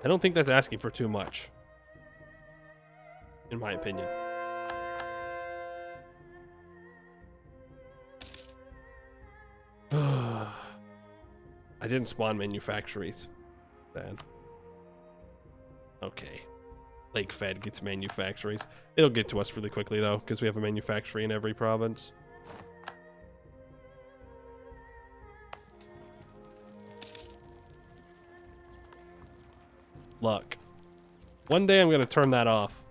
I don't think that's asking for too much, in my opinion. I didn't spawn manufactories. Bad. Okay. Lake Fed gets manufactories. It'll get to us really quickly though, because we have a manufactory in every province. Luck. One day I'm going to turn that off.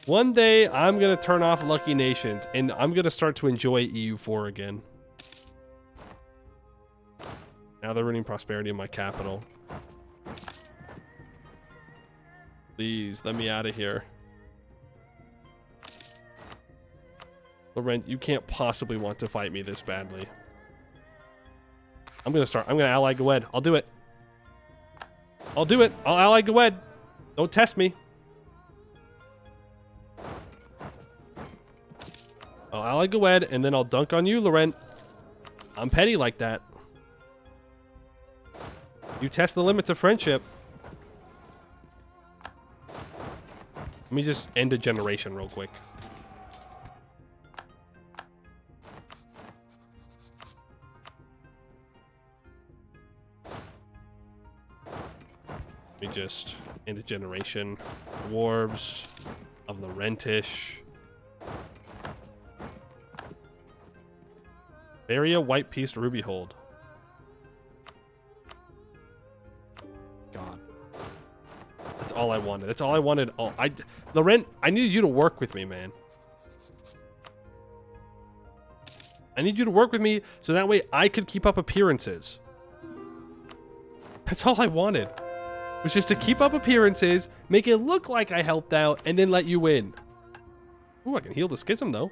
One day I'm going to turn off Lucky Nations and I'm going to start to enjoy EU4 again. Now they're ruining prosperity in my capital. Please, let me out of here. Laurent, you can't possibly want to fight me this badly. I'm going to ally Gwed. I'll do it. I'll do it. I'll ally Gwed. Don't test me. I'll ally Gwed, and then I'll dunk on you, Laurent. I'm petty like that. You test the limits of friendship. Let me just end a generation real quick. Let me just end a generation. Dwarves of Laurentish. Varia White Piece Ruby Hold. God. That's all I wanted. That's all I wanted. Oh, Laurent, I needed you to work with me, man. I need you to work with me so that way I could keep up appearances. That's all I wanted. Was just to keep up appearances, make it look like I helped out, and then let you win. Ooh, I can heal the schism, though.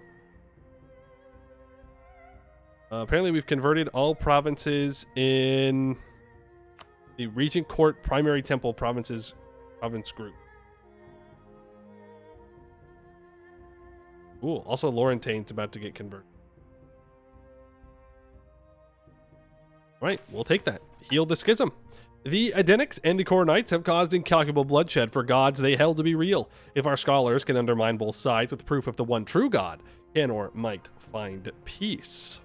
Apparently, we've converted all provinces in the Regent Court Primary Temple province group. Ooh, also Laurentain's about to get converted. All right, we'll take that. Heal the schism. The Adenics and the Core Knights have caused incalculable bloodshed for gods they held to be real. If our scholars can undermine both sides with proof of the one true god, can or might find peace.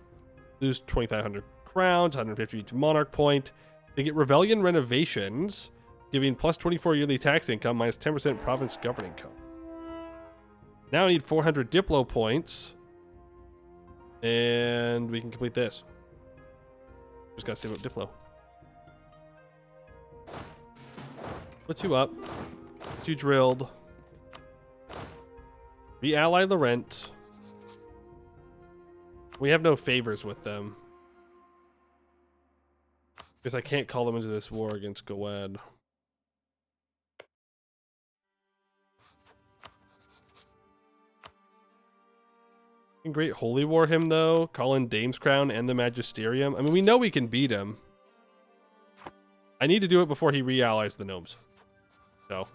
Lose 2,500 crowns, 150 each monarch point. They get Ravelian renovations, giving plus 24 yearly tax income, minus 10% province governing income. Now I need 400 Diplo points, and we can complete this. Just gotta save up Diplo. Put you up. Get you drilled. Re-ally Laurent. We have no favors with them. Because I can't call them into this war against Gwed. Can Great Holy War him, though. Call in Dame's Crown and the Magisterium. I mean, we know we can beat him. I need to do it before he re-allies the gnomes. So.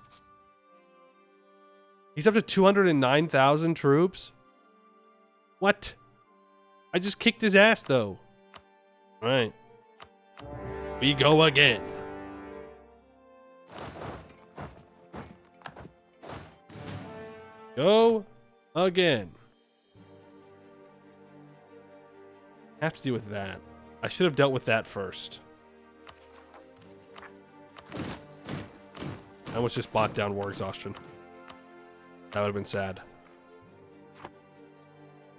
He's up to 209,000 troops? What? I just kicked his ass, though. All right. We go again. Go again. Have to deal with that. I should have dealt with that first. I almost just bought down war exhaustion. That would have been sad.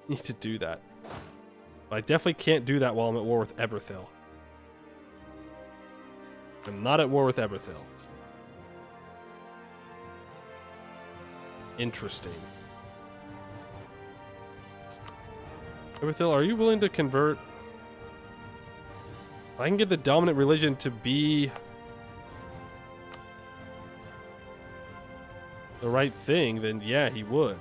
Need to do that. But I definitely can't do that while I'm at war with Eberthil. I'm not at war with Eberthil. Interesting. Eberthil, are you willing to convert? If I can get the dominant religion to be the right thing, then yeah, he would.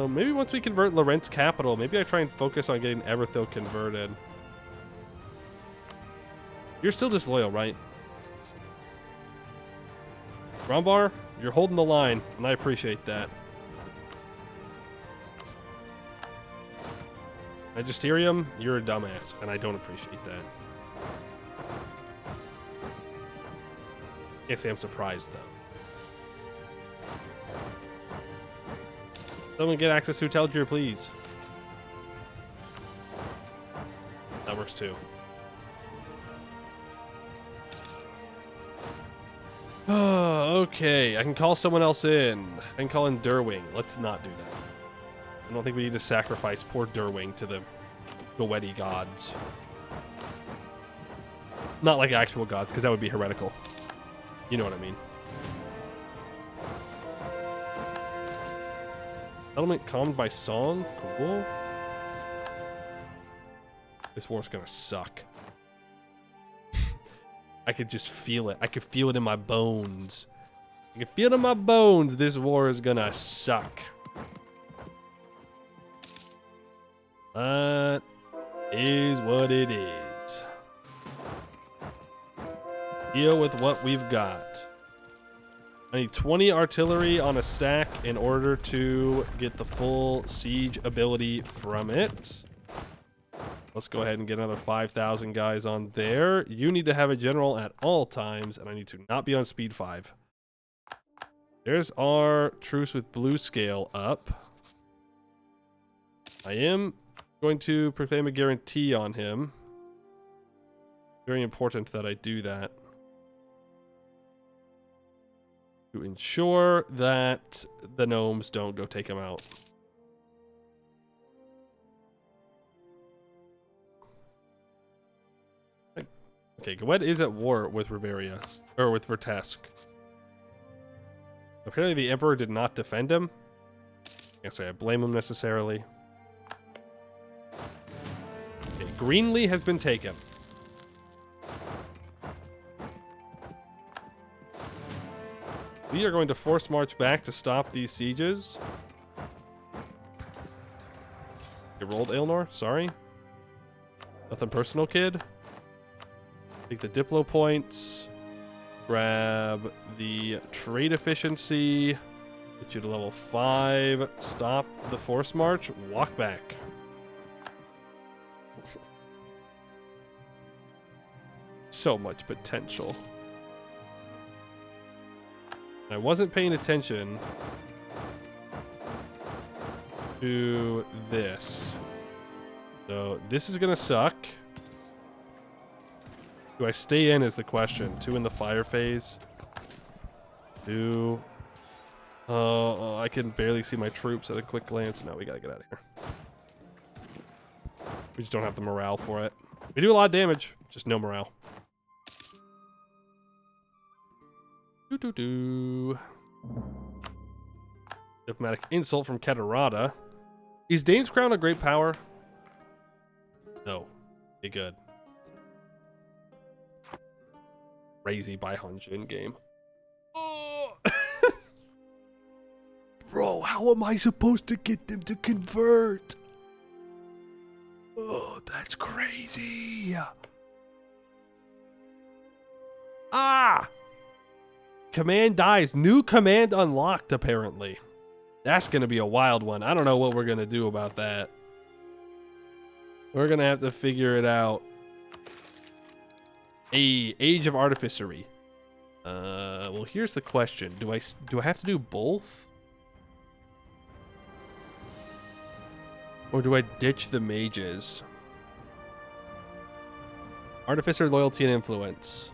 Maybe once we convert Laurent's capital, maybe I try and focus on getting Eberthil converted. You're still disloyal, right? Rombar, you're holding the line, and I appreciate that. Magisterium, you're a dumbass, and I don't appreciate that. Can't say I'm surprised, though. Someone get access to Telgier, please. That works too. Okay, I can call someone else in. I can call in Derwing. Let's not do that. I don't think we need to sacrifice poor Derwing to the Goetti gods. Not like actual gods, because that would be heretical. You know what I mean. Settlement calmed by song? Cool. This war's gonna suck. I could just feel it. I could feel it in my bones. I can feel it in my bones. This war is gonna suck. That is what it is. Deal with what we've got. I need 20 artillery on a stack in order to get the full siege ability from it. Let's go ahead and get another 5,000 guys on there. You need to have a general at all times, and I need to not be on speed 5. There's our truce with blue scale up. I am going to proclaim a guarantee on him. Very important that I do that. To ensure that the gnomes don't go take him out. Okay, Gwed is at war with Riveria, or with Vertesk. Apparently the Emperor did not defend him. Can't say I blame him necessarily. Okay, Greenlee has been taken. We are going to force march back to stop these sieges. You rolled, Aelnor? Sorry. Nothing personal, kid. Take the Diplo points. Grab the trade efficiency. Get you to level 5. Stop the force march. Walk back. So much potential. I wasn't paying attention to this. So this is gonna suck. Do I stay in is the question. 2 in the fire phase. 2. Oh, I can barely see my troops at a quick glance. No, we gotta get out of here. We just don't have the morale for it. We do a lot of damage, just no morale. Diplomatic insult from Catarata. Is Dane's Crown a great power? No. Okay, good. Crazy by Hunjin game. Oh. Bro, how am I supposed to get them to convert? Oh, that's crazy. Ah! Command dies. New command unlocked, apparently. That's going to be a wild one. I don't know what we're going to do about that. We're going to have to figure it out. Age of Artificery. Well, here's the question. Do I have to do both? Or do I ditch the mages? Artificer, loyalty, and influence.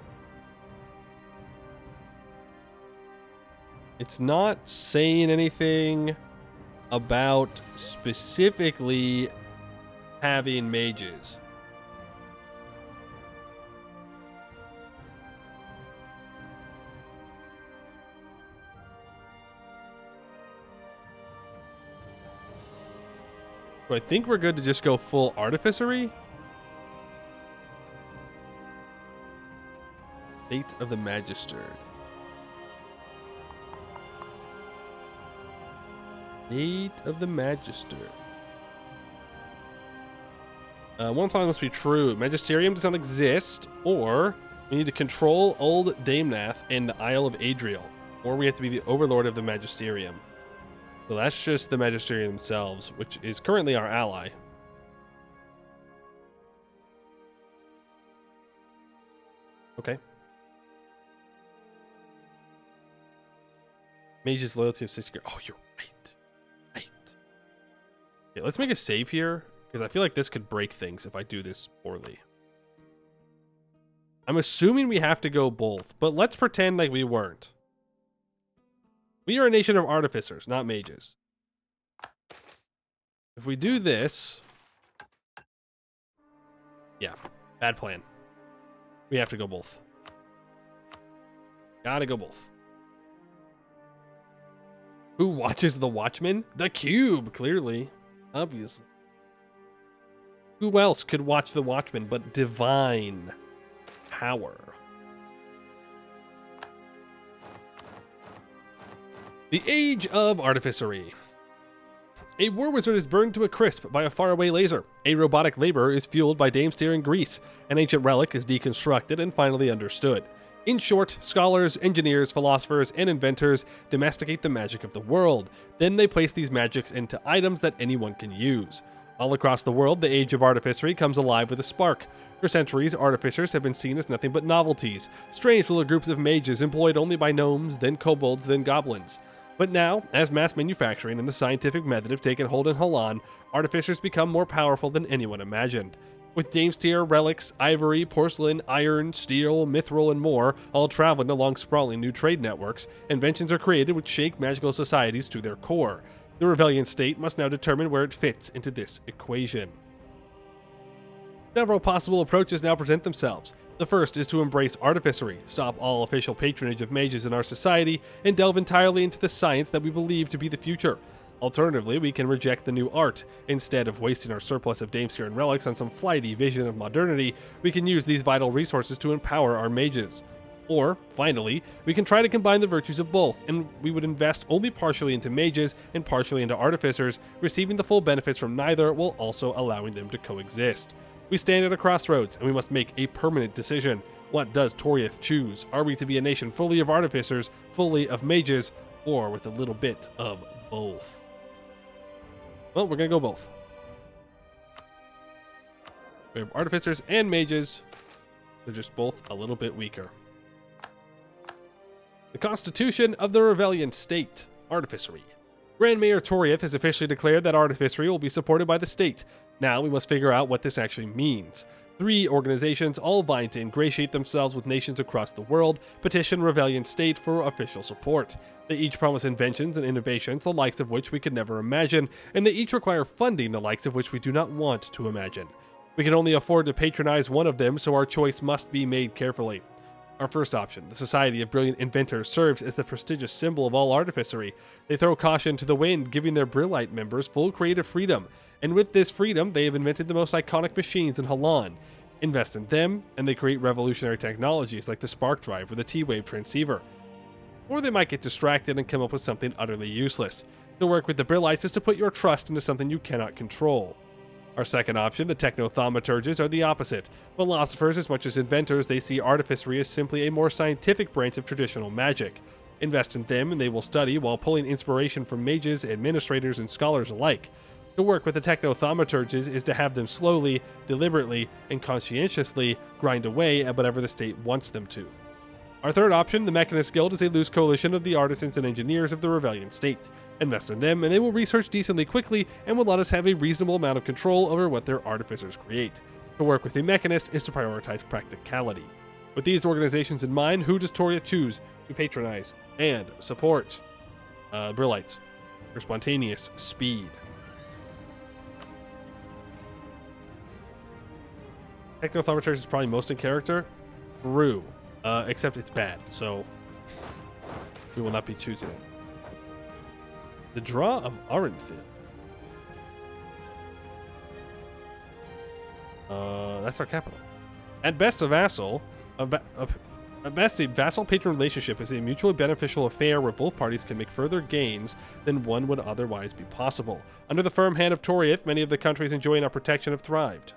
It's not saying anything about specifically having mages. So I think we're good to just go full artificery. Fate of the Magister. Fate of the Magister. One thought must be true. Magisterium does not exist, or we need to control Old Damenath and the Isle of Adriel, or we have to be the overlord of the Magisterium. So that's just the Magisterium themselves, which is currently our ally. Okay. Mage's loyalty of 60. Oh, you're right. Right. Okay, let's make a save here, because I feel like this could break things if I do this poorly. I'm assuming we have to go both, but let's pretend like we weren't. We are a nation of artificers, not mages. If we do this... Yeah, bad plan. We have to go both. Gotta go both. Who watches The Watchmen? The Cube, clearly. Obviously. Who else could watch The Watchmen but divine power? The Age of Artificery. A war wizard is burned to a crisp by a faraway laser. A robotic laborer is fueled by Damestyr and Grease. An ancient relic is deconstructed and finally understood. In short, scholars, engineers, philosophers, and inventors domesticate the magic of the world. Then they place these magics into items that anyone can use. All across the world, the Age of Artificery comes alive with a spark. For centuries, artificers have been seen as nothing but novelties, strange little groups of mages employed only by gnomes, then kobolds, then goblins. But now, as mass manufacturing and the scientific method have taken hold in Halan, artificers become more powerful than anyone imagined. With Damestyr, relics, ivory, porcelain, iron, steel, mithril, and more, all traveling along sprawling new trade networks, inventions are created which shake magical societies to their core. The Ravelian state must now determine where it fits into this equation. Several possible approaches now present themselves. The first is to embrace artificery, stop all official patronage of mages in our society, and delve entirely into the science that we believe to be the future. Alternatively, we can reject the new art. Instead of wasting our surplus of Damestyr and relics on some flighty vision of modernity, we can use these vital resources to empower our mages. Or, finally, we can try to combine the virtues of both, and we would invest only partially into mages and partially into artificers, receiving the full benefits from neither while also allowing them to coexist. We stand at a crossroads, and we must make a permanent decision. What does Toriath choose? Are we to be a nation fully of artificers, fully of mages, or with a little bit of both? Well, we're going to go both. We have artificers and mages. They're just both a little bit weaker. The Constitution of the Ravelian State. Artificery. Grand Mayor Toriath has officially declared that artificery will be supported by the state. Now we must figure out what this actually means. 3 organizations, all vying to ingratiate themselves with nations across the world, petition Ravelian State for official support. They each promise inventions and innovations, the likes of which we could never imagine, and they each require funding, the likes of which we do not want to imagine. We can only afford to patronize one of them, so our choice must be made carefully. Our first option, the Society of Brilliant Inventors, serves as the prestigious symbol of all artificery. They throw caution to the wind, giving their Brillite members full creative freedom. And with this freedom, they have invented the most iconic machines in Halan. Invest in them, and they create revolutionary technologies like the spark drive or the T-wave transceiver. Or they might get distracted and come up with something utterly useless. To work with the Brillites is to put your trust into something you cannot control. Our second option, the Techno-Thaumaturges, are the opposite. Philosophers, as much as inventors, they see artificery as simply a more scientific branch of traditional magic. Invest in them, and they will study while pulling inspiration from mages, administrators, and scholars alike. To work with the Techno-Thaumaturges is to have them slowly, deliberately, and conscientiously grind away at whatever the state wants them to. Our third option, the Mechanist Guild, is a loose coalition of the artisans and engineers of the Ravelian state. Invest in them, and they will research decently quickly and will let us have a reasonable amount of control over what their artificers create. To work with a Mechanist is to prioritize practicality. With these organizations in mind, who does Toriath choose to patronize and support? Brillites, for spontaneous speed. Techno-Thaumaturge is probably most in character. True. Except it's bad, so we will not be choosing it. The Draw of Arenthid. That's our capital. At best, a vassal. At best, a vassal-patron relationship is a mutually beneficial affair where both parties can make further gains than one would otherwise be possible. Under the firm hand of Toriath, many of the countries enjoying our protection have thrived.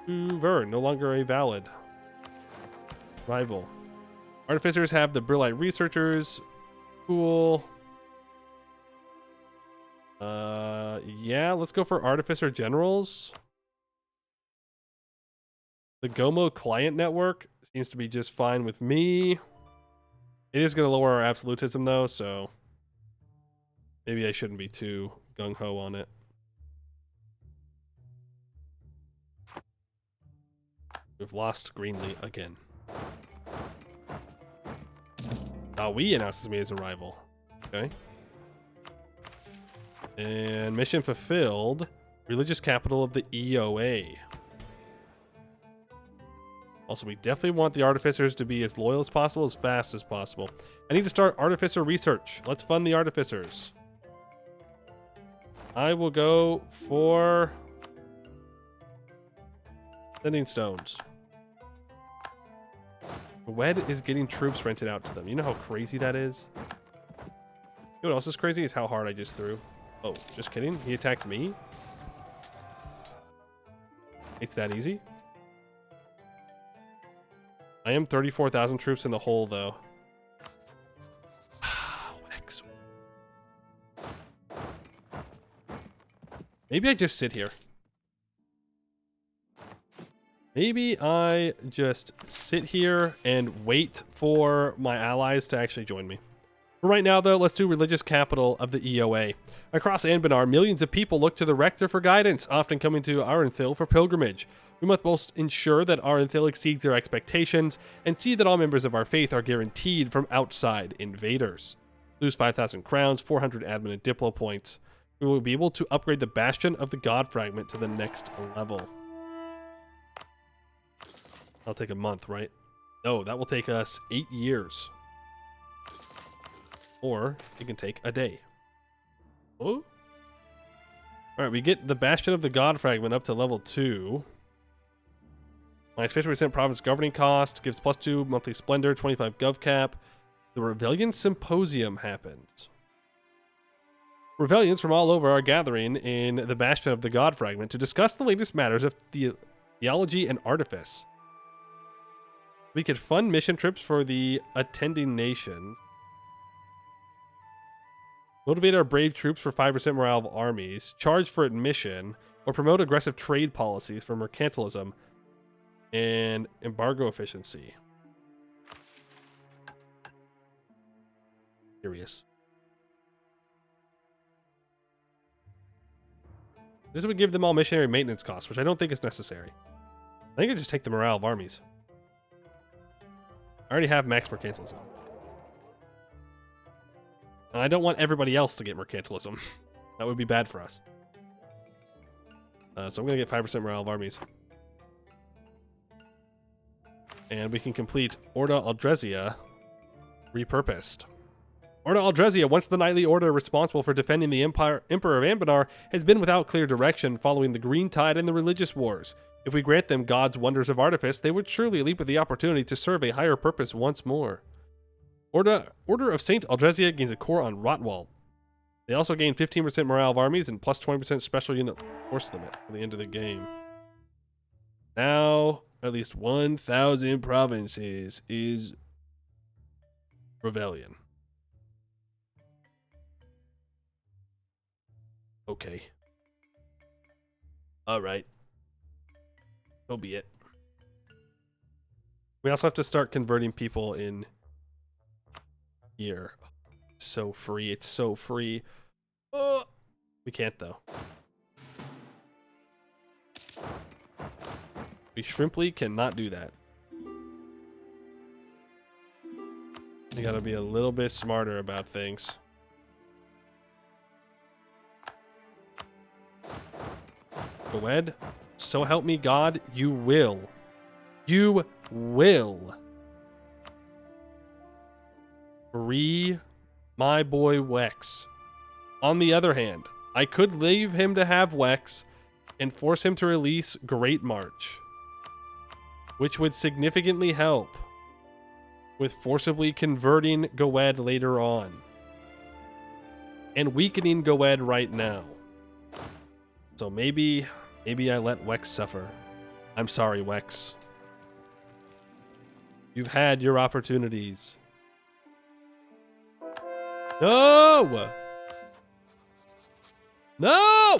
Vern, no longer a valid rival. Artificers have the Brillite researchers. Cool. Yeah, let's go for Artificer Generals. The Gomo client network seems to be just fine with me. It is going to lower our absolutism though, so maybe I shouldn't be too gung-ho on it. We've lost Greenlee again. We announces me as a rival. Okay. And mission fulfilled. Religious capital of the EOA. Also, we definitely want the artificers to be as loyal as possible, as fast as possible. I need to start artificer research. Let's fund the artificers. I will go for sending stones. Wed is getting troops rented out to them. You know how crazy that is? You know what else is crazy is how hard I just threw. Oh, just kidding. He attacked me? It's that easy? I am 34,000 troops in the hole, though. X. Maybe I just sit here. Maybe I just sit here and wait for my allies to actually join me. For right now, though, let's do religious capital of the EOA. Across Anbennar, millions of people look to the Rector for guidance, often coming to Arenthil for pilgrimage. We must both ensure that Arenthil exceeds their expectations and see that all members of our faith are guaranteed from outside invaders. Lose 5,000 crowns, 400 admin and diplo points. We will be able to upgrade the Bastion of the God Fragment to the next level. That'll take a month, right? No, that will take us 8 years. Or it can take a day. Oh. Alright, we get the Bastion of the God Fragment up to level 2. Minus 50% province governing cost. Gives +2 monthly splendor, 25 gov cap. The Ravelian Symposium happens. Ravelians from all over are gathering in the Bastion of the God Fragment to discuss the latest matters of theology and artifice. We could fund mission trips for the attending nation. Motivate our brave troops for 5% morale of armies. Charge for admission. Or promote aggressive trade policies for mercantilism and embargo efficiency. Curious. This would give them all missionary maintenance costs, which I don't think is necessary. I think I just take the morale of armies. I already have max mercantilism. And I don't want everybody else to get mercantilism. That would be bad for us. So I'm going to get 5% morale of armies. And we can complete Orda Aldrezia repurposed. Orda Aldrezia, once the knightly order responsible for defending the Emperor of Anbennar, has been without clear direction following the Green Tide and the religious wars. If we grant them God's wonders of artifice, they would surely leap at the opportunity to serve a higher purpose once more. Order of Saint Aldrezia gains a core on Rotwald. They also gain 15% morale of armies and plus 20% special unit force limit at the end of the game. Now, at least 1,000 provinces is Ravelian. Okay. Alright. So be it. We also have to start converting people in here. So free. It's so free. We can't, though. We shrimply cannot do that. You gotta be a little bit smarter about things. Goed, so help me God, you will. You will. Free my boy Wex. On the other hand, I could leave him to have Wex and force him to release Great March, which would significantly help with forcibly converting Goed later on and weakening Goed right now. So maybe I let Wex suffer. I'm sorry, Wex. You've had your opportunities. No! No!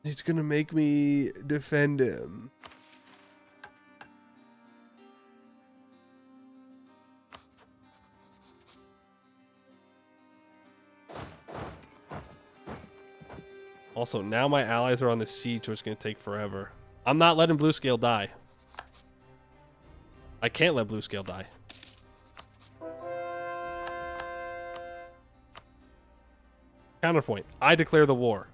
He's gonna make me defend him. Also, now my allies are on the siege, so it's going to take forever. I'm not letting Blue Scale die. I can't let Blue Scale die. Counterpoint. I declare the war.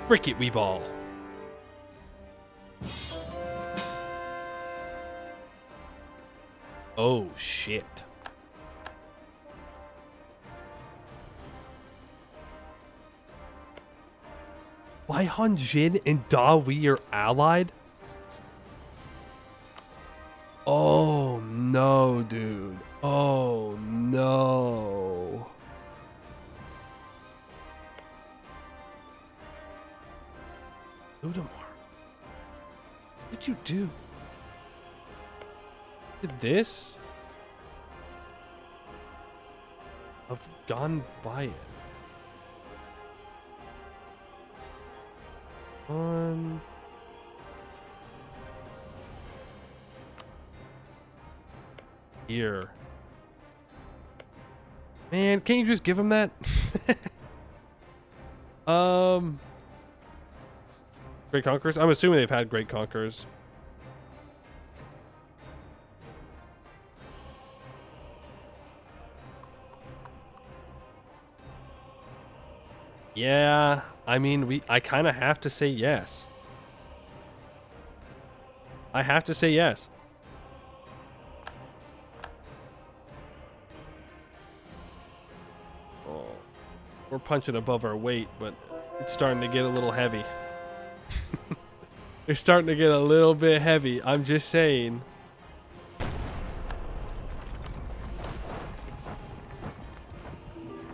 Frick it, wee ball. Oh, shit. Why Han Jin and Da Wei are allied? Oh, no, dude. Oh, no. Udamar. What did you do? Did this? I've gone by it. Here. Man, can't you just give him that? Great Conquerors? I'm assuming they've had Great Conquerors. Yeah, I mean, I kind of have to say yes. I have to say yes. Oh, we're punching above our weight, but it's starting to get a little heavy. It's starting to get a little bit heavy. I'm just saying.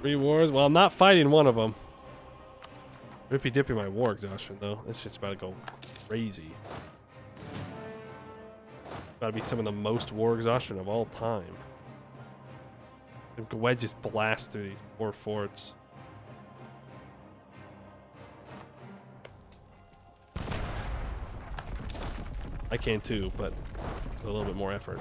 Three wars? Well, I'm not fighting one of them. Rippy dippy my war exhaustion, though. It's just about to go crazy. About to be some of the most war exhaustion of all time. And Gwed just blasts through these poor forts. I can too, but with a little bit more effort.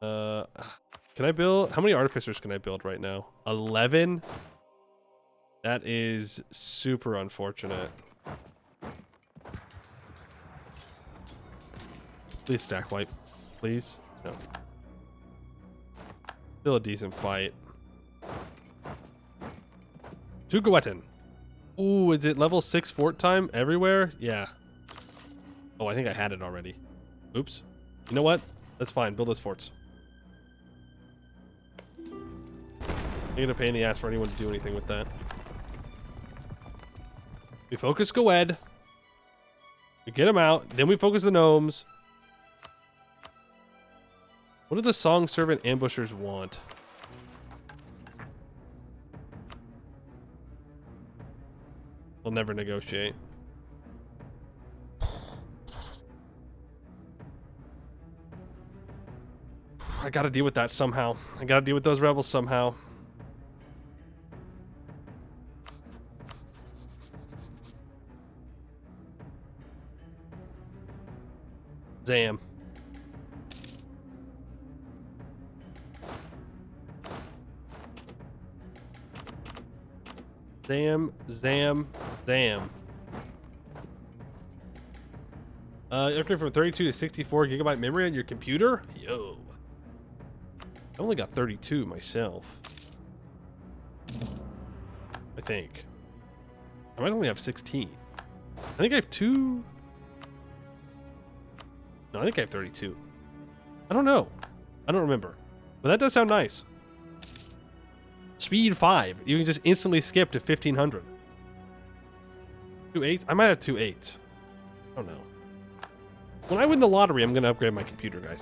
Can I build? How many artificers can I build right now? 11? That is super unfortunate. Please stack wipe. Please? No. Still a decent fight. Tugawetin. Ooh, is it level 6 fort time everywhere? Yeah. Oh, I think I had it already. Oops. You know what? That's fine. Build those forts. I'm gonna pay in the ass for anyone to do anything with that. We focus Gwed. We get him out. Then we focus the gnomes. What do the song servant ambushers want? We'll never negotiate. I gotta deal with that somehow. I gotta deal with those rebels somehow. Zam. Zam, zam, zam. Upgrade from 32 to 64 gigabyte memory on your computer? Yo. I only got 32 myself. I think. I might only have 16. I think I have 2. No, I think I have 32. I don't know. I don't remember. But that does sound nice. Speed 5. You can just instantly skip to 1500. 2 8s? I might have 2 8s. I don't know. When I win the lottery, I'm going to upgrade my computer, guys.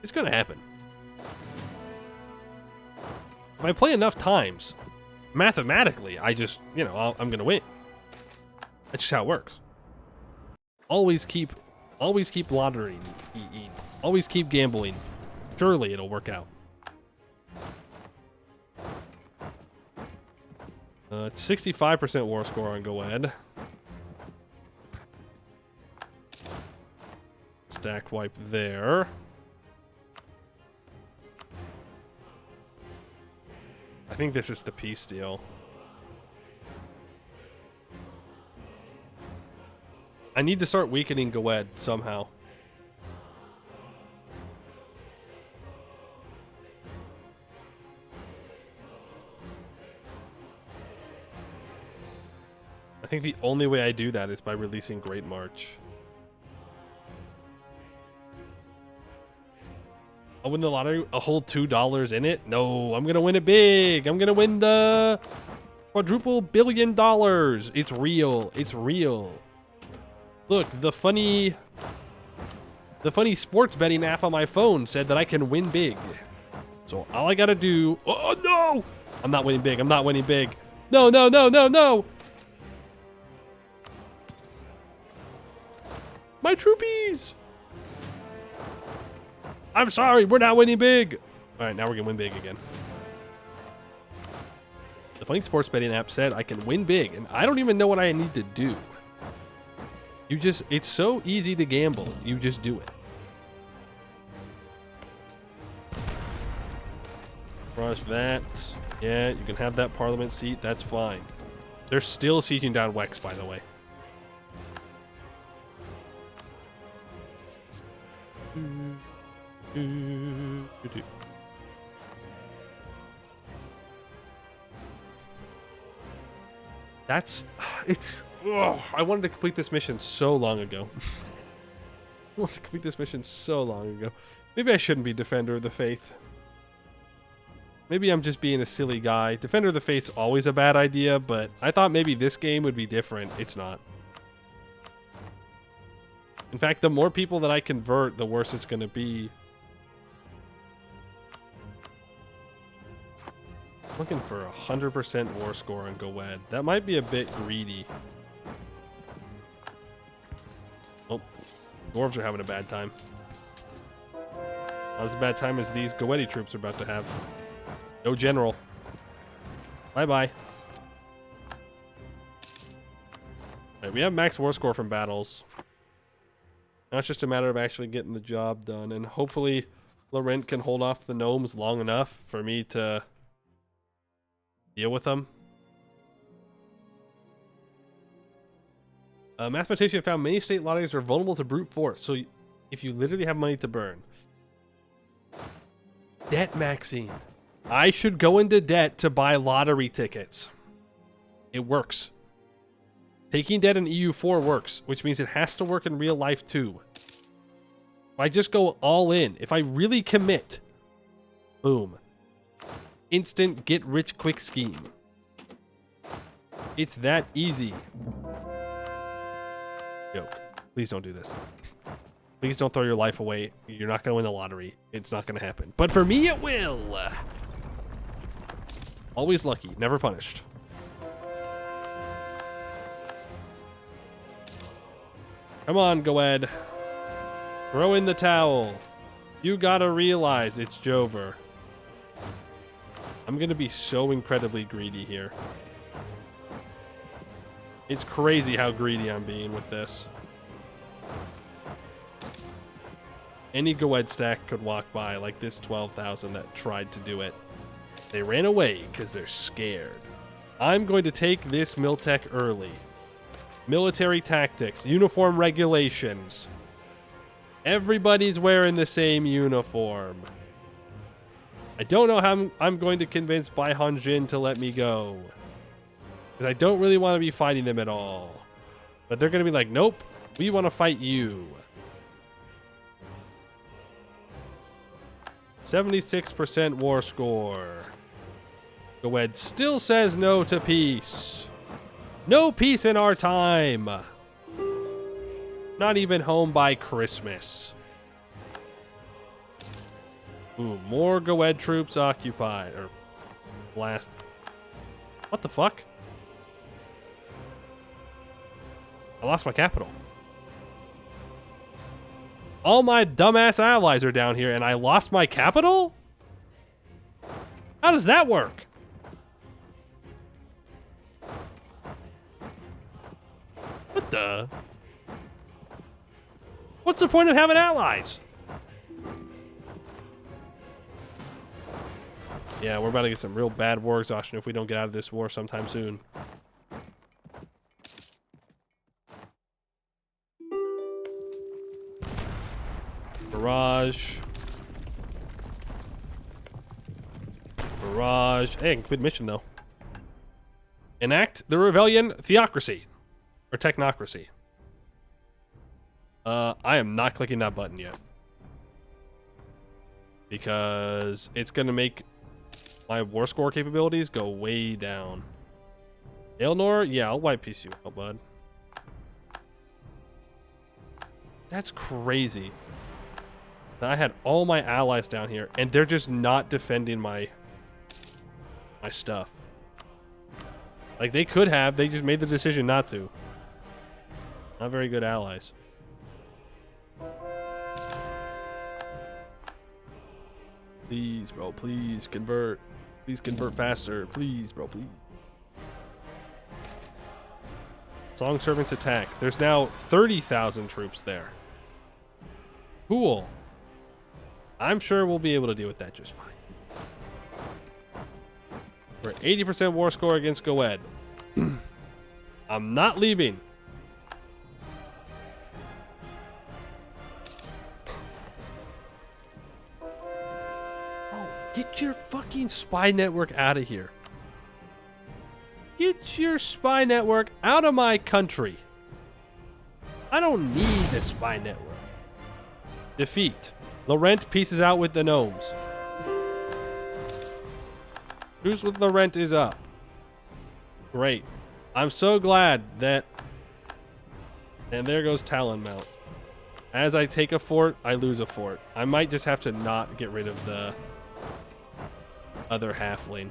It's going to happen. If I play enough times, mathematically, I just, you know, I'm going to win. That's just how it works. Always keep lotterying. Always keep gambling. Surely it'll work out. It's 65% war score on Goed. Stack wipe there. I think this is the peace deal. I need to start weakening Goed somehow. I think the only way I do that is by releasing Great March. I'll win the lottery, a whole $2 in it? No, I'm gonna win it big. I'm gonna win the quadruple $1 billion. It's real. It's real. Look, the funny sports betting app on my phone said that I can win big. So all I gotta do, oh no! I'm not winning big. I'm not winning big. No, no, no, no, no! My troopies! I'm sorry, we're not winning big. All right, now we're gonna win big again. The funny sports betting app said I can win big, and I don't even know what I need to do. It's so easy to gamble. You just do it. Crush that. Yeah, you can have that parliament seat. That's fine. They're still sieging down Wex, by the way. I wanted to complete this mission so long ago. I wanted to complete this mission so long ago. Maybe I shouldn't be Defender of the Faith. Maybe I'm just being a silly guy. Defender of the Faith's always a bad idea, but I thought maybe this game would be different. It's not. In fact, the more people that I convert, the worse it's going to be. Looking for 100% war score on Goed. That might be a bit greedy. Oh, dwarves are having a bad time. Not as bad time as these Goetti troops are about to have. No general. Bye-bye. Right, we have max war score from battles. Now it's just a matter of actually getting the job done. And hopefully Laurent can hold off the gnomes long enough for me to deal with them. A mathematician found many state lotteries are vulnerable to brute force. So if you literally have money to burn. Debt maxing. I should go into debt to buy lottery tickets. It works. Taking debt in EU4 works, which means it has to work in real life too. If I just go all in, if I really commit, boom. Instant get rich quick scheme. It's that easy. Joke. Please don't do this. Please don't throw your life away. You're not going to win the lottery. It's not going to happen. But for me, it will. Always lucky, never punished. Come on, Goed. Throw in the towel. You gotta realize it's Jover. I'm gonna be so incredibly greedy here. It's crazy how greedy I'm being with this. Any Goed stack could walk by like this 12,000 that tried to do it. They ran away because they're scared. I'm going to take this Miltech early. Military tactics, uniform regulations. Everybody's wearing the same uniform. I don't know how I'm going to convince Bai Hanjin to let me go. Because I don't really want to be fighting them at all. But they're going to be like, nope, we want to fight you. 76% war score. Goed still says no to peace. No peace in our time. Not even home by Christmas. Ooh, more Goed troops occupied. Or blast. What the fuck? I lost my capital. All my dumbass allies are down here and I lost my capital? How does that work? Duh. What's the point of having allies? Yeah, we're about to get some real bad war exhaustion if we don't get out of this war sometime soon. Barrage. Barrage. Hey, good mission, though. Enact the Ravelian theocracy. Or technocracy. I am not clicking that button yet. Because it's going to make my war score capabilities go way down. Aelnor? Yeah, I'll wipe piece you out, bud. That's crazy. I had all my allies down here, and they're just not defending my stuff. Like, they could have. They just made the decision not to. Not very good allies. Please, bro, please convert. Please convert faster. Please, bro, please. Song Servants attack. There's now 30,000 troops there. Cool. I'm sure we'll be able to deal with that just fine. We're 80% war score against Goed. I'm not leaving. Bro, get your fucking spy network out of here. Get your spy network out of my country. I don't need a spy network. Defeat. Laurent pieces out with the gnomes. Truce with Laurent is up. Great. I'm so glad that... And there goes Talon Mount. As I take a fort, I lose a fort. I might just have to not get rid of the other halfling.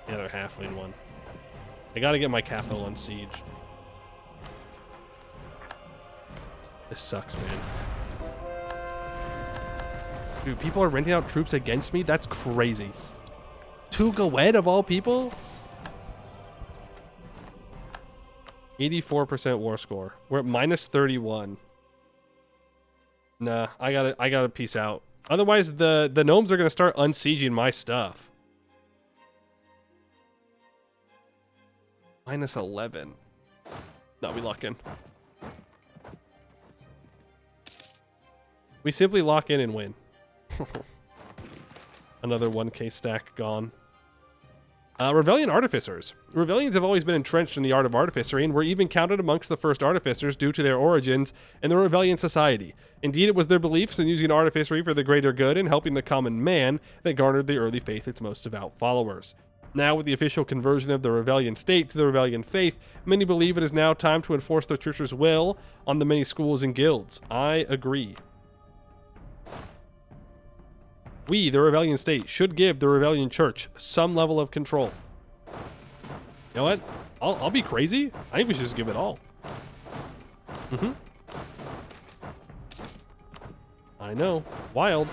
The other halfling one. I gotta get my capital unsieged. This sucks, man. Dude, people are renting out troops against me? That's crazy. 2 Goed of all people? 84% war score. We're at minus 31. Nah, I gotta peace out. Otherwise, the gnomes are gonna start unsieging my stuff. Minus 11. No, we lock in. We simply lock in and win. Another 1k stack gone. Ravelian artificers. Ravelians have always been entrenched in the art of artificery and were even counted amongst the first artificers due to their origins in the Ravelian society. Indeed, it was their beliefs in using artificery for the greater good and helping the common man that garnered the early faith its most devout followers. Now, with the official conversion of the Ravelian state to the Ravelian faith, many believe it is now time to enforce the church's will on the many schools and guilds. I agree. We, the Ravelian state, should give the Ravelian church some level of control. You know what? I'll be crazy. I think we should just give it all. I know. Wild.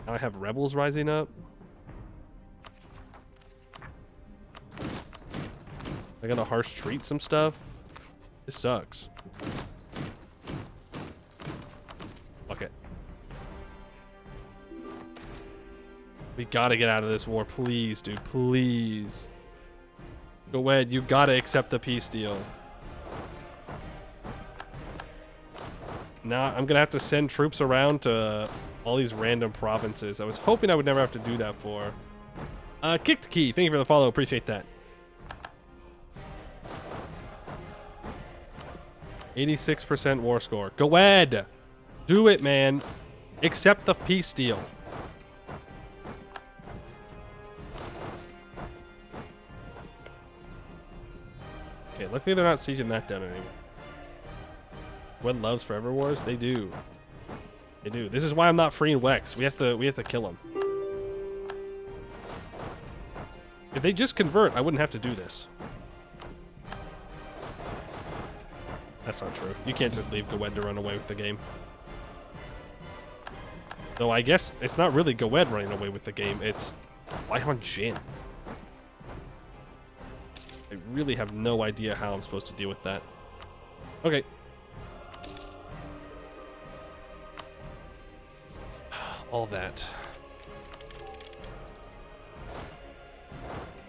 Now I have rebels rising up. I gotta harsh treat some stuff. This sucks. Fuck it. We gotta get out of this war, please, dude, please. Go ahead, you gotta accept the peace deal. Now I'm gonna have to send troops around to all these random provinces. I was hoping I would never have to do that for. Kicked Key, thank you for the follow, appreciate that. 86% war score. Go ahead, do it, man. Accept the peace deal. Okay, luckily they're not sieging that down anymore. When loves forever wars? They do. They do. This is why I'm not freeing Wex. We have to kill him. If they just convert, I wouldn't have to do this. That's not true. You can't just leave Goed to run away with the game. Though I guess it's not really Goed running away with the game. It's Why on Jin? I really have no idea how I'm supposed to deal with that. Okay. All that.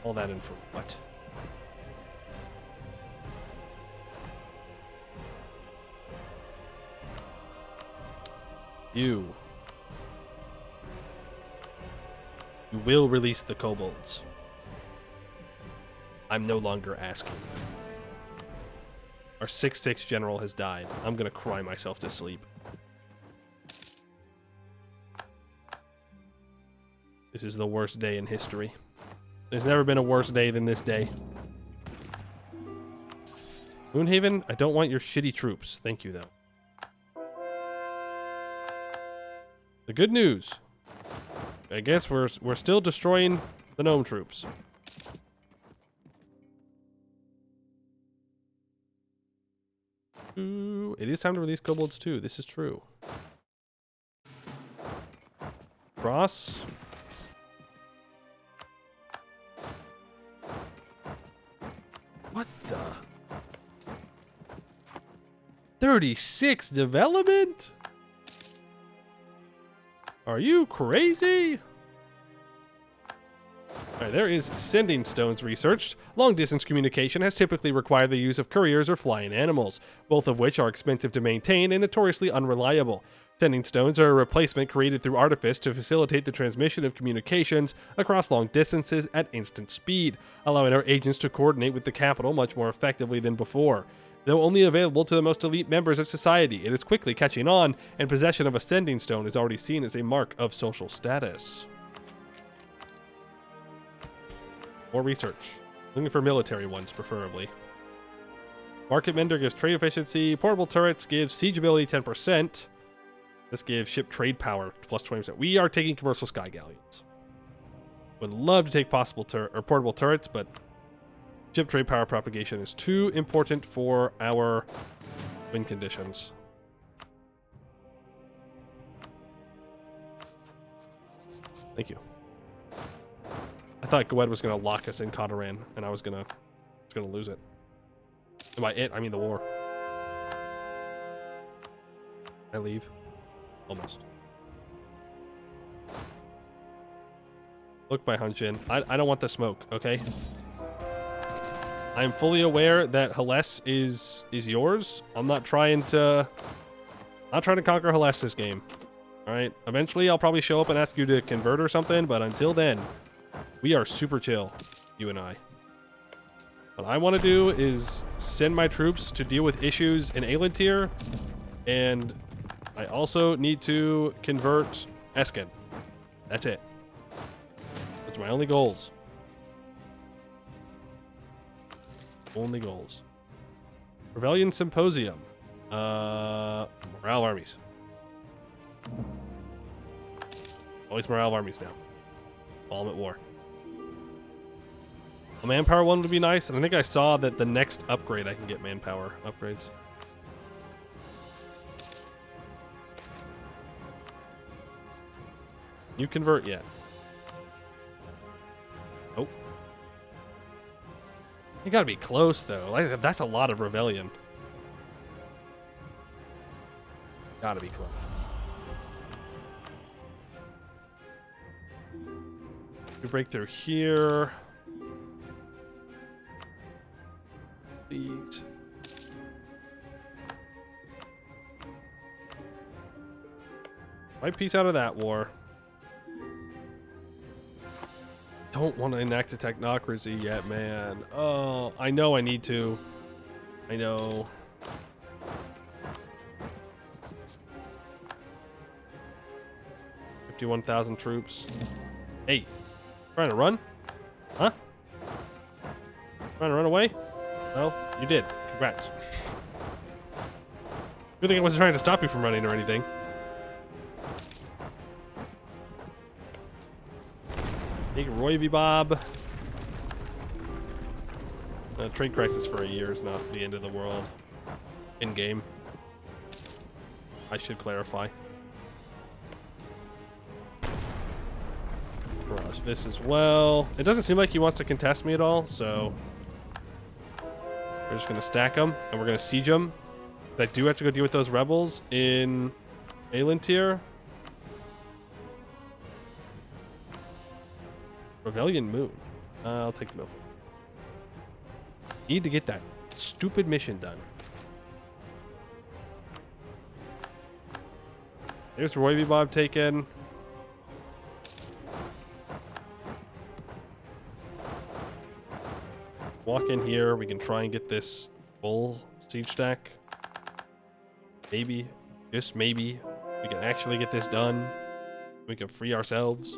All that in for what? You will release the kobolds. I'm no longer asking. Our 6/6 general has died. I'm gonna cry myself to sleep. This is the worst day in history. There's never been a worse day than this day. Moonhaven, I don't want your shitty troops. Thank you, though. The good news. I guess we're still destroying the gnome troops. Ooh, it is time to release kobolds too. This is true. Cross. What the? 36 development? Are you crazy? Alright, there is sending stones researched. Long-distance communication has typically required the use of couriers or flying animals, both of which are expensive to maintain and notoriously unreliable. Sending stones are a replacement created through artifice to facilitate the transmission of communications across long distances at instant speed, allowing our agents to coordinate with the capital much more effectively than before. Though only available to the most elite members of society, it is quickly catching on, and possession of a sending stone is already seen as a mark of social status. More research. Looking for military ones, preferably. Market Mender gives trade efficiency. Portable turrets gives siege ability 10%. This gives ship trade power plus 20%. We are taking commercial sky galleons. Would love to take portable turrets, but ship trade power propagation is too important for our win conditions. Thank you. I thought Goed was going to lock us in Kataran, and I was going to lose it. And by it, I mean the war. I leave. Almost. Look by Hunshin. I don't want the smoke, okay? I'm fully aware that Hales is yours. I'm not trying to conquer Hales this game. Alright? Eventually I'll probably show up and ask you to convert or something, but until then, we are super chill, you and I. What I want to do is send my troops to deal with issues in Aelintir, and I also need to convert Esken. That's it. Those are my only goals. Only goals. Ravelian Symposium. Morale armies. Always morale armies now. While I'm at war. A manpower one would be nice, and I think I saw that the next upgrade I can get manpower upgrades. You convert yet? Nope. You gotta be close though. That's a lot of Ravelian. Gotta be close. We break through here. Please. Wipe peace out of that war. Don't want to enact a technocracy yet, man. Oh, I know I need to. I know. $51,000 troops. Hey, trying to run? Huh? Trying to run away? Well, you did. Congrats. Good thing I wasn't trying to stop you from running or anything. Take Roy V. Bob. Trade crisis for a year is not the end of the world. In game. I should clarify. Dodge this as well. It doesn't seem like he wants to contest me at all, so we're just gonna stack them and we're gonna siege them. I do have to go deal with those rebels in Aelintir. Ravelian Moon. I'll take the moon. Need to get that stupid mission done. There's Roy Bob taken. Walk in here. We can try and get this full siege stack. Maybe, just maybe, we can actually get this done. We can free ourselves.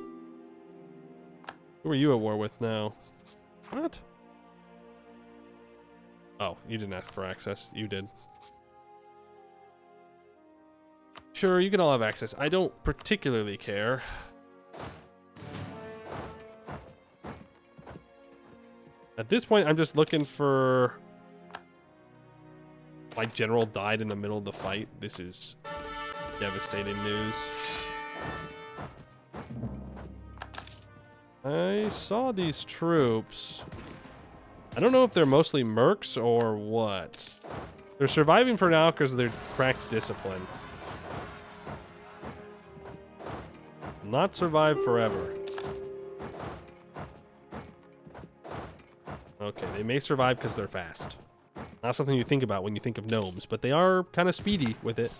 Who are you at war with now? What? Oh, you didn't ask for access. You did. Sure, you can all have access. I don't particularly care. At this point, I'm just looking for... My general died in the middle of the fight. This is devastating news. I saw these troops. I don't know if they're mostly mercs or what. They're surviving for now because of their cracked discipline. Not survive forever. Okay, they may survive because they're fast. Not something you think about when you think of gnomes, but they are kind of speedy with it.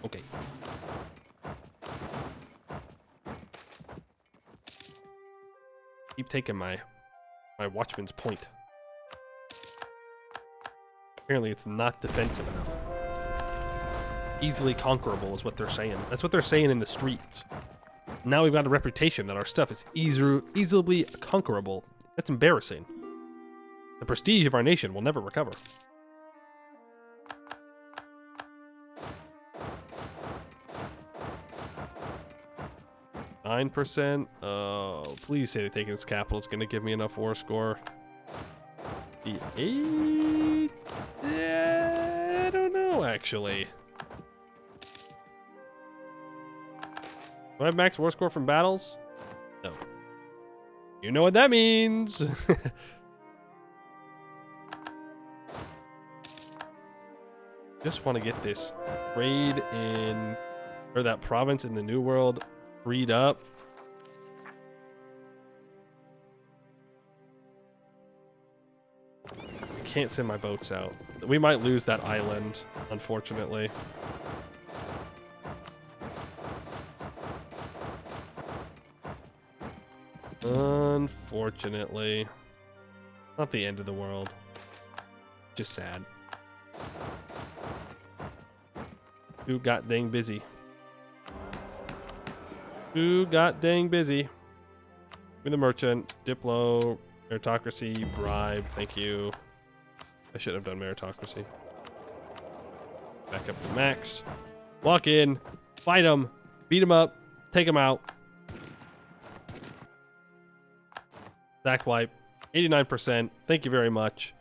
Okay. Keep taking my watchman's point. Apparently it's not defensive enough. Easily conquerable is what they're saying. That's what they're saying in the streets. Now we've got a reputation that our stuff is easily conquerable. That's embarrassing. The prestige of our nation will never recover. %. Oh, please say they're taking its capital. It's going to give me enough war score. The 8? Yeah, I don't know, actually. Do I have max war score from battles? No. You know what that means. Just want to get this trade in, or that province in the New World freed up. I can't send my boats out. We might lose that island, unfortunately. Unfortunately. Not the end of the world. Just sad. Who got dang busy? Who got dang busy? With the merchant, Diplo, meritocracy, bribe, thank you. I should have done meritocracy. Back up to max. Walk in, fight him, beat him up, take him out. Stack wipe, 89%. Thank you very much.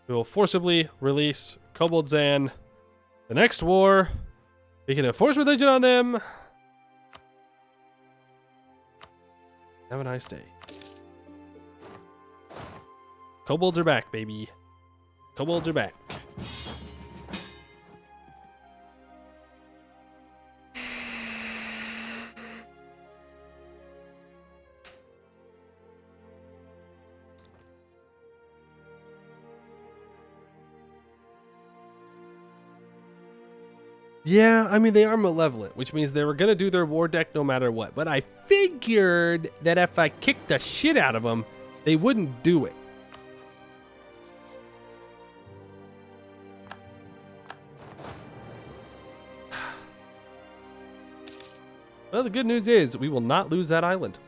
We will forcibly release Kobold Zan. The next war, we can enforce religion on them. Have a nice day. Kobolds are back, baby. Kobolds are back. Yeah, I mean, they are malevolent, which means they were going to do their war deck no matter what. But I figured that if I kicked the shit out of them, they wouldn't do it. Well, the good news is we will not lose that island.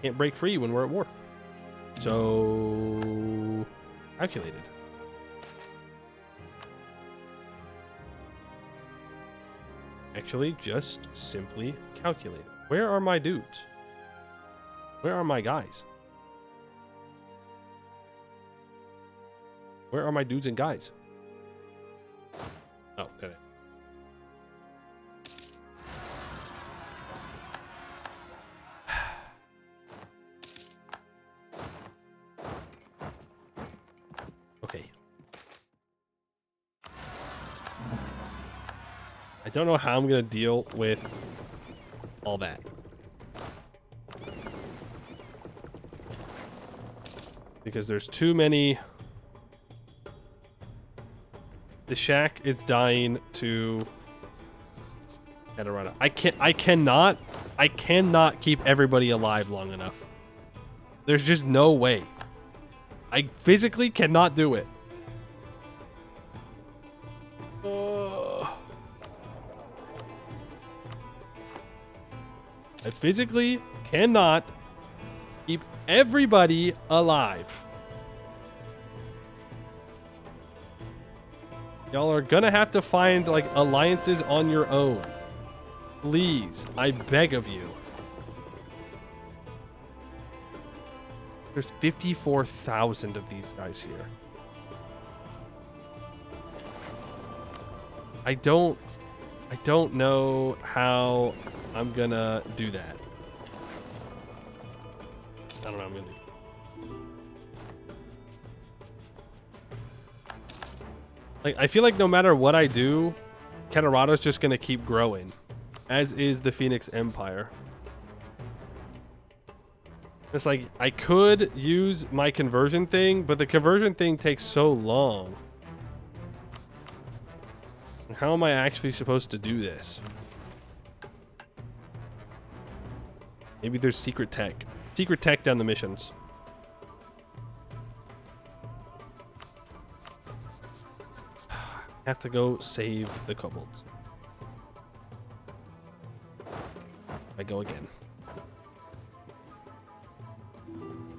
Can't break free when we're at war. So, calculated. Actually, just simply calculate. Where are my dudes? Where are my guys? Where are my dudes and guys? Oh, there they are. Okay. I don't know how I'm gonna deal with all that. Because there's too many. The shack is dying to Catarata. I cannot keep everybody alive long enough. There's just no way. I physically cannot do it. I physically cannot keep everybody alive. Y'all are gonna have to find like alliances on your own. Please, I beg of you. There's 54,000 of these guys here. I don't know how I'm gonna do that. I don't know how I'm gonna do. Like, I feel like no matter what I do, Catarata's just gonna keep growing, as is the Phoenix Empire. It's like, I could use my conversion thing, but the conversion thing takes so long. How am I actually supposed to do this? Maybe there's secret tech. Secret tech down the missions. Have to go save the kobolds. I go again.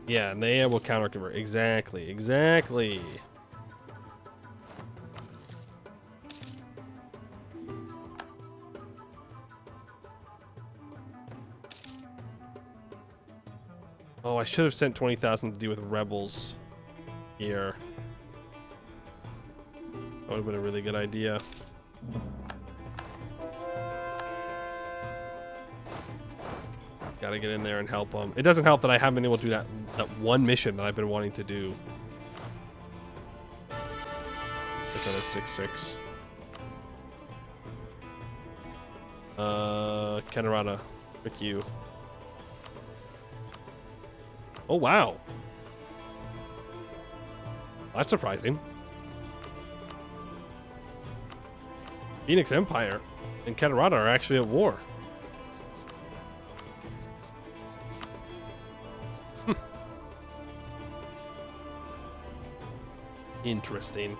Yeah, and they will counter convert. Exactly, exactly. Oh, I should have sent 20,000 to deal with rebels here. That would have been a really good idea. Gotta get in there and help them. It doesn't help that I haven't been able to do that one mission that I've been wanting to do. That's another 6-6. Catarata, frick you. Oh, wow. That's surprising. Phoenix Empire and Catarata are actually at war. Interesting.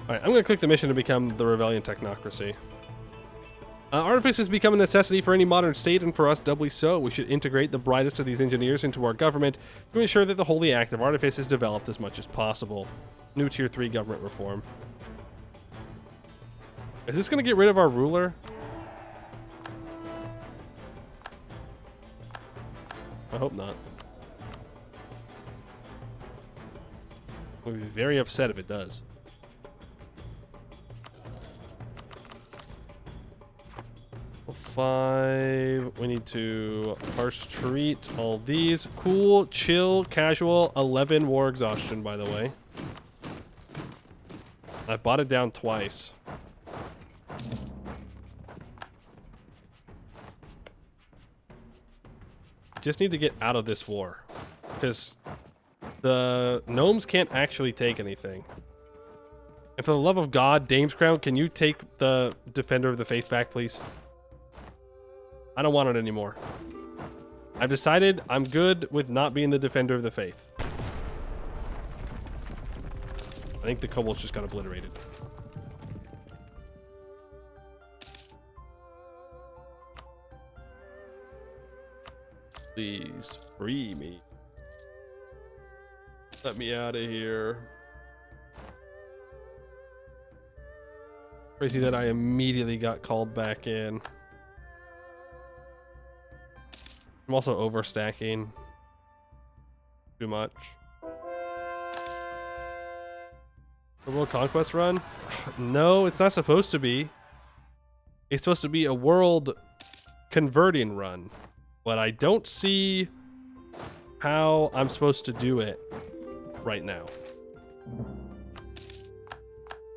Alright, I'm going to click the mission to become the Ravelian Technocracy. Artifice has become a necessity for any modern state, and for us doubly so. We should integrate the brightest of these engineers into our government to ensure that the holy act of artifice is developed as much as possible. New Tier 3 government reform. Is this going to get rid of our ruler? I hope not. We'll be very upset if it does. Well, 5. We need to parse treat all these. Cool, chill, casual. 11 war exhaustion, by the way. I bought it down twice. Just need to get out of this war, because the gnomes can't actually take anything. And for the love of God, Dame's Crown, can you take the Defender of the Faith back, please? I don't want it anymore. I've decided I'm good with not being the Defender of the Faith. I think the kobolds just got obliterated. Please free me. Let me out of here. Crazy that I immediately got called back in. I'm also overstacking too much. A world conquest run? No, it's not supposed to be. It's supposed to be a world converting run. But I don't see how I'm supposed to do it right now.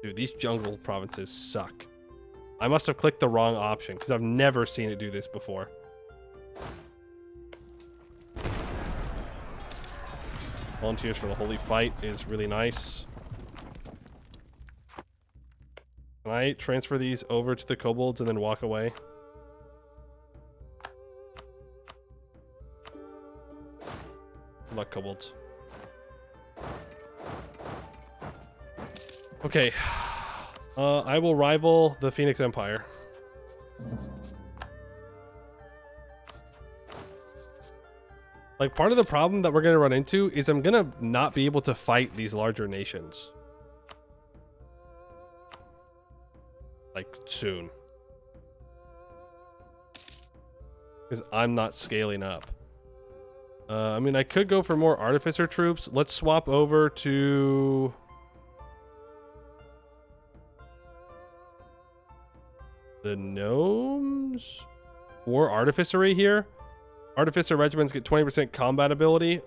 Dude, these jungle provinces suck. I must have clicked the wrong option because I've never seen it do this before. Volunteers for the Holy Fight is really nice. Can I transfer these over to the kobolds and then walk away? Good luck, kobolds. Okay. I will rival the Phoenix Empire. Like, part of the problem that we're going to run into is I'm going to not be able to fight these larger nations. Like, soon. Because I'm not scaling up. I mean, I could go for more artificer troops. Let's swap over to... the gnomes? More artificery here? Artificer regiments get 20% combat ability.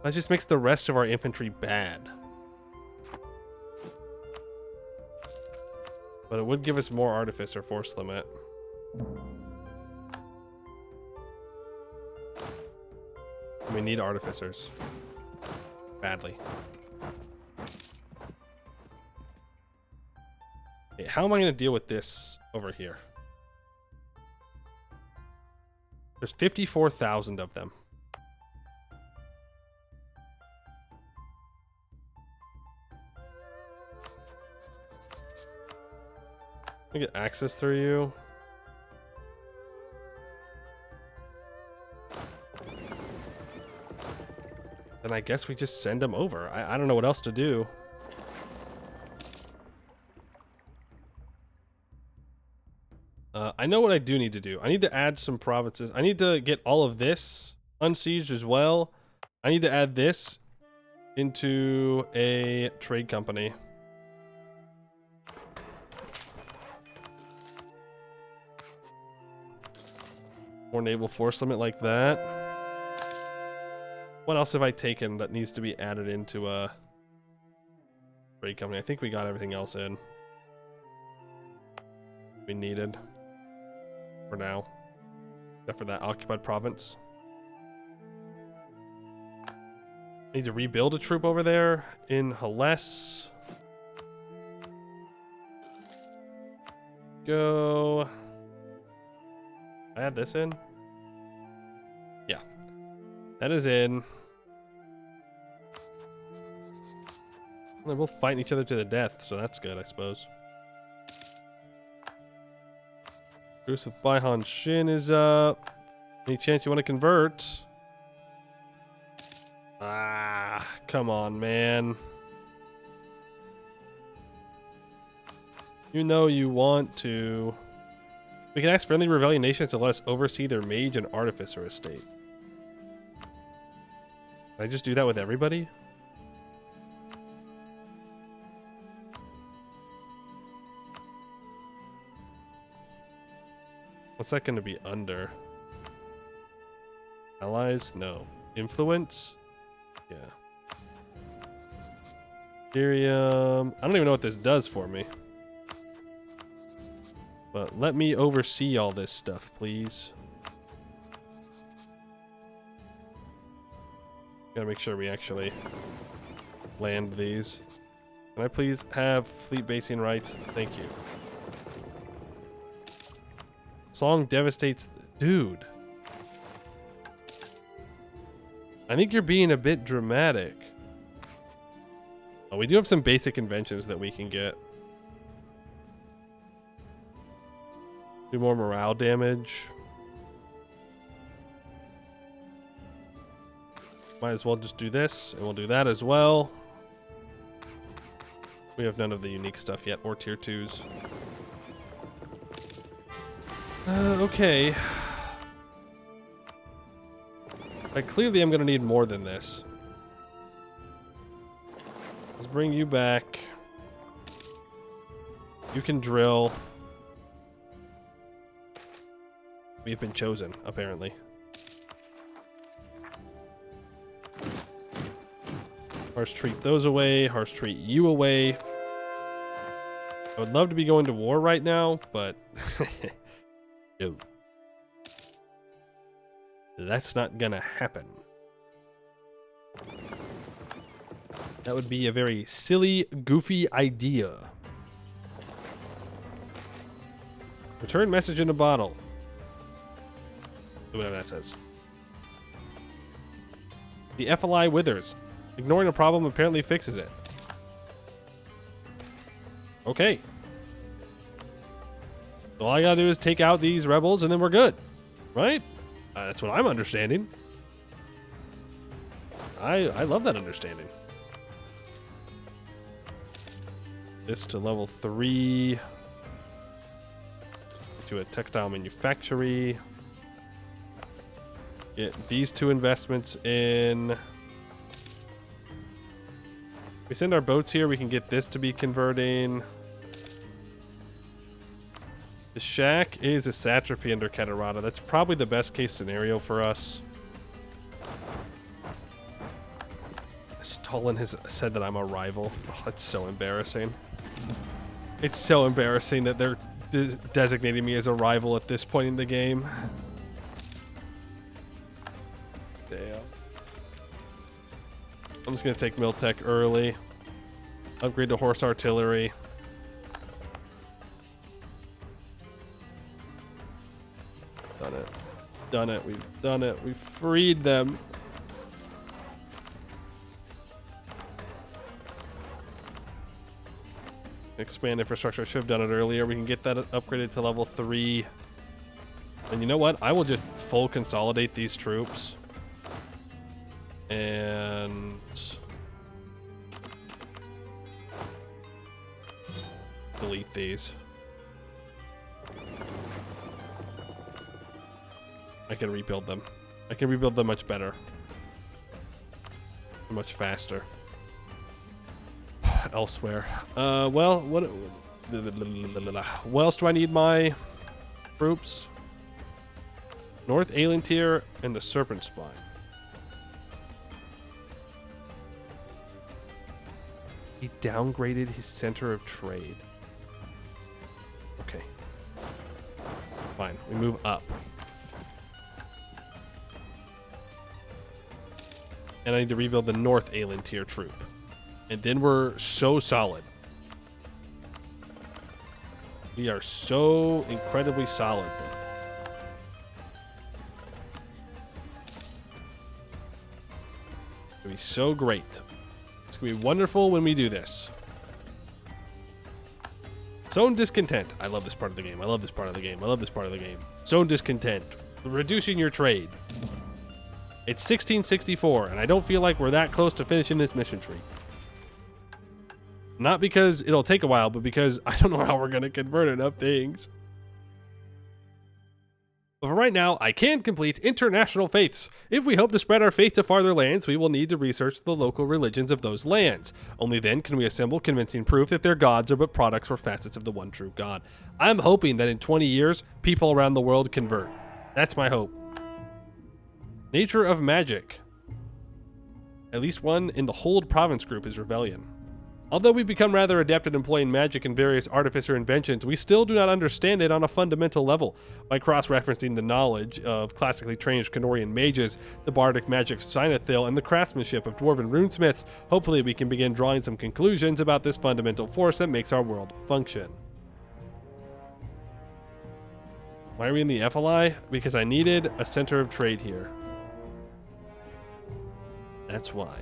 That just makes the rest of our infantry bad. But it would give us more artificer force limit. We need artificers. Badly. Okay, how am I going to deal with this over here? There's 54,000 of them. I get access through you. Then I guess we just send them over. I don't know what else to do. I know what I do need to do. I need to add some provinces. I need to get all of this unsieged as well. I need to add this into a trade company. More naval force limit like that. What else have I taken that needs to be added into a trade company? I think we got everything else in. We needed. For now. Except for that occupied province. Need to rebuild a troop over there in Hales. Go. Add this in. Yeah. That is in. They're both fighting each other to the death, so that's good, I suppose. Truce with Baihan Shin is up. Any chance you want to convert? Ah, come on, man. You know you want to. We can ask friendly Ravelian nations to let us oversee their mage and artificer estate. Can I just do that with everybody? What's that going to be under? Allies? No. Influence? Yeah. Ethereum. I don't even know what this does for me. But let me oversee all this stuff, please. Gotta make sure we actually land these. Can I please have fleet basing rights? Thank you. Song devastates... Dude. I think you're being a bit dramatic. Oh, we do have some basic inventions that we can get. Do more morale damage. Might as well just do this, and we'll do that as well. We have none of the unique stuff yet, or tier 2s. Okay. I clearly am going to need more than this. Let's bring you back. You can drill. We've been chosen, apparently. Harsh treat those away. Harsh treat you away. I would love to be going to war right now, but no. That's not gonna happen. That would be a very silly, goofy idea. Return message in a bottle. Whatever that says. The FLI withers. Ignoring a problem apparently fixes it. Okay. So all I gotta do is take out these rebels and then we're good. Right? That's what I'm understanding. I love that understanding. This to level 3. To a textile manufactory. Get these 2 investments in. We send our boats here, we can get this to be converting. The shack is a satrapy under Catarata. That's probably the best case scenario for us. Stalin has said that I'm a rival. Oh, that's so embarrassing. It's so embarrassing that they're designating me as a rival at this point in the game. Damn. I'm just going to take Miltech early. Upgrade to horse artillery. Done it. Done it. We've done it. We've freed them. Expand infrastructure. I should have done it earlier. We can get that upgraded to level 3. And you know what? I will just full consolidate these troops. And delete these. I can rebuild them. I can rebuild them much better. Much faster. Elsewhere. Well, what else do I need my troops? North Alien Tier and the Serpent Spine. He downgraded his center of trade. Okay. Fine. We move up. And I need to rebuild the North Alien Tier troop. And then we're so solid. We are so incredibly solid. It's going to be so great. It's going to be wonderful when we do this. Sown discontent. I love this part of the game. I love this part of the game. I love this part of the game. Sown discontent. Reducing your trade. It's 1664, and I don't feel like we're that close to finishing this mission tree. Not because it'll take a while, but because I don't know how we're going to convert enough things. But for right now, I can complete international faiths. If we hope to spread our faith to farther lands, we will need to research the local religions of those lands. Only then can we assemble convincing proof that their gods are but products or facets of the one true God. I'm hoping that in 20 years, people around the world convert. That's my hope. Nature of magic. At least one in the Hold province group is Ravelian. Although we've become rather adept at employing magic and various artificer inventions, we still do not understand it on a fundamental level. By cross-referencing the knowledge of classically trained Knorrian mages, the bardic magic Sinathil, and the craftsmanship of dwarven runesmiths, hopefully we can begin drawing some conclusions about this fundamental force that makes our world function. Why are we in the FLI? Because I needed a center of trade here. That's why.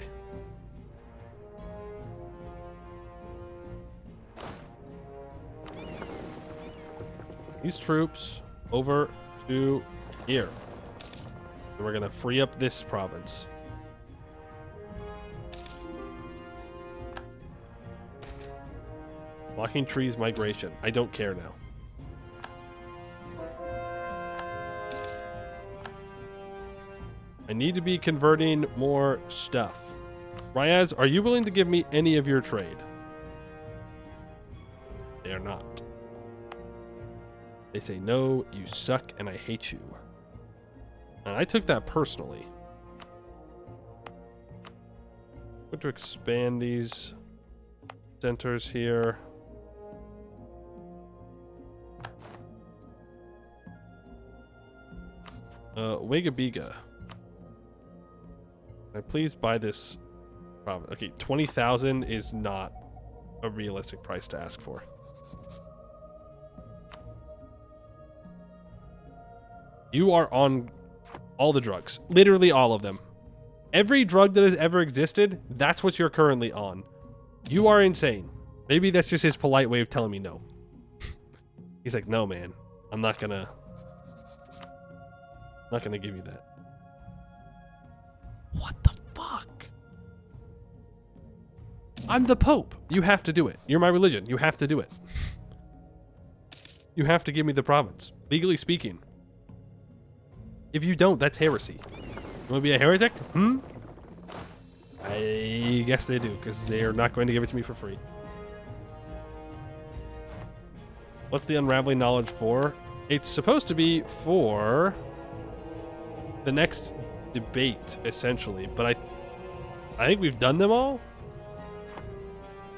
These troops over to here. And we're going to free up this province. Blocking trees migration. I don't care now. I need to be converting more stuff. Ryaz, are you willing to give me any of your trade? They are not. They say, no, you suck and I hate you. And I took that personally. I'm going to expand these centers here. Wigabiga. Can I please buy this province? Okay, 20,000 is not a realistic price to ask for. You are on all the drugs. Literally all of them. Every drug that has ever existed, that's what you're currently on. You are insane. Maybe that's just his polite way of telling me no. He's like, no, man. I'm not gonna give you that. What the fuck? I'm the Pope. You have to do it. You're my religion. You have to do it. You have to give me the province. Legally speaking. If you don't, that's heresy. You want to be a heretic? I guess they do, because they are not going to give it to me for free. What's the unraveling knowledge for? It's supposed to be for the next debate, essentially, but I think we've done them all.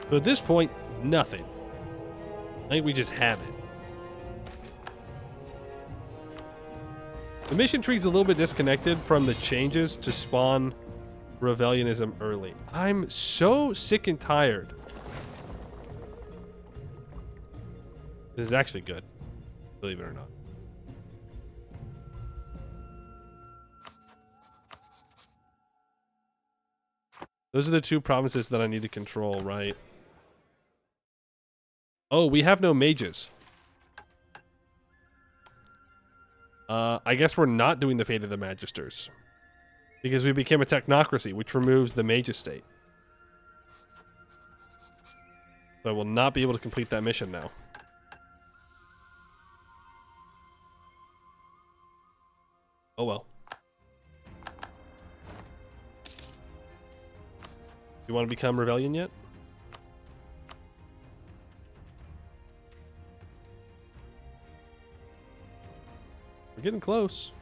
So at this point, nothing. I think we just have it. The mission tree is a little bit disconnected from the changes to spawn Ravelianism early. I'm so sick and tired. This is actually good, believe it or not. Those are the two provinces that I need to control, right? Oh, we have no mages. I guess we're not doing the Fate of the Magisters. Because we became a technocracy, which removes the mage estate. So I will not be able to complete that mission now. Oh well. You want to become Ravelian yet? We're getting close.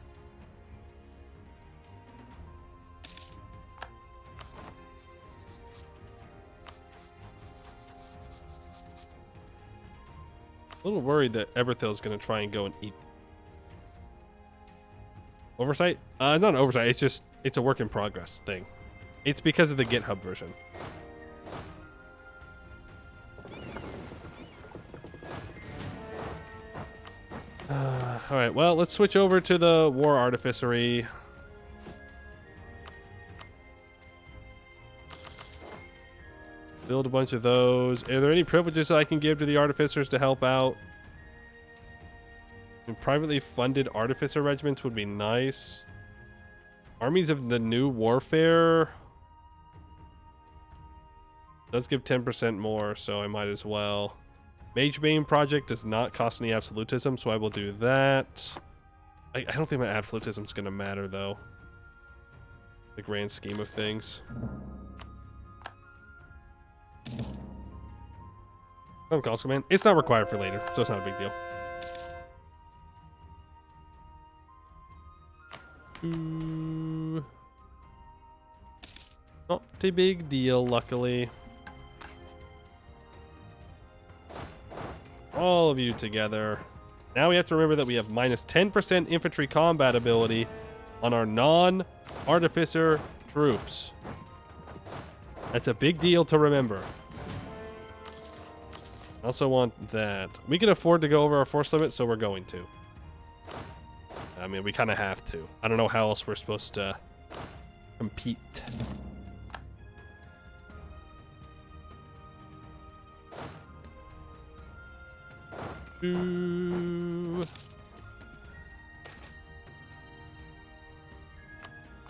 A little worried that Eberthil's going to try and go and eat. Oversight? Not an oversight. It's just, it's a work in progress thing. It's because of the GitHub version. All right, well, let's switch over to the War Artificery. Build a bunch of those. Are there any privileges that I can give to the Artificers to help out? And privately funded Artificer regiments would be nice. Armies of the New Warfare does give 10% more, so I might as well. Magebane project does not cost any absolutism, so I will do that. I don't think my absolutism is going to matter, though. The grand scheme of things. Calls command. It's not required for later, so it's not a big deal. Not a big deal, luckily. All of you together. Now we have to remember that we have minus 10% infantry combat ability on our non-artificer troops. That's a big deal to remember. I also want that. We can afford to go over our force limit, so we're going to. I mean, we kind of have to. I don't know how else we're supposed to compete.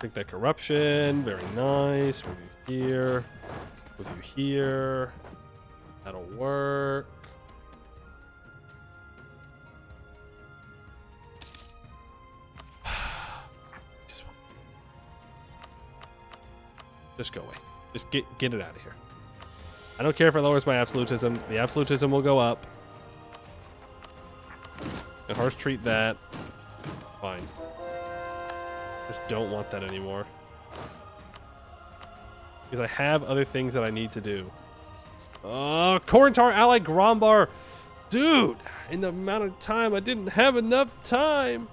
Take that corruption. Very nice. Move you here. Move you here. That'll work. Just go away. Just get it out of here. I don't care if it lowers my absolutism. The absolutism will go up. And harsh treat that. Fine. Just don't want that anymore. Because I have other things that I need to do. Oh, Korentar ally Grombar. Dude, in the amount of time, I didn't have enough time.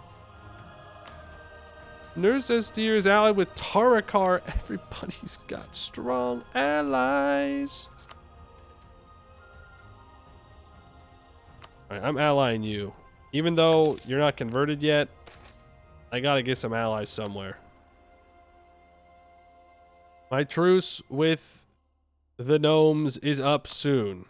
Nurse Estir is allied with Tarakar. Everybody's got strong allies. All right, I'm allying you. Even though you're not converted yet, I gotta get some allies somewhere. My truce with the gnomes is up soon.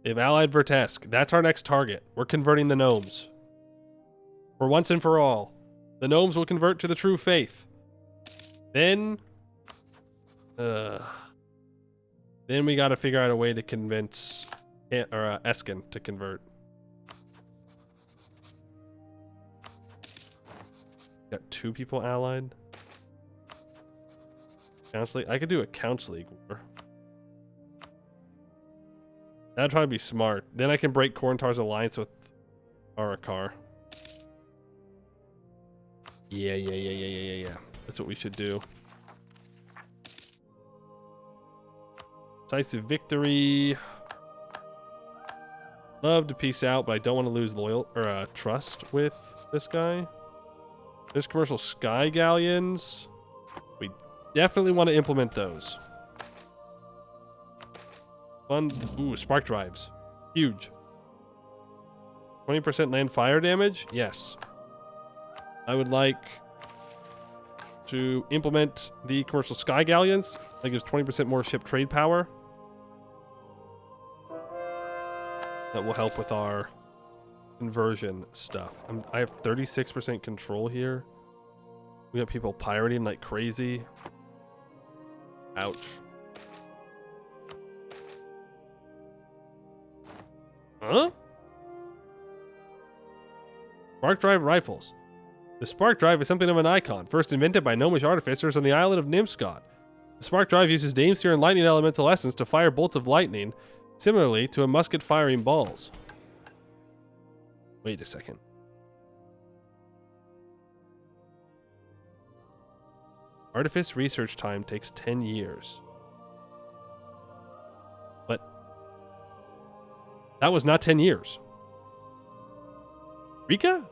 They've allied Vertesk. That's our next target. We're converting the gnomes. For once and for all. The gnomes will convert to the true faith. Then we gotta figure out a way to convince Eskin to convert. Got 2 people allied. Council League. I could do a Council League war. That'd probably be smart. Then I can break Korentar's alliance with Arakar. Yeah. That's what we should do. Decisive victory. Love to peace out, but I don't want to lose trust with this guy. There's commercial sky galleons. We definitely want to implement those. Fun. Ooh, spark drives. Huge. 20% land fire damage? Yes. I would like to implement the commercial sky galleons. That gives 20% more ship trade power. That will help with our conversion stuff. I have 36% control here. We got people pirating like crazy. Ouch. Huh? Spark drive rifles. The spark drive is something of an icon, first invented by gnomish artificers on the island of Nimscott. The spark drive uses Damesphere and lightning elemental essence to fire bolts of lightning, similarly to a musket firing balls. Wait a second. Artifice research time takes 10 years. But that was not 10 years. Rika?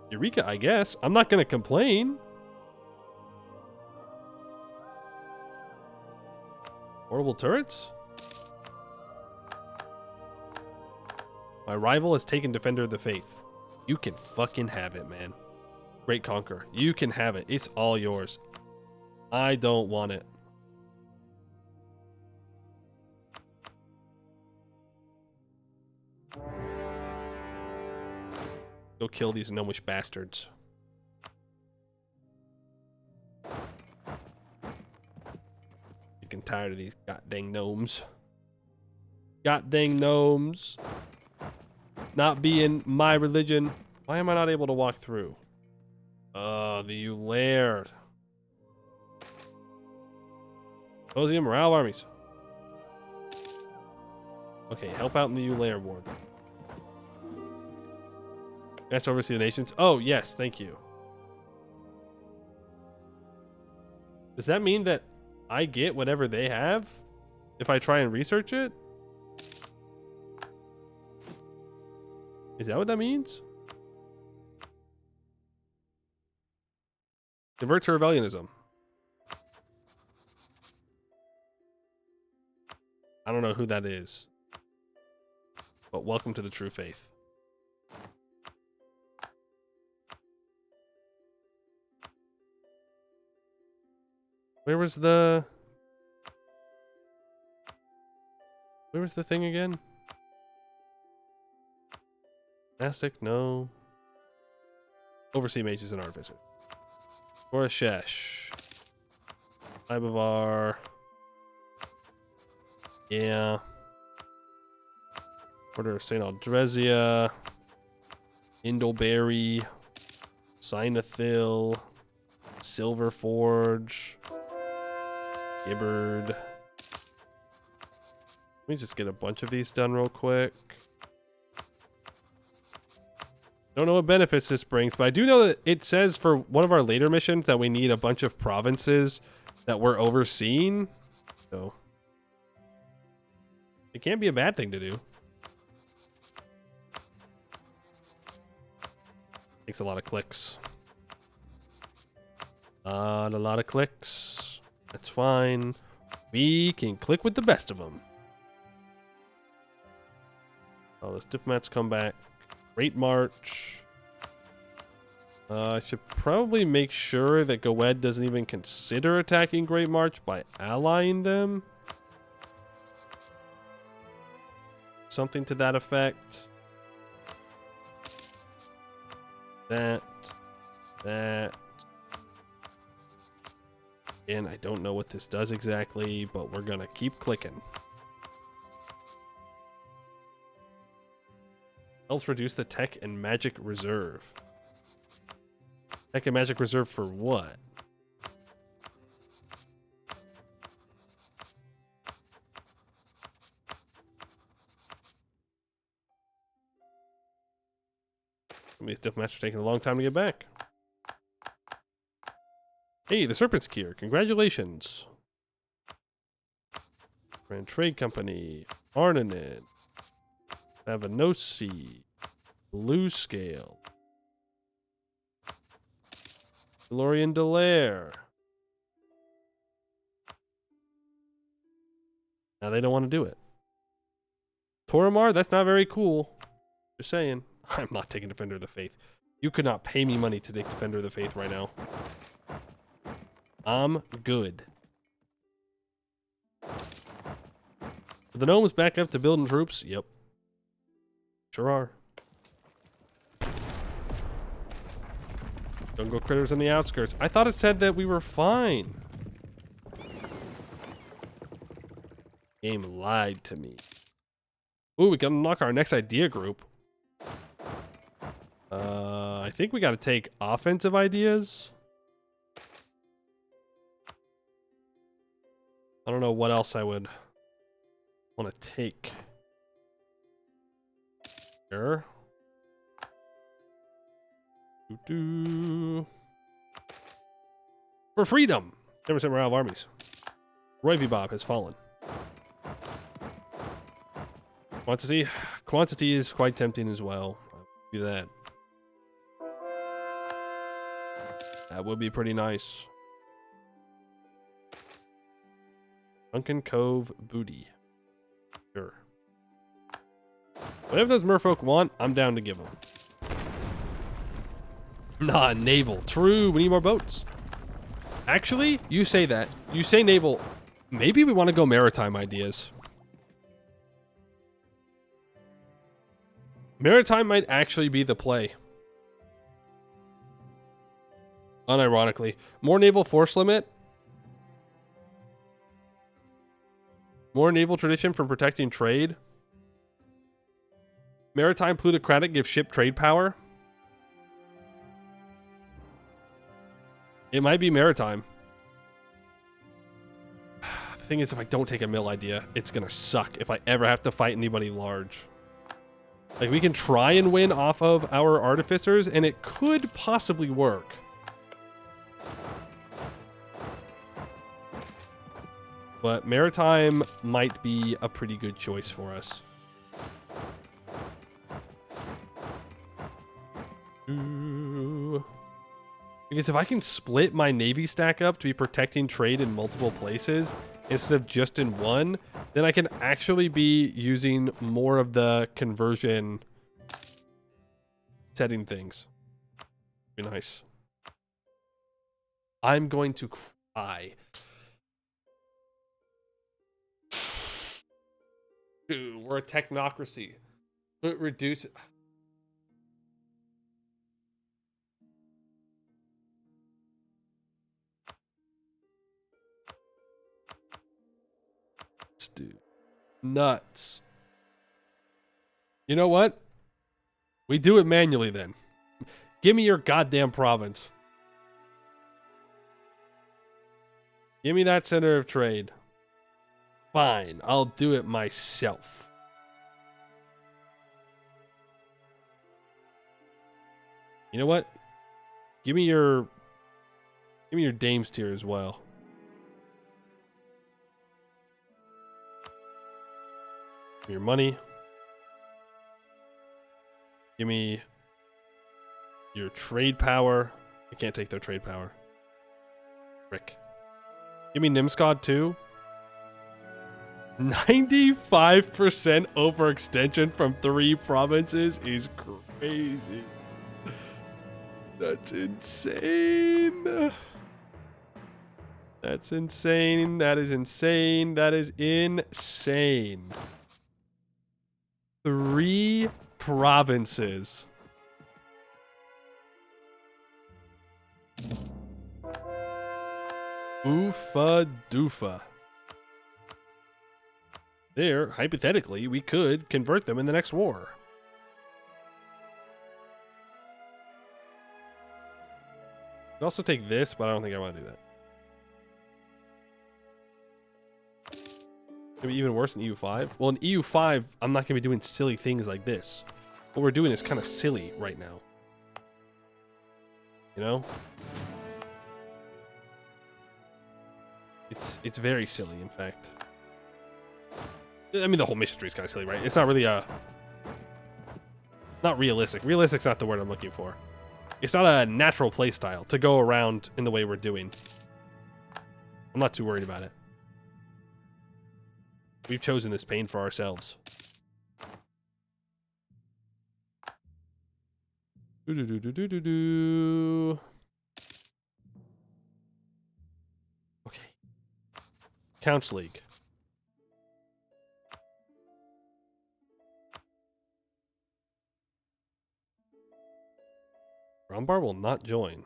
Eureka, I guess. I'm not going to complain. Horrible turrets? My rival has taken Defender of the Faith. You can fucking have it, man. Great Conqueror. You can have it. It's all yours. I don't want it. Go kill these gnomish bastards. Getting tired of these goddamn gnomes. Goddamn gnomes. Not being my religion. Why am I not able to walk through? The Ulair. Symposium morale armies. Okay, help out in the Ulair war. Yes, oversee the nations. Oh, yes, thank you. Does that mean that I get whatever they have if I try and research it? Is that what that means? Convert to Ravelianism. I don't know who that is. But welcome to the true faith. Where was the thing again? Gymnastic? No. Oversee mages and artificers. Gorishesh. Ibavar. Yeah. Order of St. Aldresia. Indleberry, Sinethil, Silver Forge, Gibbard. Let me just get a bunch of these done real quick. Don't know what benefits this brings, but I do know that it says for one of our later missions that we need a bunch of provinces that we're overseeing. So it can't be a bad thing to do. Takes a lot of clicks. A lot of clicks. That's fine. We can click with the best of them. Oh, those diplomats come back. Great March. I should probably make sure that Goed doesn't even consider attacking Great March by allying them. Something to that effect. That. And I don't know what this does exactly, but we're gonna keep clicking. Helps reduce the tech and magic reserve. Tech and magic reserve for what? These diplomats are taking a long time to get back. Hey, the Serpent's Cure. Congratulations. Grand Trade Company. Arnanen. Avanosi. Blue Scale. Glorian Delaire. Now they don't want to do it. Toromar, that's not very cool. Just saying. I'm not taking Defender of the Faith. You could not pay me money to take Defender of the Faith right now. I'm good. Are the gnomes back up to building troops? Yep. Sure are. Jungle critters in the outskirts. I thought it said that we were fine. Game lied to me. Ooh, we can unlock our next idea group. I think we got to take offensive ideas. I don't know what else I would want to take. Sure. For freedom! 10% morale of armies. Roy V. Bob has fallen. Quantity is quite tempting as well. I'll do that. That would be pretty nice. Sunken Cove Booty. Sure. Whatever those merfolk want, I'm down to give them. Nah, naval. True, we need more boats. Actually, you say that. You say naval. Maybe we want to go maritime ideas. Maritime might actually be the play. Unironically. More naval force limit. More naval tradition for protecting trade. Maritime plutocratic gives ship trade power. It might be maritime. The thing is, if I don't take a mill idea, it's gonna suck if I ever have to fight anybody large. Like, we can try and win off of our artificers, and it could possibly work. But maritime might be a pretty good choice for us. Ooh. Because if I can split my navy stack up to be protecting trade in multiple places instead of just in one, then I can actually be using more of the conversion setting things. Be nice. I'm going to cry. Dude, we're a technocracy. But reduce it. Dude. Nuts. You know what? We do it manually then. Give me your goddamn province. Give me that center of trade. Fine, I'll do it myself. You know what? Give me your dames tier as well. Give me your money. Give me your trade power. I can't take their trade power. Frick. Give me Nimscod too. 95% overextension from 3 provinces is crazy. That's insane. That's insane. That is insane. That is insane. 3 provinces. Oofa doofa. There, hypothetically, we could convert them in the next war. I'd also take this, but I don't think I want to do that. Maybe even worse in EU5. Well, in EU5, I'm not going to be doing silly things like this. What we're doing is kind of silly right now. You know? It's very silly, in fact. I mean, the whole mission tree is kind of silly, right? It's not really not realistic. Realistic's not the word I'm looking for. It's not a natural play style to go around in the way we're doing. I'm not too worried about it. We've chosen this pain for ourselves. Okay. Counts League. Rumbar will not join.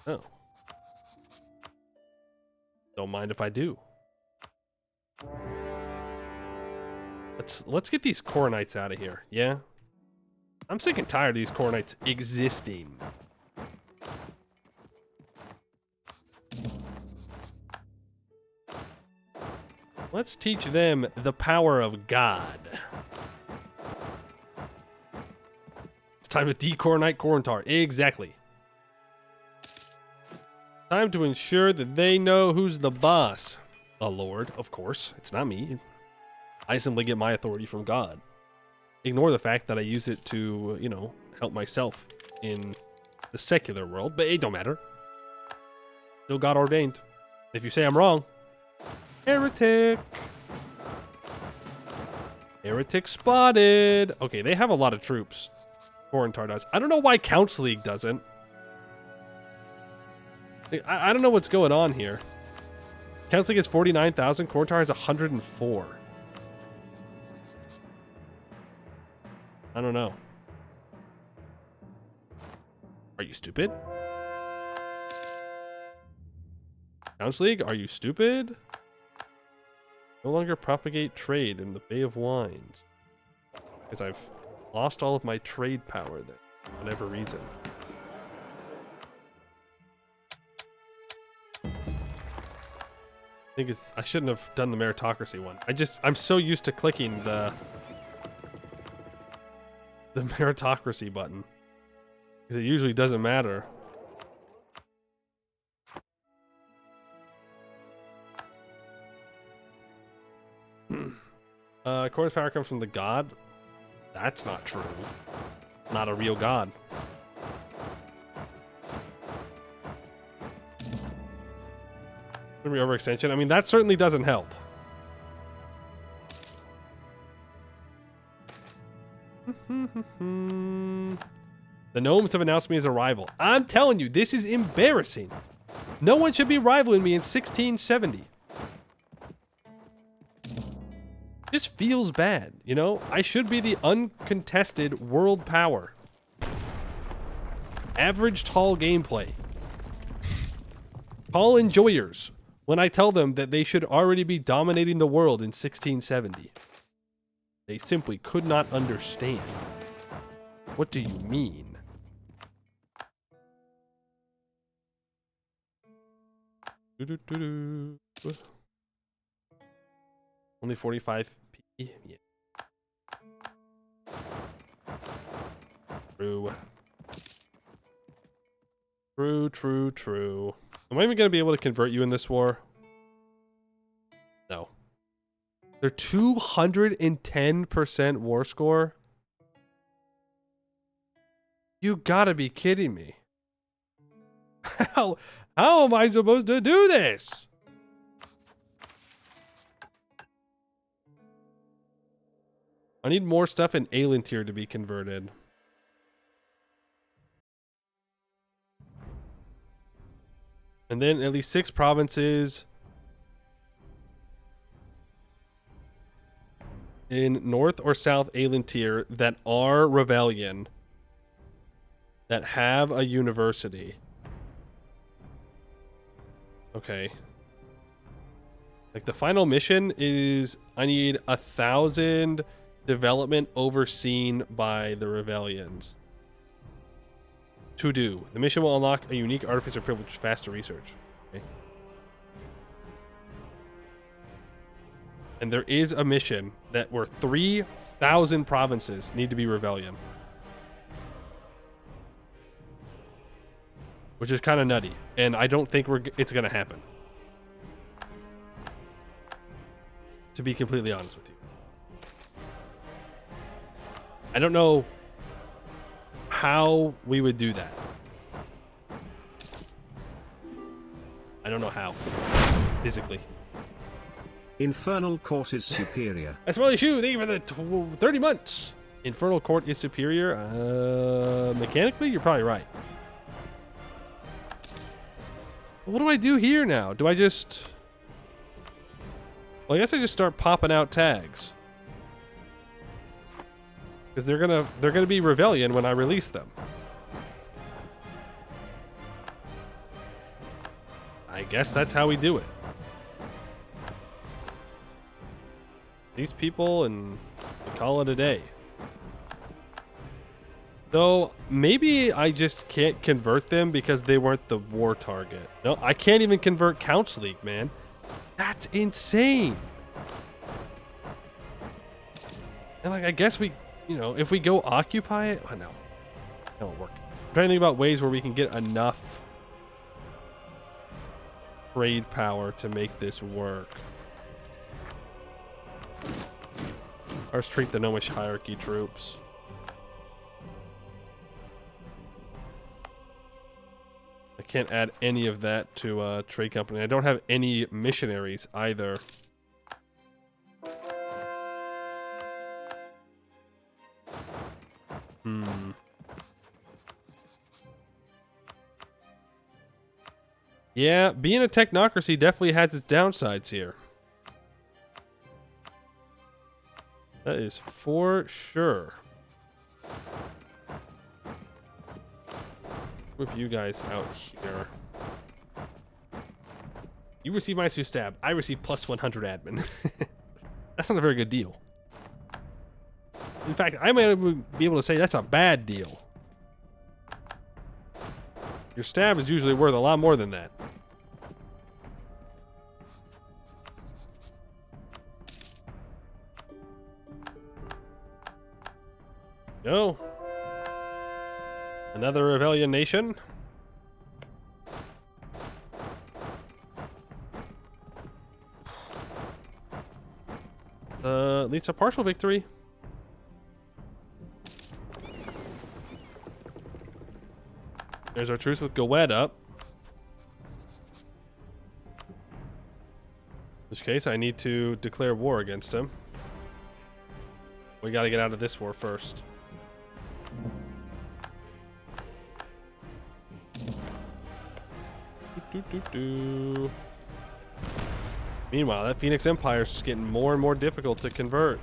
Oh. Don't mind if I do. Let's get these core knights out of here, yeah? I'm sick and tired of these core knights existing. Let's teach them the power of God. It's time to decore Knight Corentar. Exactly. Time to ensure that they know who's the boss. A lord, of course. It's not me. I simply get my authority from God. Ignore the fact that I use it to, you know, help myself in the secular world, but it don't matter. Still God ordained. If you say I'm wrong, heretic. Heretic spotted. Okay, they have a lot of troops. Corentar does. I don't know why Council League doesn't. I don't know what's going on here. Council League has 49,000. Corentar has 104. I don't know. Are you stupid? Council League, are you stupid? No longer propagate trade in the Bay of Wines. Because I've lost all of my trade power there, for whatever reason. I think I shouldn't have done the meritocracy one. I'm so used to clicking the meritocracy button. Because it usually doesn't matter. Core's power comes from the god. That's not true. Not a real god. Overextension. I mean, that certainly doesn't help. The gnomes have announced me as a rival. I'm telling you, this is embarrassing. No one should be rivaling me in 1670. This feels bad, you know? I should be the uncontested world power. Average tall gameplay. Tall enjoyers when I tell them that they should already be dominating the world in 1670. They simply could not understand. What do you mean? Only 45p? Yeah. True. True. Am I even going to be able to convert you in this war? No. They're 210% war score? You gotta be kidding me. How am I supposed to do this? I need more stuff in Aelintir to be converted. And then at least 6 provinces in North or South Aelintir that are Ravelian, that have a university. Okay. Like the final mission is I need 1,000 development overseen by the Ravelians. To do. The mission will unlock a unique artificer privilege faster research. Okay. And there is a mission that where 3,000 provinces need to be Ravelian. Which is kind of nutty. And I don't think it's going to happen. To be completely honest with you. I don't know how we would do that. I don't know how. Physically. Infernal Court is superior. That's Molly Shoe. Thank you for the 30 months. Infernal Court is superior. Mechanically, you're probably right. What do I do here now? Do I just... Well, I guess I just start popping out tags. Because they're gonna be Ravelian when I release them. I guess that's how we do it. These people, and we call it a day. Though, maybe I just can't convert them because they weren't the war target. No, I can't even convert Council League, man. That's insane. And like, I guess we, you know, if we go occupy it, oh no, that won't work. I'm trying to think about ways where we can get enough trade power to make this work. Or treat the Gnomish hierarchy troops. I can't add any of that to trade company. I don't have any missionaries either. Yeah, being a technocracy definitely has its downsides here. That is for sure. With you guys out here. You receive -2 stab. I receive plus 100 admin. That's not a very good deal. In fact, I might be able to say that's a bad deal. Your stab is usually worth a lot more than that. Go. Another Ravelian nation. At least a partial victory. There's our truce with Gowed up. In which case, I need to declare war against him. We gotta get out of this war first. Meanwhile, that Phoenix Empire is just getting more and more difficult to convert.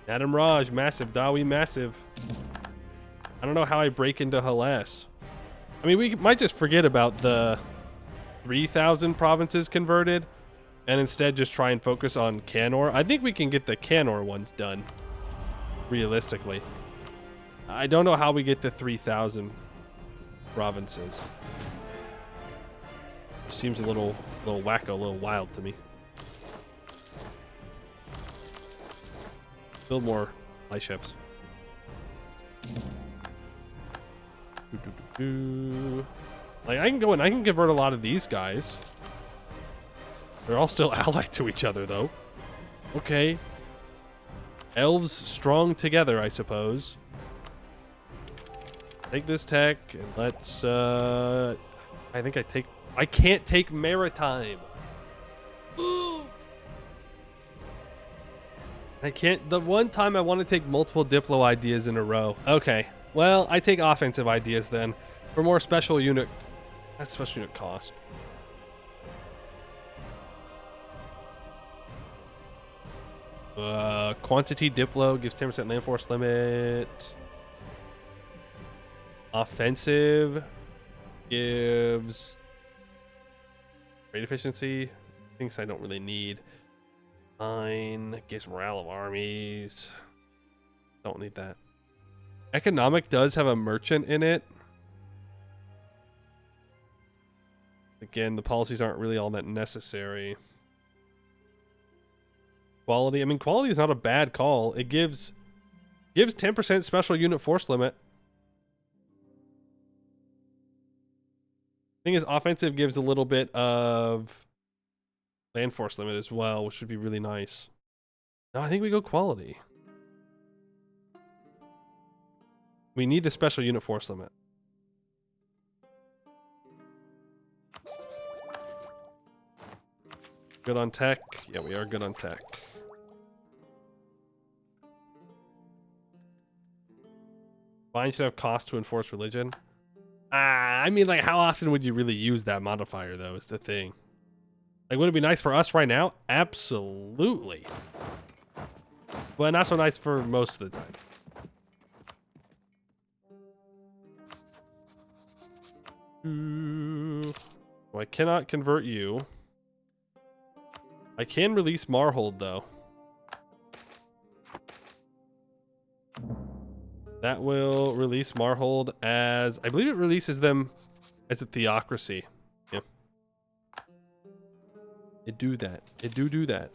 Adam Raj, massive. Dawi, massive. I don't know how I break into Hellas. I mean, we might just forget about the 3,000 provinces converted. and instead just try and focus on Canor. I think we can get the Canor ones done, realistically. I don't know how we get to 3,000 provinces. Seems a little wacko, a little wild to me. Build more light ships. Like, I can go and I can convert a lot of these guys. They're all still allied to each other, though. Okay. Elves strong together, I suppose. Take this tech, and let's, I think I can't take maritime. Ooh. I can't, the one time I want to take multiple Diplo ideas in a row. Okay, well, I take offensive ideas then. For more special unit, that's special unit cost. Quantity Diplo gives 10% land force limit. Offensive gives trade efficiency. Things I don't really need. Mine gives morale of armies. Don't need that. Economic does have a merchant in it. Again, the policies aren't really all that necessary. Quality. I mean, quality is not a bad call. It gives 10% special unit force limit. Thing is, offensive gives a little bit of land force limit as well, which would be really nice. No, I think we go quality. We need the special unit force limit. Good on tech. Yeah, we are good on tech. Fine should have cost to enforce religion. I mean, like, how often would you really use that modifier, though, is the thing. Like, would it be nice for us right now? Absolutely. But not so nice for most of the time. Well, I cannot convert you. I can release Marhold, though. That will release Marhold as... I believe it releases them as a theocracy. Yeah. It do that. It do that.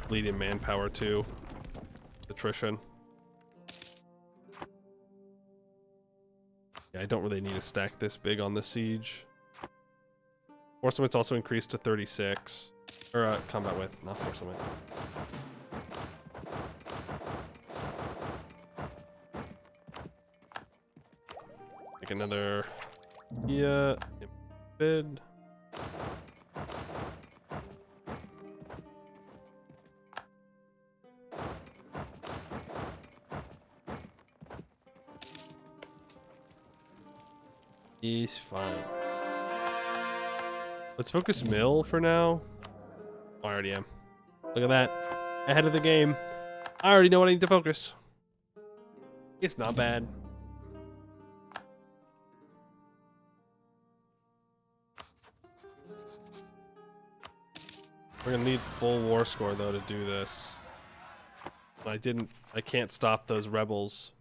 Bleeding manpower, too. Attrition. Yeah, I don't really need to stack this big on the siege. Force limit's also increased to 36. Or, combat width, not force limit. Take another... Yeah... Bid. He's fine. Let's focus mill for now. Oh, I already am. Look at that. Ahead of the game. I already know what I need to focus. It's not bad. We're gonna need full war score though to do this. I can't stop those rebels.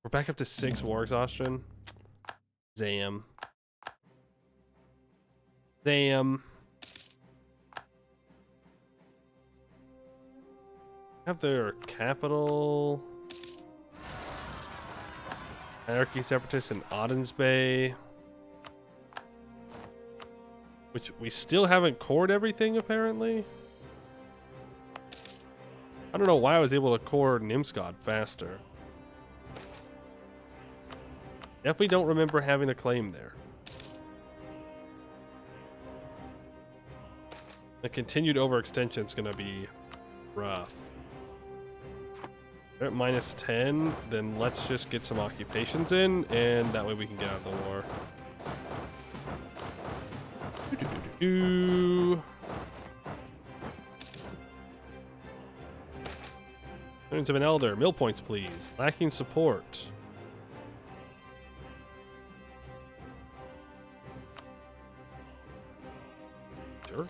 We're back up to 6 war exhaustion. Damn. Damn. Have their capital. Anarchy Separatists in Auden's Bay. Which we still haven't cored everything, apparently. I don't know why I was able to core Nimsgod faster. Definitely don't remember having a claim there. The continued overextension is going to be rough. They're at -10, then let's just get some occupations in, and that way we can get out of the war. Turns of an elder. Mill points, please. Lacking support. here.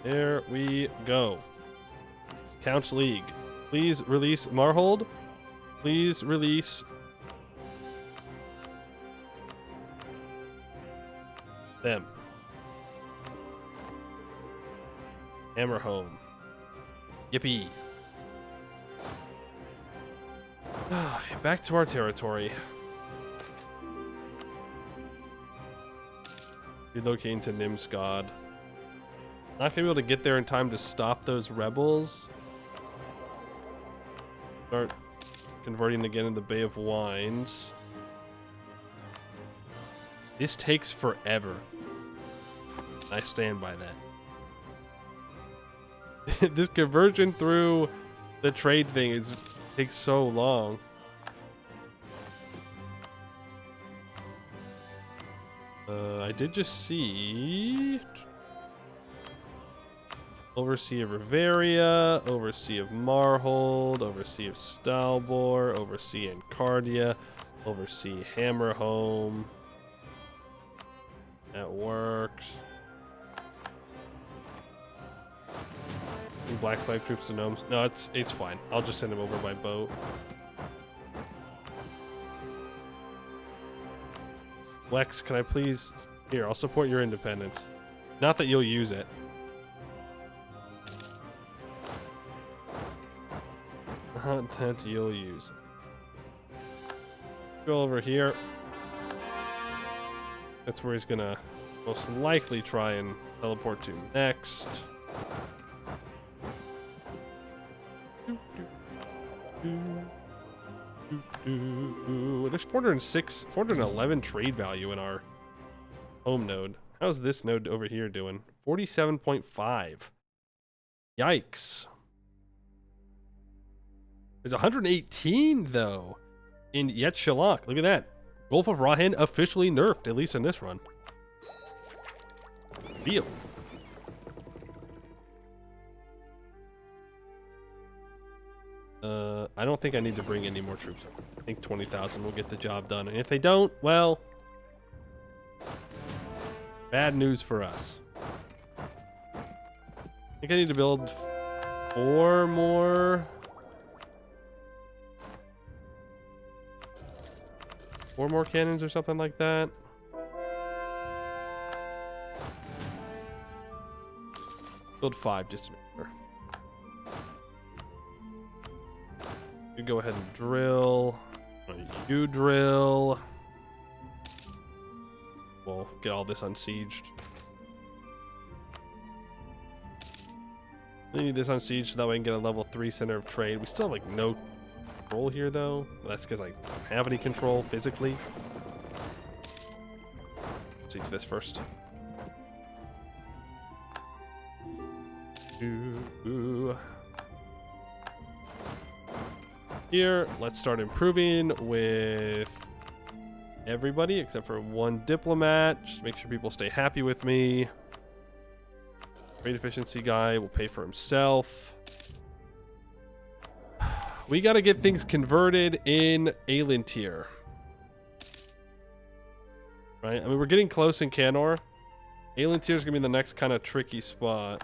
There we go. Couch League. Please release Marhold. Please release them. Hammer home. Yippee. Back to our territory. Relocating to Nimsgod. Not gonna be able to get there in time to stop those rebels. Start converting again in the Bay of Wines. This takes forever. I stand by that. This conversion through the trade thing takes so long. I did just see Oversee of Riveria, Oversee of Marhold, Oversee of Stalbor, Oversee Encardia, Oversee Hammerhome. That works. Black Flag troops and gnomes. No, it's fine. I'll just send them over by boat. Lex, can I please... Here, I'll support your independence. Not that you'll use it. Not that you'll use it. Go over here. That's where he's gonna most likely try and teleport to next. There's 411 trade value in our home node. How's this node over here doing? 47.5. Yikes. There's 118 though in Yetchalak. Look at that. Gulf of Rahen officially nerfed, at least in this run. Feel. I don't think I need to bring any more troops up. I think 20,000 will get the job done. And if they don't, well, bad news for us. I think I need to build 4 more. 4 more cannons or something like that. Build 5 just to make sure. You go ahead and drill. You drill. We'll get all this unsieged. We need this unsieged so that way I can get a level 3 center of trade. We still have like no control here though. That's because I don't have any control physically. Siege this first. Ooh. Here, let's start improving with everybody except for 1 diplomat. Just make sure people stay happy with me. Trade efficiency guy will pay for himself. We got to get things converted in Aelintir. Right? I mean, we're getting close in Canor. Aelintir is going to be the next kind of tricky spot.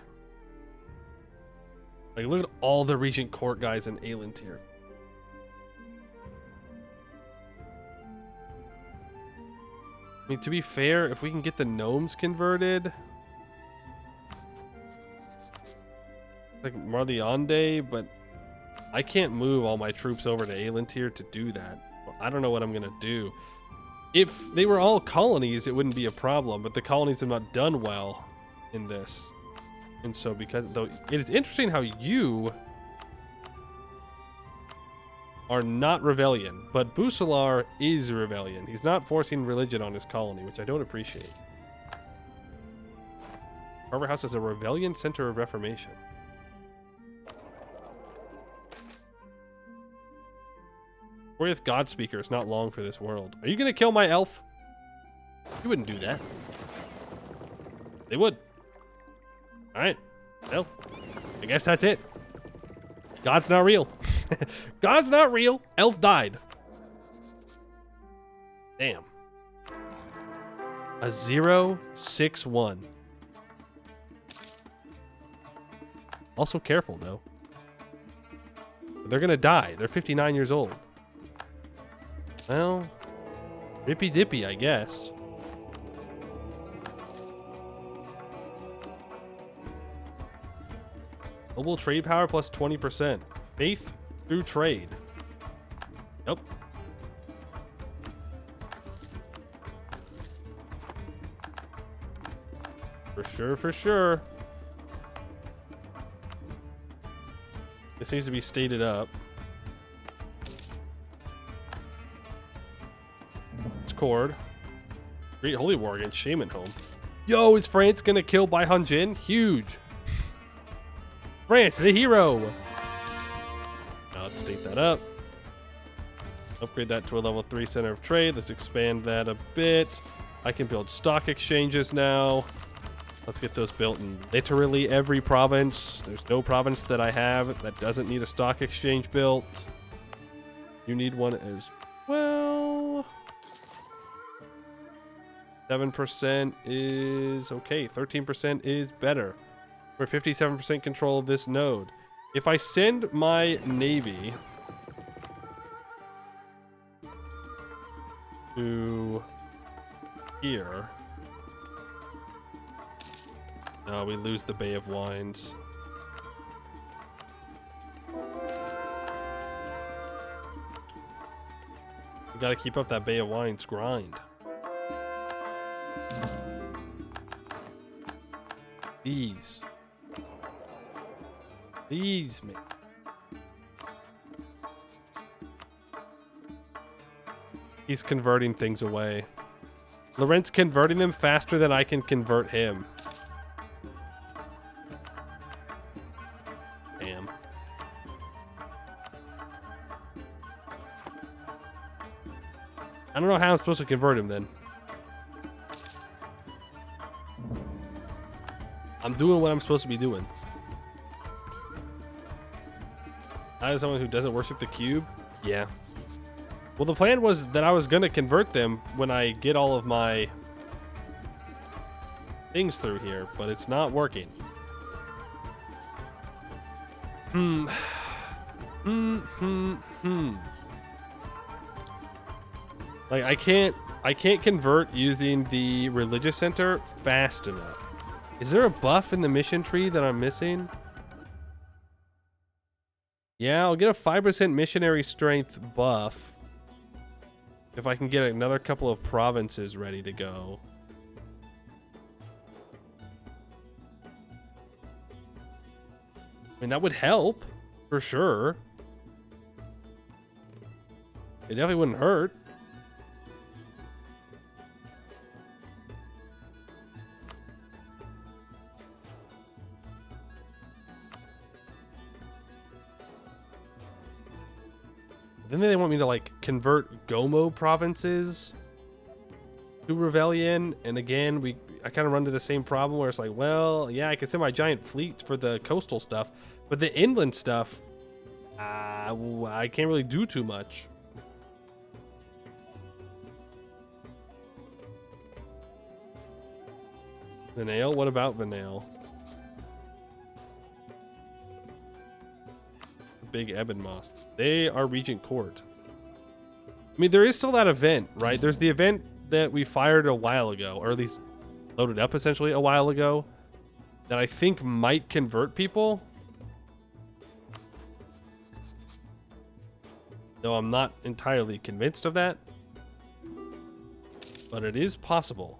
Like, look at all the Regent Court guys in Aelintir. I mean, to be fair, if we can get the gnomes converted, like Marliande, but I can't move all my troops over to Aelintir to do that. I don't know what I'm gonna do. If they were all colonies, it wouldn't be a problem, but the colonies have not done well in this. And so because, though, it is interesting how you are not Ravelian, but Busalar is Ravelian. He's not forcing religion on his colony, which I don't appreciate. Harbor House is a Ravelian center of reformation. Warrior Godspeaker is not long for this world. Are you gonna kill my elf? You wouldn't do that. They would. Alright. Well, I guess that's it. God's not real. God's not real. Elf died. Damn. A 061. Also careful though. They're gonna die. They're 59 years old. Well, dippy dippy, I guess. Global trade power plus 20%. Faith through trade. Yep. For sure, for sure. This needs to be stated up. Discord. Great Holy War against Shaman Home. Yo, is France gonna kill Bai Han Jin? Huge. France, the hero. Now let's state that up. Upgrade that to a level 3 center of trade. Let's expand that a bit. I can build stock exchanges now. Let's get those built in literally every province. There's no province that I have that doesn't need a stock exchange built. You need one as well. 7% is okay. 13% is better. We're 57% control of this node. If I send my navy to here, we lose the Bay of Wines. We gotta keep up that Bay of Wines grind. Please. Please, man. He's converting things away. Laurent's converting them faster than I can convert him. Damn. I don't know how I'm supposed to convert him then. I'm doing what I'm supposed to be doing. I as someone who doesn't worship the cube? Yeah. Well, the plan was that I was going to convert them when I get all of my things through here, but it's not working. Like, I can't convert using the religious center fast enough. Is there a buff in the mission tree that I'm missing? Yeah, I'll get a 5% missionary strength buff if I can get another couple of provinces ready to go. I mean, that would help, for sure. It definitely wouldn't hurt. Then they want me to like convert Gomo provinces to Ravelian, and again I kind of run into the same problem where it's like, well, yeah, I can send my giant fleet for the coastal stuff, but the inland stuff, I can't really do too much. Vanale, what about Vanale? Big Ebon Moss. They are Regent Court. I mean, there is still that event, right? There's the event that we fired a while ago, or at least loaded up essentially a while ago, that I think might convert people. Though I'm not entirely convinced of that. But it is possible.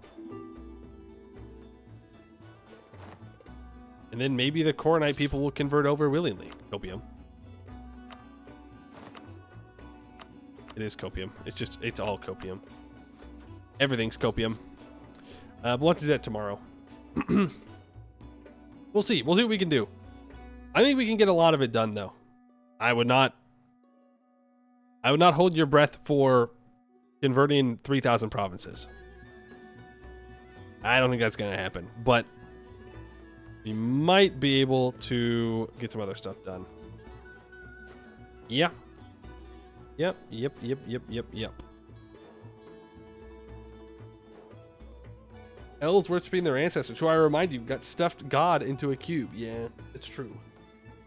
And then maybe the Coronite people will convert over willingly. Copium. It is copium. It's all copium. Everything's copium. But we'll have to do that tomorrow. We'll see. We'll see what we can do. I think we can get a lot of it done, though. I would not hold your breath for converting 3,000 provinces. I don't think that's going to happen. But we might be able to get some other stuff done. Yeah. Yep. Elves worshiping their ancestors, who I remind you got stuffed God into a cube. Yeah, it's true.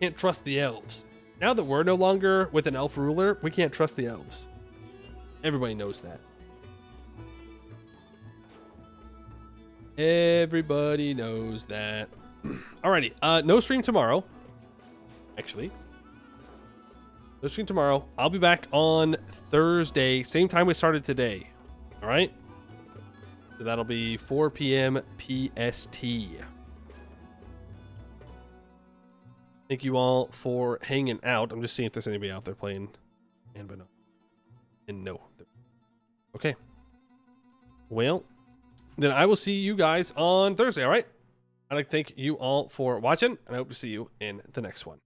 Can't trust the elves. Now that we're no longer with an elf ruler, we can't trust the elves. Everybody knows that. Everybody knows that. Alrighty, no stream tomorrow. Actually, no stream tomorrow. I'll be back on Thursday, same time we started today. All right, so that'll be 4 p.m. PST. Thank you all for hanging out. I'm just seeing if there's anybody out there playing Anbennar. And no. Okay. Well, then I will see you guys on Thursday, all right? I'd like to thank you all for watching, and I hope to see you in the next one.